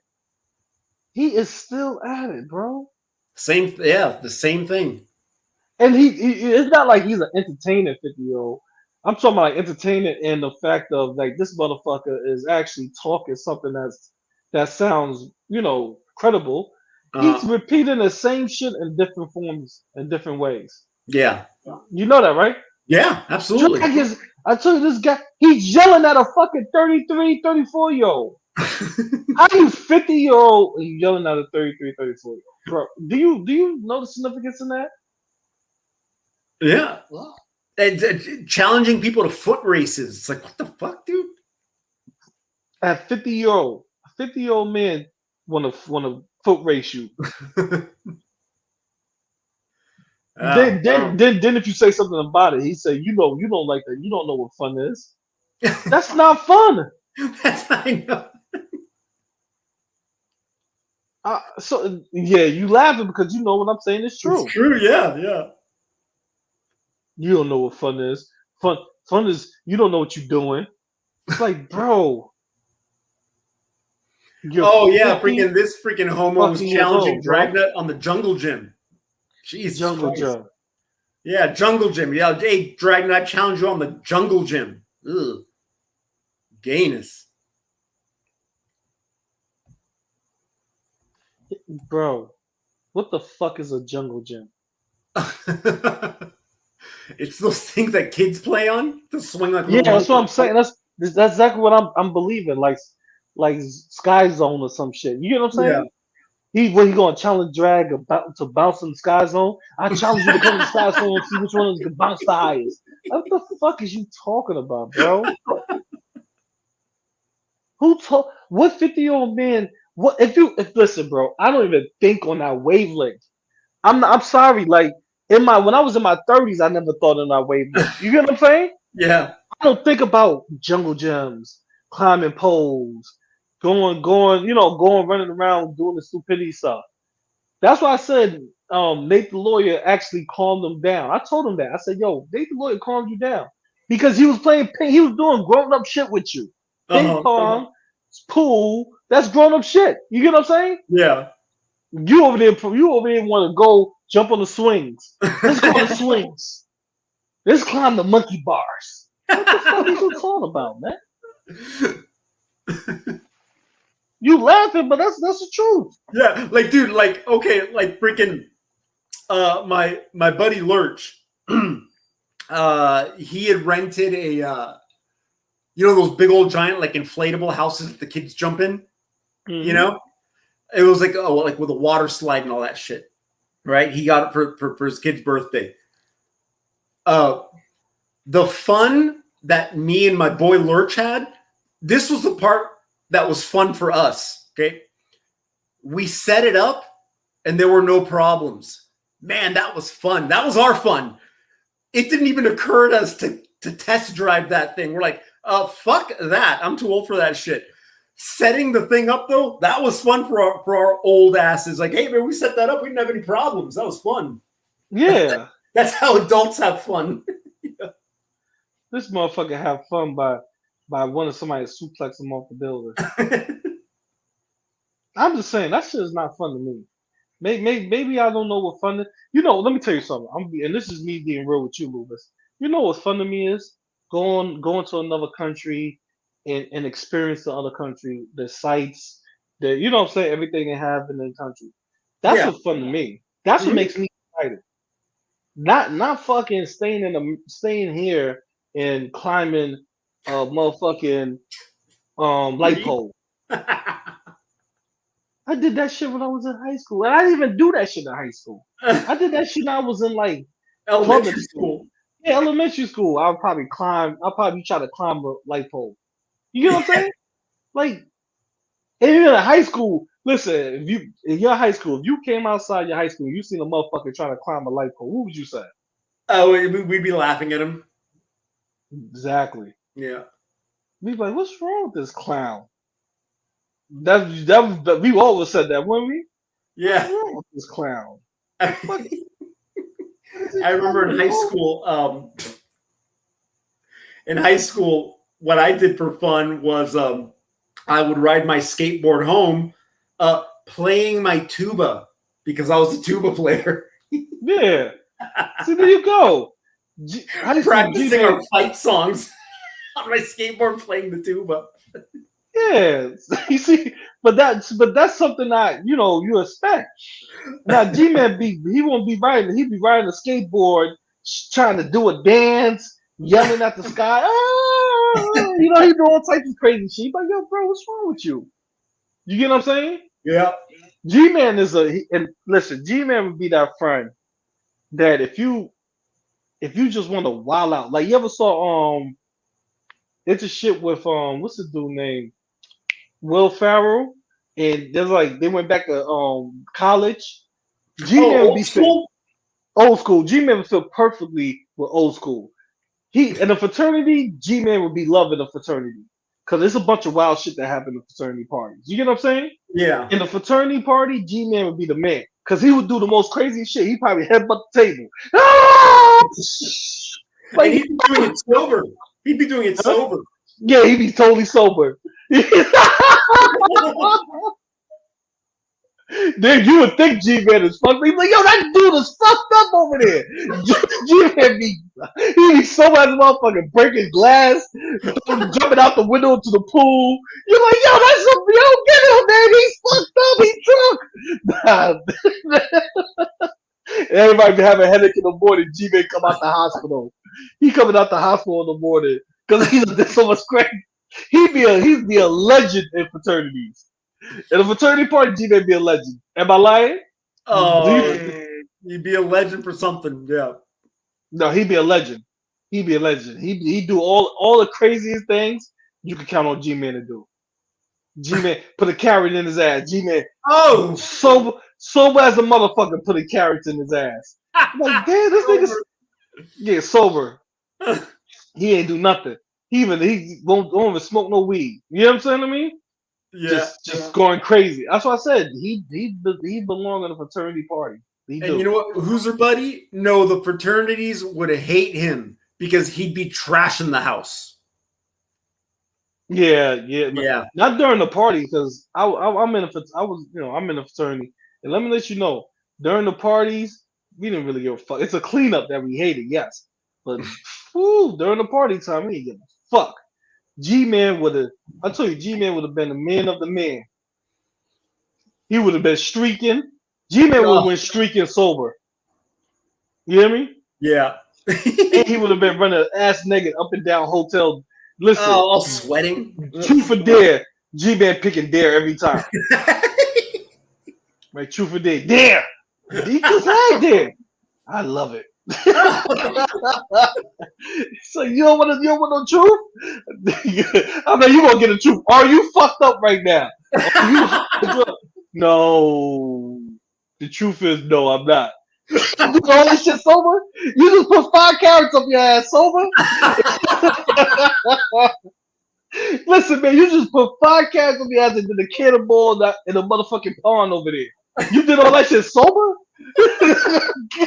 He is still at it, bro. Same. Yeah. The same thing. And it's not like he's an entertainer 50-year-old. I'm talking about like entertainer in the fact of like this motherfucker is actually talking something that sounds, credible. He's Uh, repeating the same shit in different forms in different ways. yeah. You know that, right? Yeah. Absolutely. Drag is, I tell you, this guy, he's yelling at a fucking 33, 34-year-old. How you 50-year-old and you yelling at a 33, 34-year-old? Bro, do you know the significance in that? Yeah. And challenging people to foot races. It's like, what the fuck, dude? At 50-year-old, a 50-year-old man wanna foot race you. Then if you say something about it, he say, you don't like that. You don't know what fun is. That's not fun. I know. So yeah, you laughing because you know what I'm saying is true. It's true. Yeah. Yeah. You don't know what fun is. Fun is you don't know what you're doing. It's like, bro. Oh yeah, 50 this freaking homo was fucking years challenging old, bro. Dragnet on the Jungle Gym. Jesus Jungle Christ. Gym. Yeah, Jungle Gym. Yeah, hey, Dragnet, I challenge you on the Jungle Gym. Ugh. Gayness. Bro, what the fuck is a jungle gym? It's those things that kids play on to swing like Yeah, little that's what I'm monkeys. saying. That's exactly what I'm believing. Like Sky Zone or some shit. You get what I'm saying? Yeah. He gonna challenge Drag about to bounce in the Sky Zone. I challenge you to come to the Sky Zone and see which one is can bounce the highest. What the fuck is you talking about, bro? What 50-year-old man? What if listen, bro? I don't even think on that wavelength. I'm sorry. Like when I was in my 30s, I never thought on that wavelength. You get what I'm saying? Yeah. I don't think about jungle gyms, climbing poles, going, running around doing the stupidity stuff. That's why I said Nate the lawyer actually calmed him down. I told him that. I said, "Yo, Nate the lawyer calmed you down because he was playing ping. He was doing grown up shit with you. Ping pong, pool. That's grown up shit. You get what I'm saying? Yeah. You over there want to go jump on the swings. Let's go on the swings. Let's climb the monkey bars. What the fuck are you talking about, man? You laughing, but that's the truth. Yeah, like dude, like okay, like freaking my buddy Lurch, he had rented a those big old giant like inflatable houses that the kids jump in. Mm-hmm. You know? It was like like with a water slide and all that shit. Right? He got it for his kid's birthday. The fun that me and my boy Lurch had, this was the part that was fun for us. Okay. We set it up and there were no problems. Man, that was fun. That was our fun. It didn't even occur to us to test drive that thing. We're like, fuck that. I'm too old for that shit. Setting the thing up though, that was fun for our old asses. Like, hey man, we set that up. We didn't have any problems. That was fun. Yeah. That's how adults have fun. This motherfucker have fun by wanting somebody to suplex him off the building. I'm just saying that shit is not fun to me. Maybe I don't know what fun is. Let me tell you something. And this is me being real with you, Loobis. You know what fun to me is? Going to another country and experience the other country, the sights, you know what I'm saying, everything they have in their country. That's what's fun to me. That's what makes me excited. Not fucking staying here and climbing a motherfucking light pole. I did that shit when I was in high school. And I didn't even do that shit in high school. I did that shit when I was in like elementary school. Yeah, elementary school. I'll probably try to climb a light pole. You know what I'm saying? Like, and even in high school, Listen, if you in your high school, if you came outside your high school, and you seen a motherfucker trying to climb a light pole, what would you say? Oh, we'd be laughing at him. Exactly. Yeah. We'd be like, "What's wrong with this clown?" We always said that, wouldn't we? What's Yeah. wrong with this clown? What is he I remember trying in to high do? school. In high school, what I did for fun was I would ride my skateboard home, playing my tuba because I was a tuba player, Yeah. See, there you go. High school G practicing our man. fight songs on my skateboard, playing the tuba. Yeah. You see, but that's something that you expect. Now G man he won't be riding. He'd be riding a skateboard, trying to do a dance, yelling at the sky. Ah! He do all types of crazy shit. Like, yo, bro, what's wrong with you? You get what I'm saying? Yeah. G man and listen, G man would be that friend that if you just want to wild out, like you ever saw it's a shit with what's the dude name? Will Farrell, and there's like they went back to college. G Oh, Man would be old fit school. old school. G Man would fit perfectly with old school. He in a fraternity, G Man would be loving a fraternity because there's a bunch of wild shit that happened in fraternity parties. You get what I'm saying? Yeah. In a fraternity party, G Man would be the man because he would do the most crazy shit. He probably headbutt the table. Ah! And Like, he'd be doing it sober. He'd be doing it huh? sober. Yeah, he'd be totally sober. Then you would think G-Man is fucked. He'd be like, yo, that dude is fucked up over there. G-Man he be so as a motherfucker breaking glass, jumping out the window to the pool. You're like, yo, get him, man. He's fucked up. He's drunk. Nah. Everybody be having a headache in the morning. G-Man come out the hospital. He coming out the hospital in the morning because he's did so much crazy. He'd be a legend in fraternities. In a fraternity party, G-Man be a legend. Am I lying? Do you, He'd be a legend for something. Yeah. no, he'd be a legend. He'd be a legend. He do all the craziest things you can count on G-Man to do. G-Man put a carrot in his ass. G-Man Oh. sober as a motherfucker put a carrot in his ass. I'm like, damn, this nigga's sober. He ain't do nothing. He won't even smoke no weed. You know what I'm saying to me? Yeah. Just going crazy. That's what I said. He belong in a fraternity party. He And do. you know what? Who's her buddy? No, the fraternities would hate him because he'd be trashing the house. Yeah. Yeah. Not during the party because I'm in I'm in a fraternity. And let me let you know, during the parties, we didn't really give a fuck. It's a cleanup that we hated, yes. But during the party time, we didn't give a fuck. G-Man would have I tell you, G-Man would have been the man of the man. He would have been streaking. G-Man would have Oh, went streaking sober. You hear me? yeah. And he would have been running ass naked up and down hotel. Listen, all sweating. truth or dare, G-Man picking dare every time. Right, truth or dare. Dare! He just had dare. I love it. So you don't want no truth? I mean, you gonna get a truth. Are you fucked up right now? No. The truth is no, I'm not. You do all this shit sober? You just put 5 carrots up your ass sober? Listen, man, you just put 5 carrots up your ass and did a cannonball in the motherfucking pond over there. You did all that shit sober?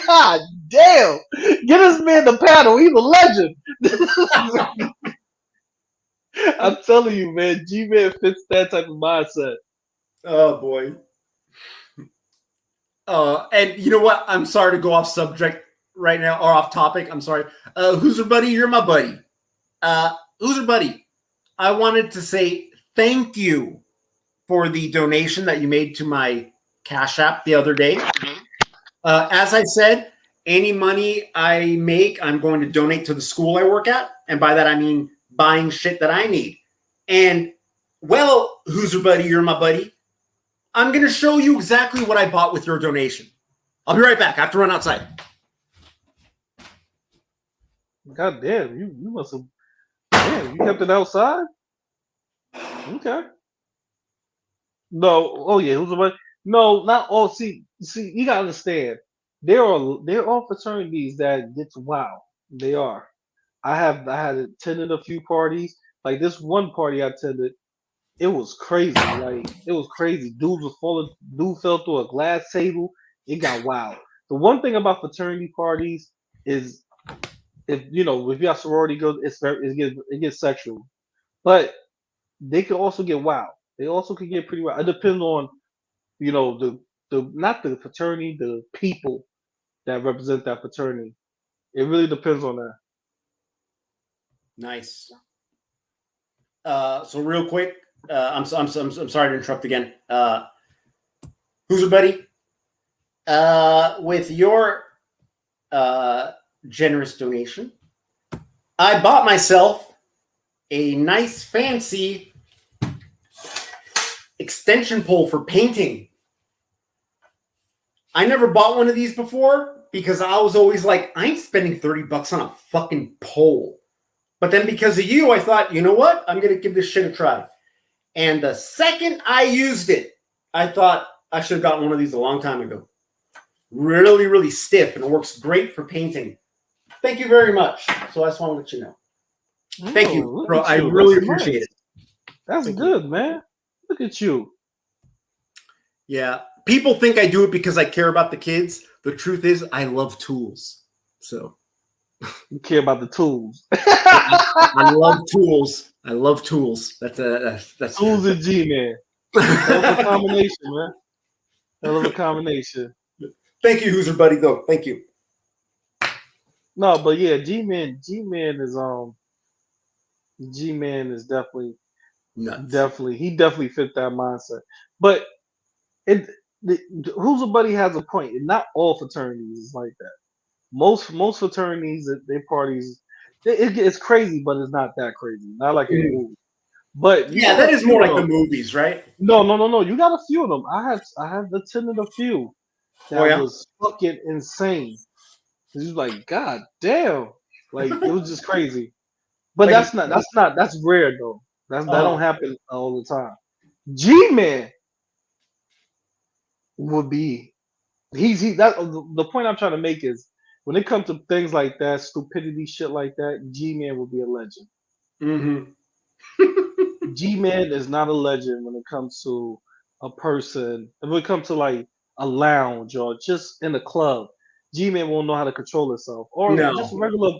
God damn. Get this man the paddle. He's a legend. I'm telling you, man, G-Man fits that type of mindset. Oh boy. And you know what? I'm sorry to go off subject right now or off topic. I'm sorry. Who's your buddy? You're my buddy. Who's your buddy? I wanted to say thank you for the donation that you made to my Cash App the other day. As I said, any money I make, I'm going to donate to the school I work at. And by that, I mean buying shit that I need. And, well, who's your buddy? You're my buddy. I'm going to show you exactly what I bought with your donation. I'll be right back. I have to run outside. God damn, you must have. Damn, you kept it outside? Okay. No, oh yeah, who's the No, not all. See, you gotta understand. There are fraternities that gets wild. They are. I had attended a few parties. Like this one party I attended, it was crazy. Like it was crazy. Dudes was falling. Dude fell through a glass table. It got wild. The one thing about fraternity parties is if if you have sorority girls, it gets sexual, but they can also get wild. They also can get pretty wild. It depends on the not the fraternity, the people that represent that fraternity. It really depends on that. Nice. So real quick, I'm sorry to interrupt again. Who's your buddy? With your generous donation, I bought myself a nice fancy extension pole for painting. I never bought one of these before because I was always like, I ain't spending $30 on a fucking pole. But then because of you, I thought, you know what? I'm going to give this shit a try. And the second I used it, I thought I should have gotten one of these a long time ago. Really, really stiff, and it works great for painting. Thank you very much. So I just want to let you know. Thank you, bro. I really appreciate it. That's good, man. Look at you. Yeah. People think I do it because I care about the kids. The truth is, I love tools. So you care about the tools. I love tools. I love tools. That's tools and Gman. Hell of a combination, man. Hell of a combination. Thank you, Hoosier buddy. Though, thank you. No, but yeah, Gman is definitely nuts. He definitely fit that mindset. But Who's a buddy has a point. Not all fraternities is like that. Most fraternities, their parties, it's crazy, but it's not that crazy. Not like in the movie. But yeah, that is more like the movies, right? No. You got a few of them. I have attended a few that was fucking insane. It was like, God damn, like it was just crazy. But like, that's rare though. That don't happen all the time. Gman would be the point I'm trying to make is when it comes to things like that, stupidity shit like that, Gman would be a legend. Mm-hmm. Gman is not a legend when it comes to a person. When it comes to like a lounge or just in a club, Gman won't know how to control itself, or just a regular,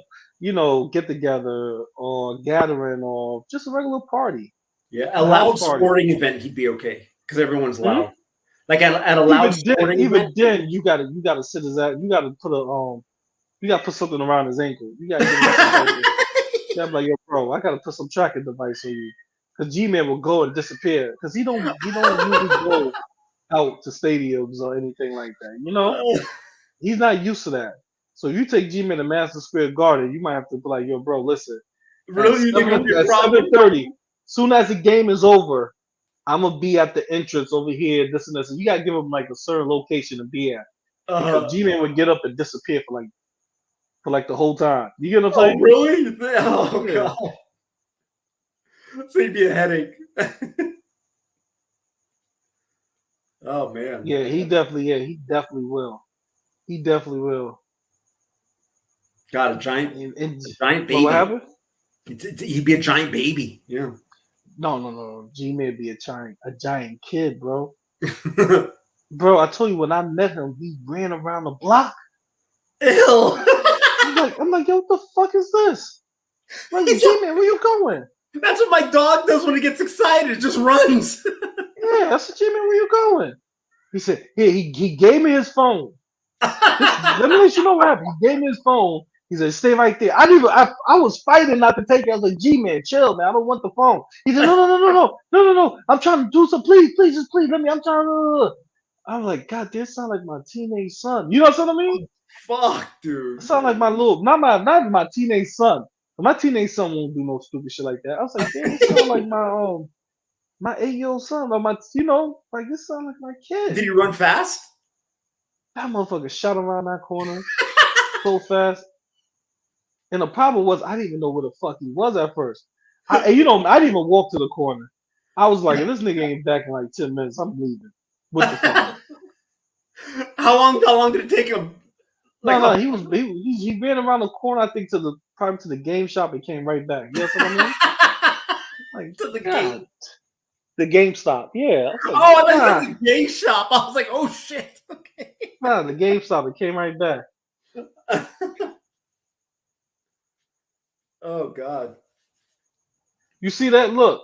get together or gathering or just a regular party. Yeah, a loud sporting event, he'd be okay because everyone's loud. Mm-hmm. Like at a loud sporting event, then you gotta sit his ass. You gotta put something around his ankle. You gotta give him like, yo, bro, I gotta put some tracking device on you. Because Gman will go and disappear. Because he don't usually go out to stadiums or anything like that. He's not used to that. So if you take Gman to Madison Square Garden, you might have to be like, yo, bro, listen. Really? At 7:30, soon as the game is over, I'm gonna be at the entrance over here, this and this. And you gotta give him like a certain location to be at. Because Gman would get up and disappear for the whole time. You get what I'm saying? Oh, really? Oh, yeah. God. So he'd be a headache. Oh, man. Yeah, he definitely will. He definitely will. God, a giant baby. What happened? He'd be a giant baby. Yeah. No. G-Man be a giant kid, bro. Bro, I told you when I met him, he ran around the block. Ew. I'm like, yo, what the fuck is this? Like, G-Man, where you going? That's what my dog does when he gets excited. It just runs. Yeah, that's what G-Man, where you going? He said, he gave me his phone. Let me let you know what happened. He gave me his phone. He said, stay right there. I was fighting not to take it. I was like, G-Man, chill, man. I don't want the phone. He said, no. I'm trying to do something. Please, let me. I'm trying to. I was like, God, this sounds like my teenage son. You know what I mean? Fuck, dude. It sounds like my not my teenage son. My teenage son won't do no stupid shit like that. I was like, damn, this sounds like my 8-year-old son, or like this sounds like my kid. Did he run fast? That motherfucker shot around that corner so fast. And the problem was I didn't even know where the fuck he was at first. I didn't even walk to the corner. I was like, if this nigga ain't back in like 10 minutes, I'm leaving with the phone. How long did it take him? No, he ran around the corner, I think, probably to the game shop and came right back. You know what I mean? Like, To the God, game. the GameStop. Yeah. I was like, Oh, I thought God. you said the game shop. I was like, oh shit. Okay. Nah, the GameStop. It came right back. Oh God. You see that? Look,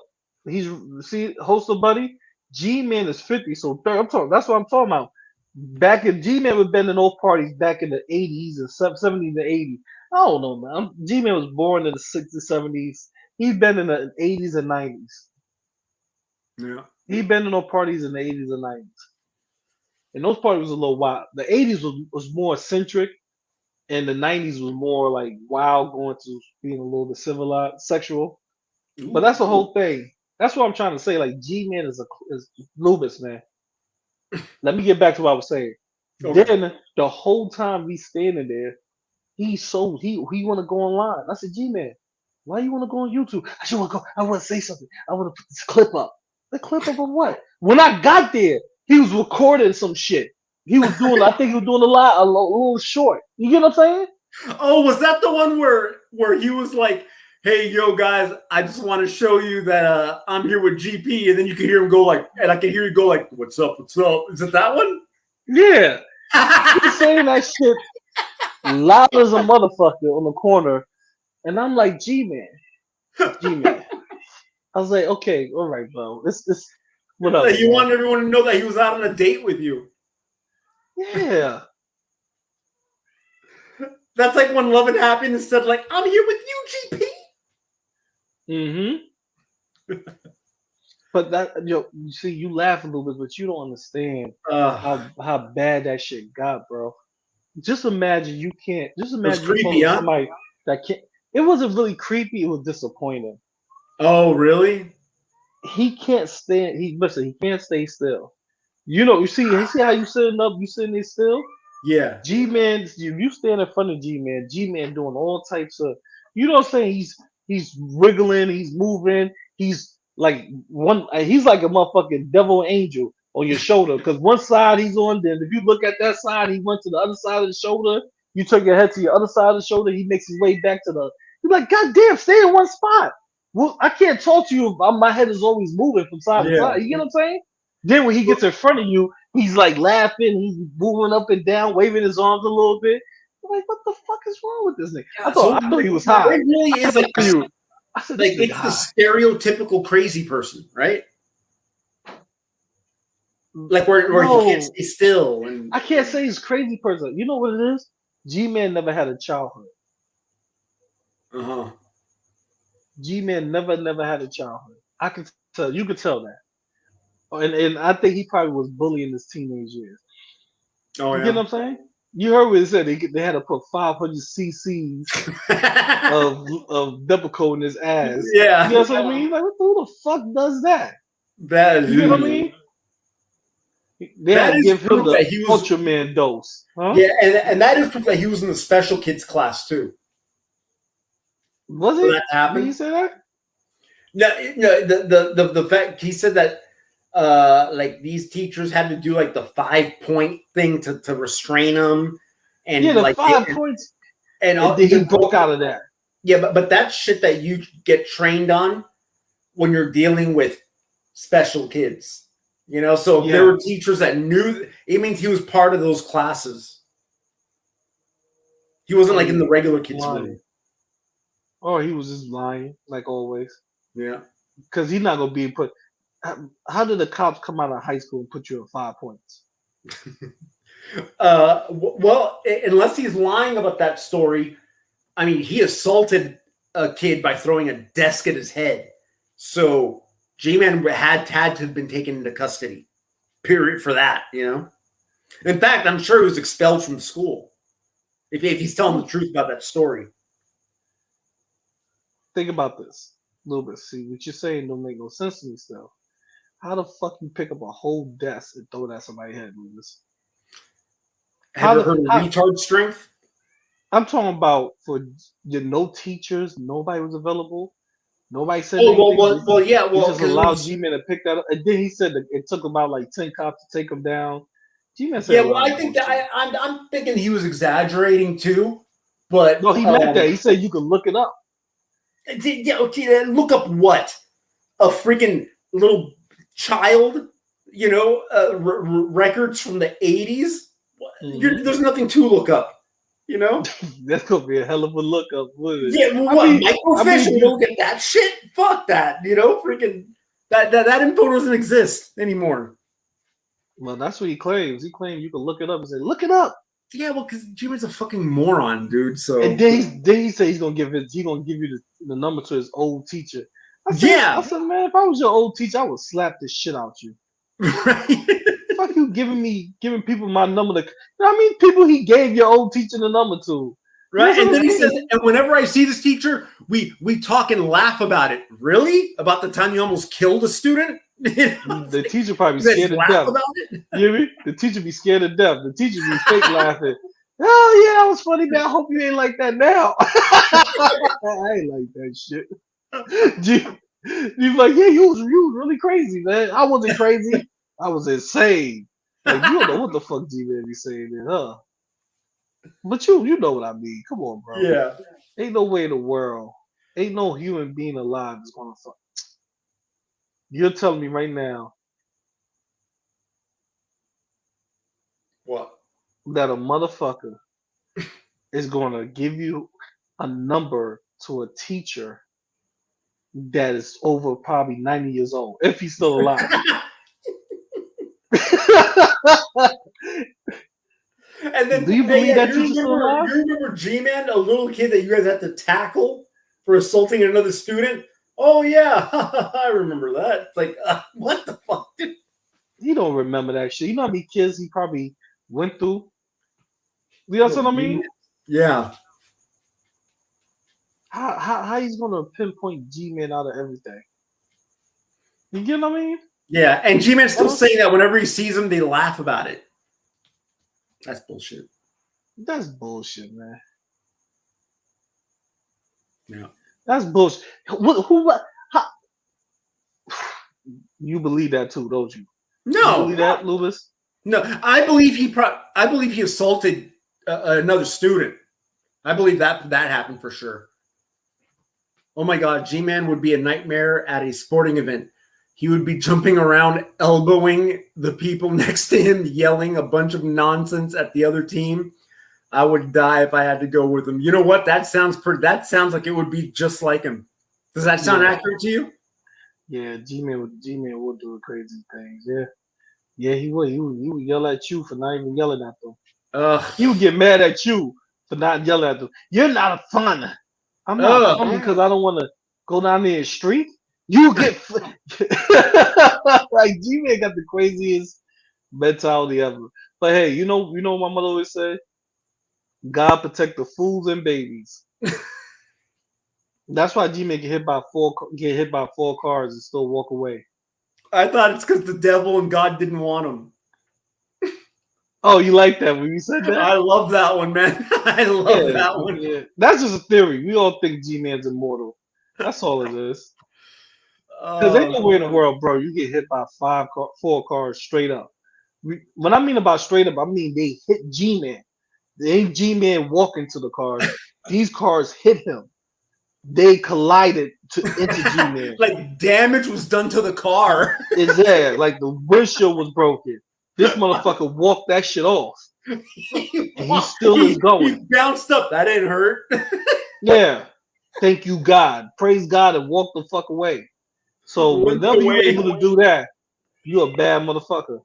host of Buddy. Gman is 50, so I'm talking. That's what I'm talking about. Back in Gman was been in those parties back in the 80s and 70s and 80s. I don't know, man. Gman was born in the 60s, 70s. He's been in the 80s and 90s. Yeah. He been in those parties in the 80s and 90s. And those parties was a little wild. The 80s was more eccentric, and the 90s was more like wild, going to being a little bit civilized, sexual. But that's the whole thing. That's what I'm trying to say. Like Gman is Loobis, man. Let me get back to what I was saying. Okay. Then the whole time we standing there, he want to go online. I said, Gman, why you want to go on YouTube? I said, I want to say something. I want to put this clip up. The clip up of what? When I got there, he was recording some shit. He was doing, I think he was doing a little short. You get what I'm saying? Oh, was that the one where he was like, "Hey, yo, guys, I just want to show you that I'm here with GP," and then you can hear him go like, and I can hear you go like, "What's up? What's up?" Is it that one? Yeah. He was saying that shit loud as a motherfucker on the corner. And I'm like, G-Man. I was like, okay, all right, bro. This whatever. Like, you man. wanted everyone to know that he was out on a date with you. Yeah. That's like when Love and Happiness said, like, "I'm here with you, GP." Mm-hmm. But that you see, you laugh a little bit, but you don't understand how bad that shit got, bro. Just imagine you can't. Just It was imagine you creepy, talking to huh? somebody that can't. It wasn't really creepy. It was disappointing. Oh, really? He can't stand. He can't stay still. You see how you sitting up, you sitting there still. Yeah. G-Man, you stand in front of G-Man. G-Man doing all types of. You know what I'm saying? He's wiggling. He's moving. He's like he's like a motherfucking devil angel on your shoulder. Because one side he's on, then if you look at that side, he went to the other side of the shoulder. You turn your head to your other side of the shoulder. He makes his way back to the. You're like, God damn, stay in one spot. Well, I can't talk to you if my head is always moving from side to Yeah. side. You get what I'm saying? Then when he gets in front of you, he's like laughing, he's moving up and down, waving his arms a little bit. I'm like, what the fuck is wrong with this nigga? Yeah, I thought he was high. It really is like I said, like this nigga it's the high. stereotypical crazy person, right? Like where No. he can't stay still, and I can't say he's a crazy person. You know what it is? G-Man never had a childhood. G-Man never had a childhood. I can tell. You could tell that. And I think he probably was bullied in his teenage years. Oh You yeah. get what I'm saying? You heard what he said. They had to put 500 cc's of Depakote in his ass. Yeah. You know what I mean? Like, who the fuck does that? That is. You know what I mean? They had to give him the Ultraman dose. Huh? Yeah, and that is proof that he was in the special kids class too. Was For he? that to happen? Did he say that? No. The fact he said that like these teachers had to do like the 5-point thing to restrain him, and yeah, the like 5 points, and then he broke out of that. Yeah, but that's shit that you get trained on when you're dealing with special kids. You know, so if there were teachers that knew, it means he was part of those classes. He wasn't like in the regular kids' room. Or he was just lying, like always. Yeah. Because he's not going to be put. How did the cops come out of high school and put you at 5 points? Well, unless he's lying about that story, I mean, he assaulted a kid by throwing a desk at his head. So G-Man had to have been taken into custody, period, for that, you know? In fact, I'm sure he was expelled from school if he's telling the truth about that story. Think about this a little bit. See, what you're saying don't make no sense to me still. How the fuck you pick up a whole desk and throw it at somebody's head, Loobis? Have you heard of retard strength? I'm talking about for no teachers, nobody was available. Nobody said Oh anything. yeah. He Well, just allowed G-Man to pick that up, and then he said that it took about like 10 cops to take him down. G-Man said yeah. a Well, lot I of think bullshit. that I'm thinking he was exaggerating too, but No, he meant that. He said you could look it up. yeah. Okay, look up what a freaking little child. You know, records from the 80s. Mhm. There's nothing to look up. You know. That's gonna be a hell of a look up, wouldn't it? Yeah, well, I what mean, microfiche? We don't get that shit. Fuck that. You know, freaking that info doesn't exist anymore. well, that's what he claims. He claims you can look it up and say, "Look it up," Yeah, well, because Jimmy's a fucking moron, dude. So and then he say he's gonna give you the number to his old teacher. I yeah, said, man, if I was your old teacher, I would slap the shit out you. right. Fuck you giving people my number to. You know what I mean, people he gave your old teacher the number to. You know Right, and what then I'm he says, saying? and whenever I see this teacher, we talk and laugh about it. Really? About the time you almost killed a student? The teacher probably You guys scared to laugh death. about it? You hear me? The teacher be scared to death. The teacher be fake laughing. Oh yeah, that was funny, man. I hope you ain't like that now. I ain't like that shit. You like, yeah, you was really crazy, man. I wasn't crazy. I was insane. Like you don't know what the fuck G-Man be saying then, huh? But you know what I mean. Come on, bro. Yeah. Ain't no way in the world. Ain't no human being alive is gonna fuck. You're telling me right now What? that a motherfucker is gonna give you a number to a teacher that is over probably 90 years old, if he's still alive. And then, Do you hey, believe yeah, that teacher's still alive? you remember G-Man, a little kid that you guys had to tackle for assaulting another student? Oh yeah, I remember that. It's like, what the fuck? Dude? He don't remember that shit. You know how many kids he probably went through? You know what I mean? Yeah. How he's gonna pinpoint G-Man out of everything? You get what I mean? Yeah, and G-Man's still saying that whenever he sees him, they laugh about it. That's bullshit. That's bullshit, man. Yeah. That's bullshit. What? How, you believe that too, don't you? You No, believe that, Loobis? no. I believe he assaulted another student. I believe that happened for sure. Oh my God, G-Man would be a nightmare at a sporting event. He would be jumping around, elbowing the people next to him, yelling a bunch of nonsense at the other team. I would die if I had to go with him. You know what? That sounds like it would be just like him. Does that sound accurate to you? Yeah, G-Man would do crazy things. Yeah. Yeah, he would. He would yell at you for not even yelling at them. He would get mad at you for not yelling at them. You're not fun. I'm not fun because I don't want to go down there in the street. You get like G-Man got the craziest mentality ever. But hey, you know what my mother always say? God protect the fools and babies. That's why G-Man get hit by four cars and still walk away. I thought it's because the devil and God didn't want him. Oh, you like that when you said that? I love that one, man. I love that one. Yeah. That's just a theory. We all think G-Man's immortal. That's all it is. Because ain't nowhere in the world, bro, you get hit by four cars straight up. When I mean about straight up, I mean they hit G-Man. They ain't G-Man walking to the cars. These cars hit him. They collided into G-Man. Like damage was done to the car. Like the windshield was broken. This motherfucker walked that shit off. And he still is going. He bounced up. That didn't hurt. Yeah. Thank you, God. Praise God and walk the fuck away. So whenever you're able to do that, you're a bad motherfucker.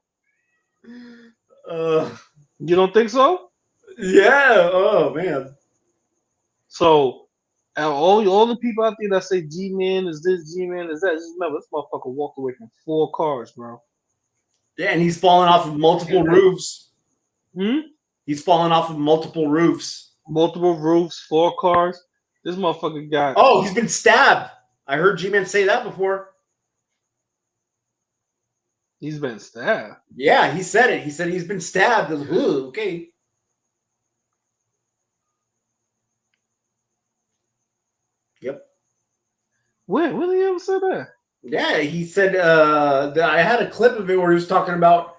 You don't think so? Yeah. Oh man. So all the people out there that say G-Man is this, G-Man is that, just remember this motherfucker walked away from 4 cars, bro. Yeah, and he's falling off of multiple roofs. He's falling off of multiple roofs. Multiple roofs, 4 cars. This motherfucker got. Oh, he's been stabbed. I heard G-Man say that before. He's been stabbed. Yeah, he said it. He said he's been stabbed. Ooh, okay. Yep. When did he ever say that? Yeah, he said I had a clip of it where he was talking about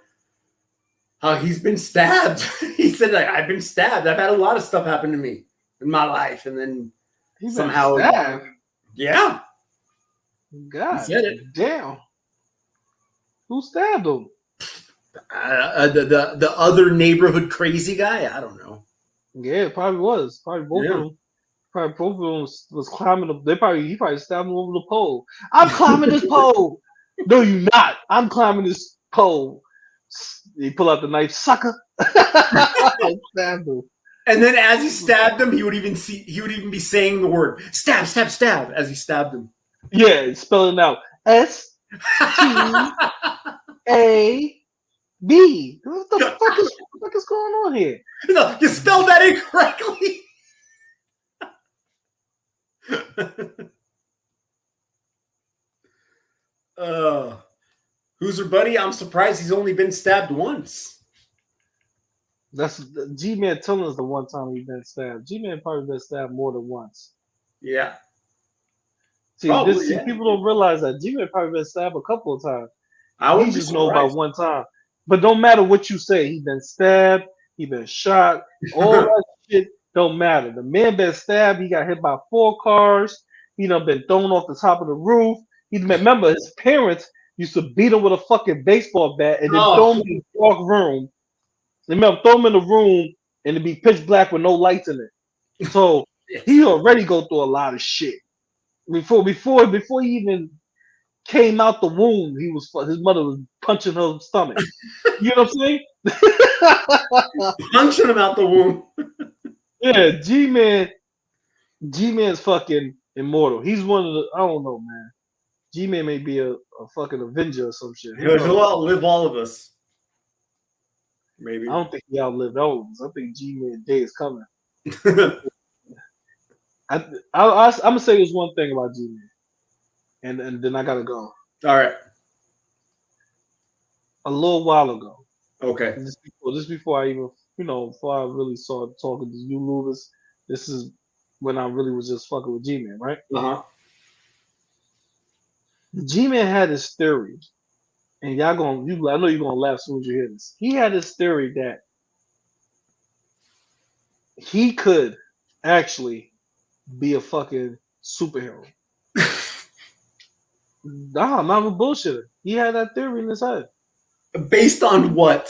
how he's been stabbed. He said, like, I've been stabbed. I've had a lot of stuff happen to me in my life. And then He been somehow, stabbed. yeah, God he said it. damn. Who stabbed him? The other neighborhood crazy guy. I don't know. Yeah, it probably was. Probably both of them. Probably both of them was climbing up. He probably stabbed him over the pole. I'm climbing this pole. No, you not. I'm climbing this pole. He pull out the knife, sucker. Stabbed him. And then as he stabbed him, he would even be saying the word stab, stab, stab as he stabbed him. Yeah, spelling out S-T-A-B. What the fuck is going on here? No, you spelled that incorrectly. Who's her buddy? I'm surprised he's only been stabbed once. That's Gman telling us the one time he's been stabbed. Gman probably been stabbed more than once. Yeah. See, Probably, yeah. People don't realize that Gman probably been stabbed a couple of times. I He just know about one time. But don't matter what you say, he been stabbed, he been shot, all that shit don't matter. The man been stabbed, he got hit by 4 cars, he done been thrown off the top of the roof. Remember, his parents used to beat him with a fucking baseball bat and then throw him in the dark room. Remember, throw him in the room and it'd be pitch black with no lights in it. So he already go through a lot of shit. Before he even came out the womb, his mother was punching her stomach. You know what I'm saying? Punching him out the womb. Yeah, G-Man's fucking immortal. He's one of the, I don't know, man. G-Man may be a fucking Avenger or some shit. He'll outlive all of us. Maybe. I don't think he outlived all of us. I think G-Man day is coming. I'm gonna say this one thing about G-Man, and then I gotta go. All right. A little while ago, okay, just before I even, before I really started talking to you, Loobis, this is when I really was just fucking with G-Man, right? G-Man had his theory, and I know you're gonna laugh as soon as you hear this. He had this theory that he could actually be a fucking superhero. Nah, I'm not a bullshitter. He had that theory in his head. Based on what?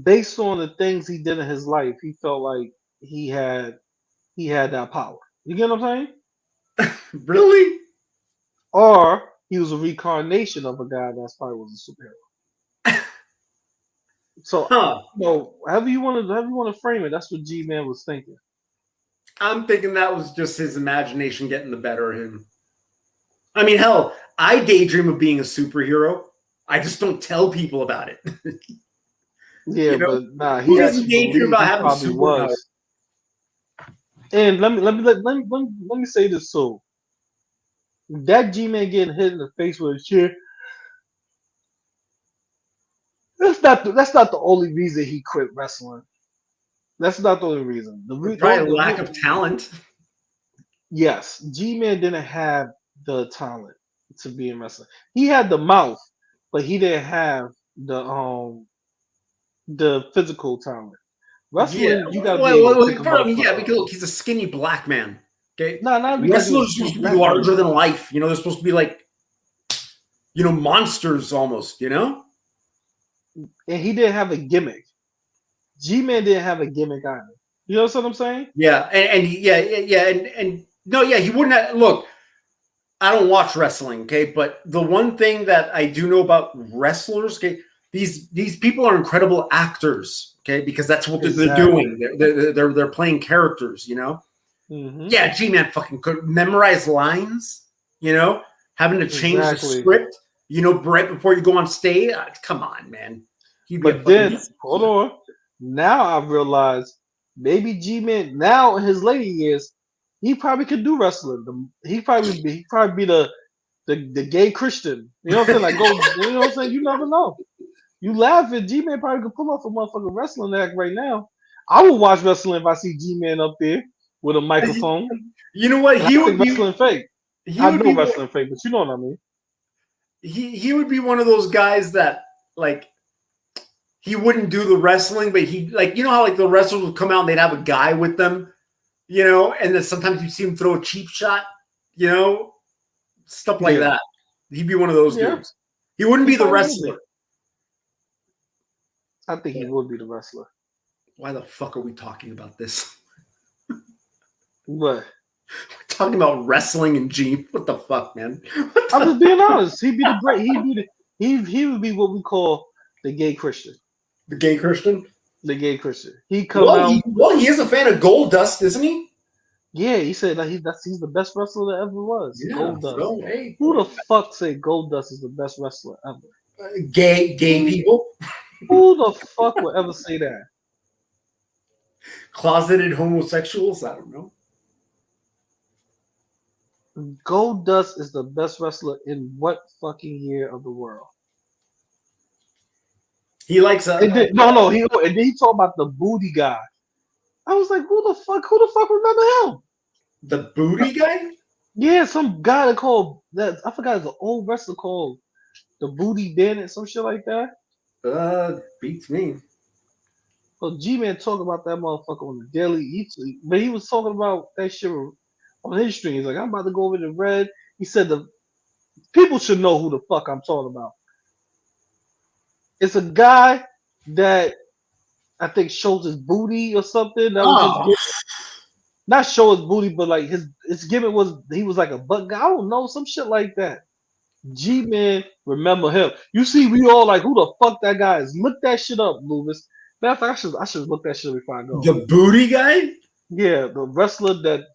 Based on the things he did in his life, he felt like he had that power. You get what I'm saying? Really? Or he was a reincarnation of a guy that's probably was a superhero. So, however you want to frame it, that's what G-Man was thinking. I'm thinking that was just his imagination getting the better of him. I mean, hell, I daydream of being a superhero. I just don't tell people about it. Yeah, but nah, he doesn't daydream about having superpowers. And let me say this too. That G-Man getting hit in the face with a chair. That's not the only reason he quit wrestling. That's not the only reason. Probably lack of talent. Yes, G-Man didn't have the talent to be in wrestling. He had the mouth, but he didn't have the physical talent. Wrestling, you got to because look, he's a skinny black man. Okay, not wrestlers are supposed to be larger than life. They're supposed to be like, monsters almost. And he didn't have a gimmick. G-Man didn't have a gimmick either. You know what I'm saying? Yeah, and he wouldn't have, look. I don't watch wrestling, okay, but the one thing that I do know about wrestlers, okay, these people are incredible actors, okay, because that's what they're doing. They're playing characters, Mm-hmm. Yeah, G-Man fucking could memorize lines, having to change the script, right before you go on stage. Come on, man. But then, hold on. Now I've realized maybe G-Man, now in his later years, he probably could do wrestling. He probably be the gay Christian. You know what I'm saying? Like, you know what I'm saying? You never know. You laugh at G-Man probably could pull off a motherfucking wrestling act right now. I would watch wrestling if I see G-Man up there with a microphone. You know what? He would be wrestling fake. I would know be wrestling fake, but you know what I mean. he would be one of those guys that like he wouldn't do the wrestling, but he like how like the wrestlers would come out and they'd have a guy with them, and then sometimes you see him throw a cheap shot, stuff like that. He'd be one of those Yeah. dudes. He wouldn't be the probably would be. wrestler. I think he would be the wrestler. Why the fuck are we talking about this? What? We're talking about wrestling and Gene. What the fuck, man? I'm just being honest. He'd be the great. He would be what we call the gay Christian. The gay Christian? The gay Christian. He come out. He is a fan of Gold Dust, isn't he? Yeah, he said that he's the best wrestler that ever was. Yeah, Gold Dust. so, hey. Who the fuck say Gold Dust is the best wrestler ever? Gay people? Who the fuck would ever say that? Closeted homosexuals? I don't know. Gold Dust is the best wrestler in what fucking year of the world? He likes And then he talked about the booty guy. I was like, who the fuck remember him? The booty guy? Yeah, some guy that called that I forgot, it's an old wrestler called the Booty Bandit, some shit like that. Beats me. So Gman talking about that motherfucker on the daily, but he was talking about that shit on his stream. He's like, I'm about to go over to Red. He said the people should know who the fuck I'm talking about. It's a guy that I think shows his booty or something. That was his not show his booty, but like his gimmick was he was like a butt guy. I don't know, some shit like that. G-Man, remember him. You see, we all like, who the fuck that guy is? Look that shit up, Loobis. Matter of fact, I should look that shit up before I go. The booty guy? Yeah, the wrestler that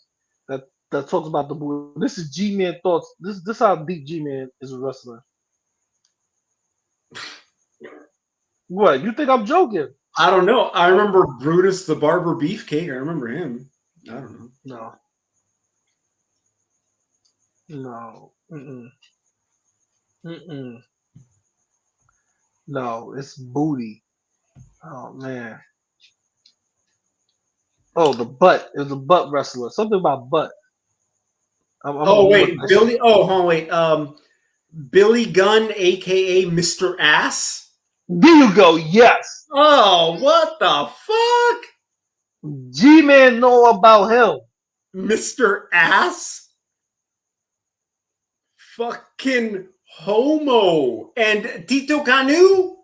talks about the booty. This is G-Man thoughts. This how deep G-Man is a wrestler. What? You think I'm joking? I don't know. I remember Brutus the Barber Beefcake. I remember him. I don't know. No. No, it's booty. Oh man. Oh, the butt. It was a butt wrestler. Something about butt. Wait, Billy. Oh, hold on, wait. Billy Gunn, aka Mr. Ass. There you go. Yes. Oh, what the fuck? G-Man know about him. Mr. Ass? Fucking homo. And Tito Canu?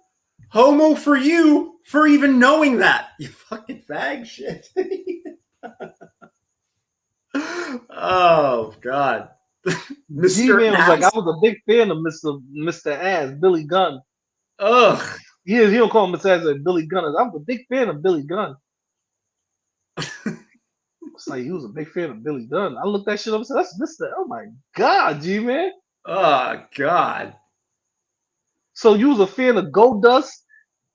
Homo for you for even knowing that. You fucking fag shit. Oh, God. Mr. G-Man was Ass. like, I was a big fan of Mr. Ass, Billy Gunn. Ugh. He don't call him Mr. Ass, like Billy Gunn. I'm a big fan of Billy Gunn. It's like he was a big fan of Billy Gunn. I looked that shit up and said, that's Mr. Oh my God, G-Man. Oh, God. So you was a fan of Goldust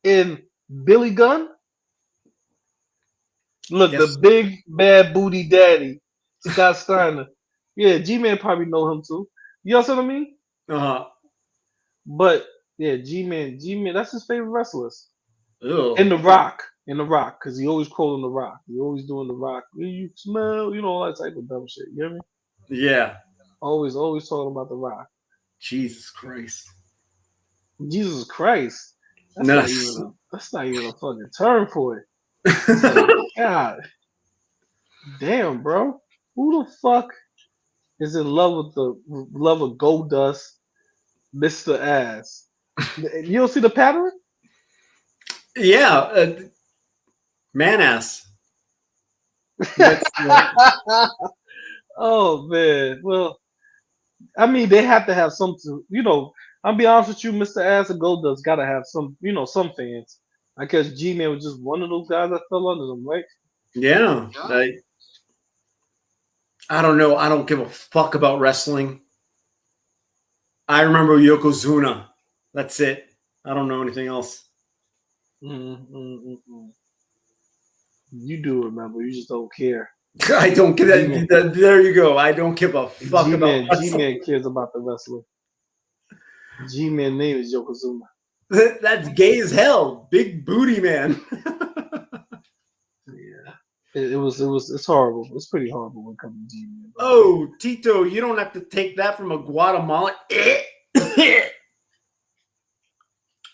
and Billy Gunn? Look, Yes. the big bad booty daddy, Scott Steiner. Yeah, G-Man probably know him too. You know what I mean? Uh-huh. But yeah, G-Man, that's his favorite wrestlers. Ew. In the Rock, because he always quoting the Rock. He always doing the Rock. You smell, all that type of dumb shit. You hear me? Yeah. Always talking about the Rock. Jesus Christ. Jesus Christ. That's not even a fucking term for it. God. Damn, bro. Who the fuck is in love with Goldust, Mr. Ass? You don't see the pattern? Yeah. Man ass. Oh man. Well, I mean, they have to have something. I'll be honest with you, Mr. Ass and Goldust gotta have some. Some fans. I guess G-Man was just one of those guys that fell under them, right? Yeah. I don't know. I don't give a fuck about wrestling. I remember Yokozuna. That's it. I don't know anything else. You do remember. You just don't care. I don't get that. There you go. I don't give a fuck about wrestling. G-Man cares about the wrestler. G-Man name is Yokozuna. That's gay as hell. Big booty man. Yeah. It's horrible. It's pretty horrible when it comes to G-Man. Oh, Tito, you don't have to take that from a Guatemalan.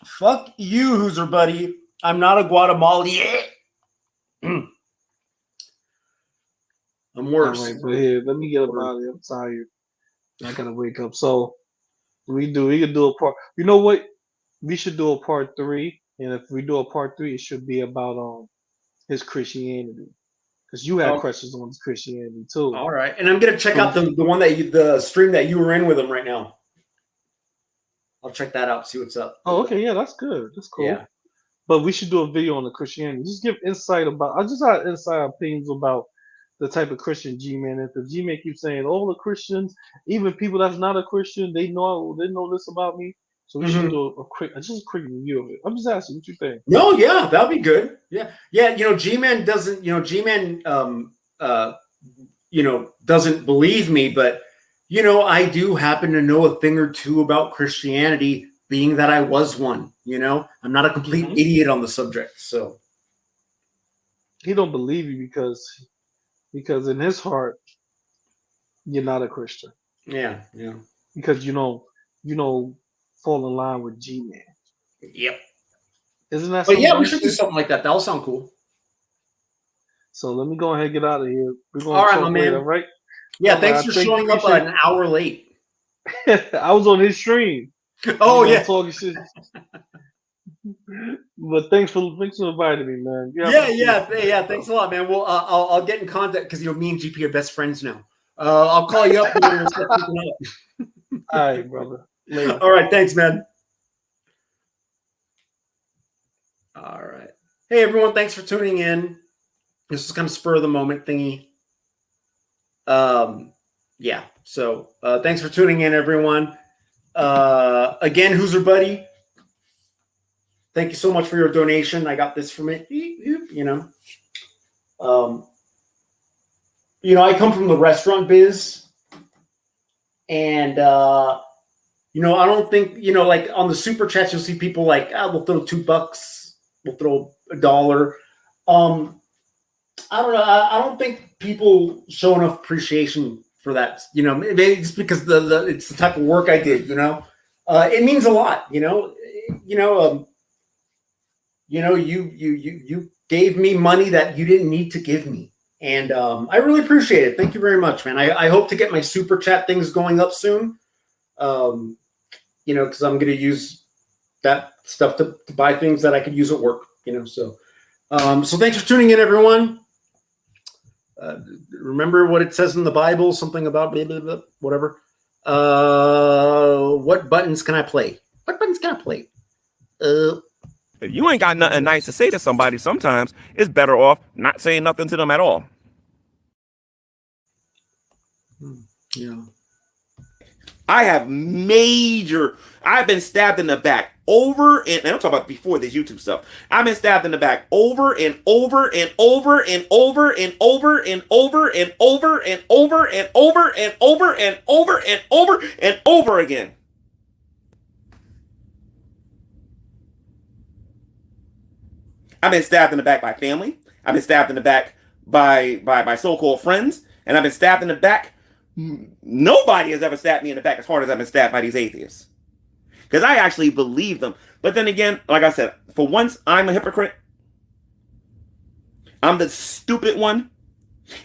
Fuck you, Hooser buddy. I'm not a Guatemalan. I'm All worse. right, but here, let me get up out of here. I'm tired. I gotta wake up. So we could do a part. You know what? We should do a part 3, and if we do a part 3, it should be about his Christianity, because you had Oh, questions on his Christianity too. all right. And I'm gonna check So out the one that the stream that you were in with him right now. I'll check that out, see what's up. Oh, okay, yeah, that's good. That's cool. Yeah. But we should do a video on the Christianity. Just give insight about. I just had inside opinions about the type of Christian G-Man is. The G-Man keeps saying all the Christians, even people that's not a Christian, they know this about me. So we should do just a quick review of it. I'm just asking what you think. No, yeah, that'll be good. Yeah. Yeah, G-Man doesn't, G-Man doesn't believe me, but I do happen to know a thing or two about Christianity, being that I was one. I'm not a complete idiot on the subject. So he don't believe you because in his heart you're not a Christian. Yeah. Because you don't fall in line with G-Man. Yep. Isn't that? But yeah, we should do something like that. That'll sound cool. So let me go ahead and get out of here. We're going All to right, talk my man. later, right? Yeah, thanks for showing up an hour late. I was on his stream. Oh yeah, talking shit. But thanks for inviting me, man. Yeah. Thanks a lot, man. Well, I'll get in contact because me and GP are best friends now. I'll call you up. And we'll start picking up. All right, brother. Later. All right, thanks, man. All right. Hey, everyone. Thanks for tuning in. This is kind of spur of the moment thingy. Yeah. So thanks for tuning in, everyone. Again, Hooser buddy. Thank you so much for your donation. I got this from it. I come from the restaurant biz, and I don't think like on the super chats you'll see people like, we'll throw $2, we'll throw $1. I don't know. I don't think people show enough appreciation for that. Maybe it's because it's the type of work I did. It means a lot. You gave me money that you didn't need to give me, and I really appreciate it. Thank you very much, man. I hope to get my super chat things going up soon. Because I'm going to use that stuff to buy things that I could use at work. So thanks for tuning in, everyone. Remember what it says in the Bible, something about blah, blah, blah, whatever. What buttons can I play? What buttons can I play? If you ain't got nothing nice to say to somebody, sometimes it's better off not saying nothing to them at all. Yeah. I've been stabbed in the back over and I'm talking about before this YouTube stuff. I've been stabbed in the back over and over and over and over and over and over and over and over and over and over and over and over and over again. I've been stabbed in the back by family. I've been stabbed in the back by my so-called friends, and I've been stabbed in the back. Nobody has ever stabbed me in the back as hard as I've been stabbed by these atheists. Because I actually believe them. But then again, like I said, for once, I'm a hypocrite. I'm the stupid one.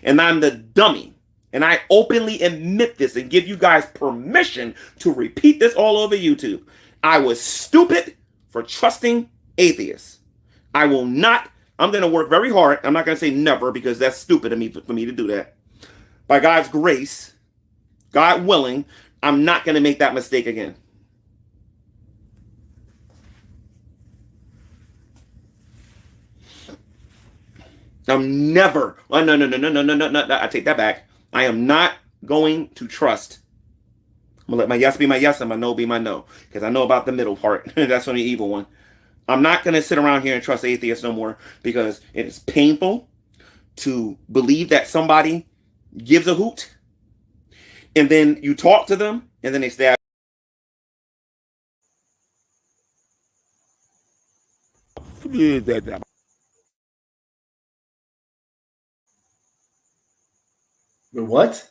And I'm the dummy. And I openly admit this and give you guys permission to repeat this all over YouTube. I was stupid for trusting atheists. I'm going to work very hard. I'm not going to say never because that's stupid of me for me to do that. By God's grace, God willing, I'm not going to make that mistake again. I'm never. Oh, no. I take that back. I am not going to trust. I'm going to let my yes be my yes and my no be my no. Because I know about the middle part. That's on the evil one. I'm not going to sit around here and trust atheists no more because it is painful to believe that somebody gives a hoot and then you talk to them and then they stab. What?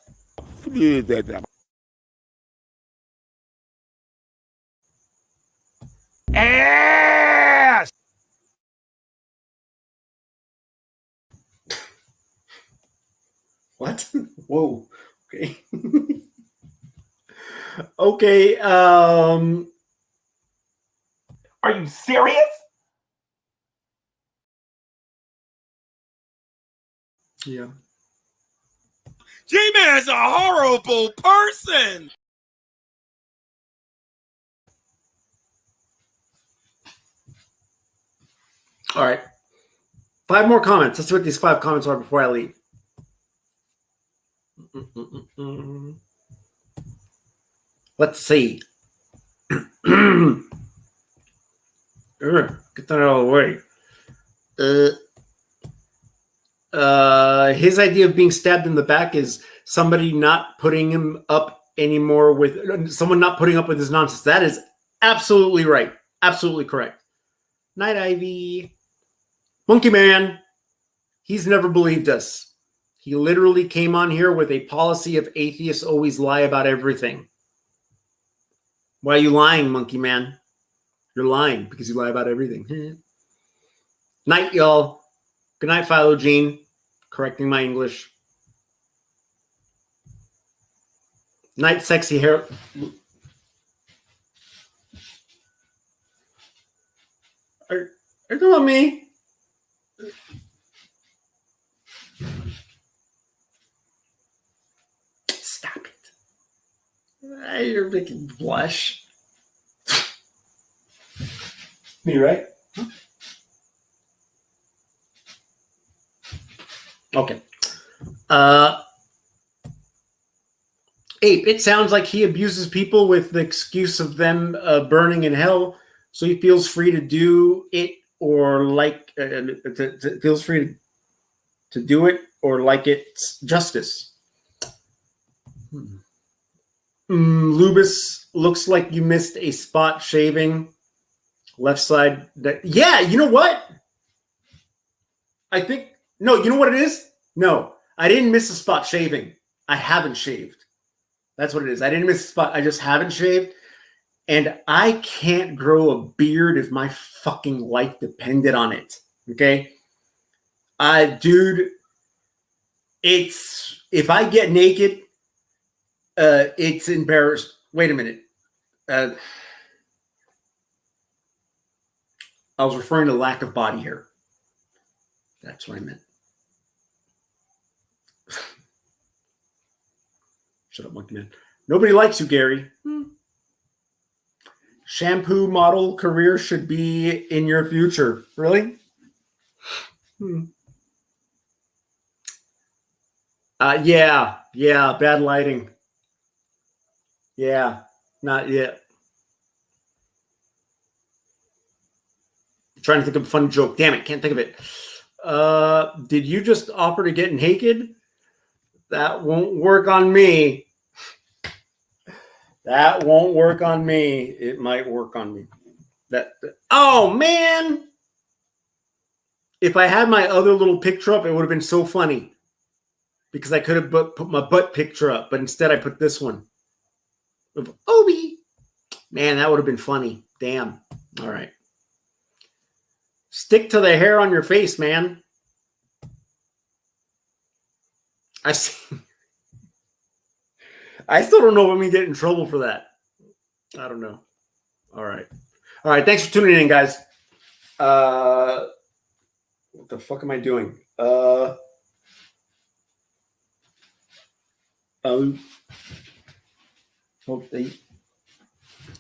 Ass. What? Whoa. Okay. Okay. Are you serious? Yeah. Gman is a horrible person. All right. 5 more comments. Let's see what these 5 comments are before I leave. Let's see. Get that out of the way. His idea of being stabbed in the back is somebody not putting him up anymore with someone not putting up with his nonsense. That is absolutely right. Absolutely correct. Night Ivy. Monkey Man. He's never believed us. He literally came on here with a policy of atheists always lie about everything. Why are you lying, Monkey Man? You're lying because you lie about everything. Night, y'all. Good night, Philo Gene. Correcting my English. Night, sexy hair. Are you talking about me? Stop it. You're making blush. Me, right? Okay. Ape, it sounds like he abuses people with the excuse of them burning in hell, so he feels free to do it or like feels free to do it or like it's justice. Loobis, looks like you missed a spot shaving. Left side. Yeah, you know what? I think, no, you know what it is? No, I didn't miss a spot shaving. I haven't shaved. That's what it is. I didn't miss a spot. I just haven't shaved. And I can't grow a beard if my fucking life depended on it. Okay? Dude, it's, if I get naked, it's embarrassed. Wait a minute. I was referring to lack of body hair. That's what I meant. Shut up, monkey man. Nobody likes you, Gary. Shampoo model career should be in your future. Really? Yeah. Bad lighting. Yeah. Not yet. I'm trying to think of a funny joke. Damn it. Can't think of it. Did you just offer to get naked? That won't work on me. That won't work on me. It might work on me. Oh, man. If I had my other little picture up, it would have been so funny. Because I could have put my butt picture up, but instead I put this one of Obi. Man, that would have been funny. Damn. All right. Stick to the hair on your face, man. I still don't know when we get in trouble for that. I don't know. All right. Thanks for tuning in, guys. What the fuck am I doing?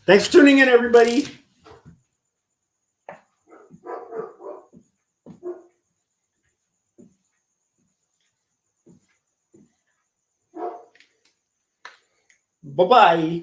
Thanks for tuning in, everybody. Bye-bye.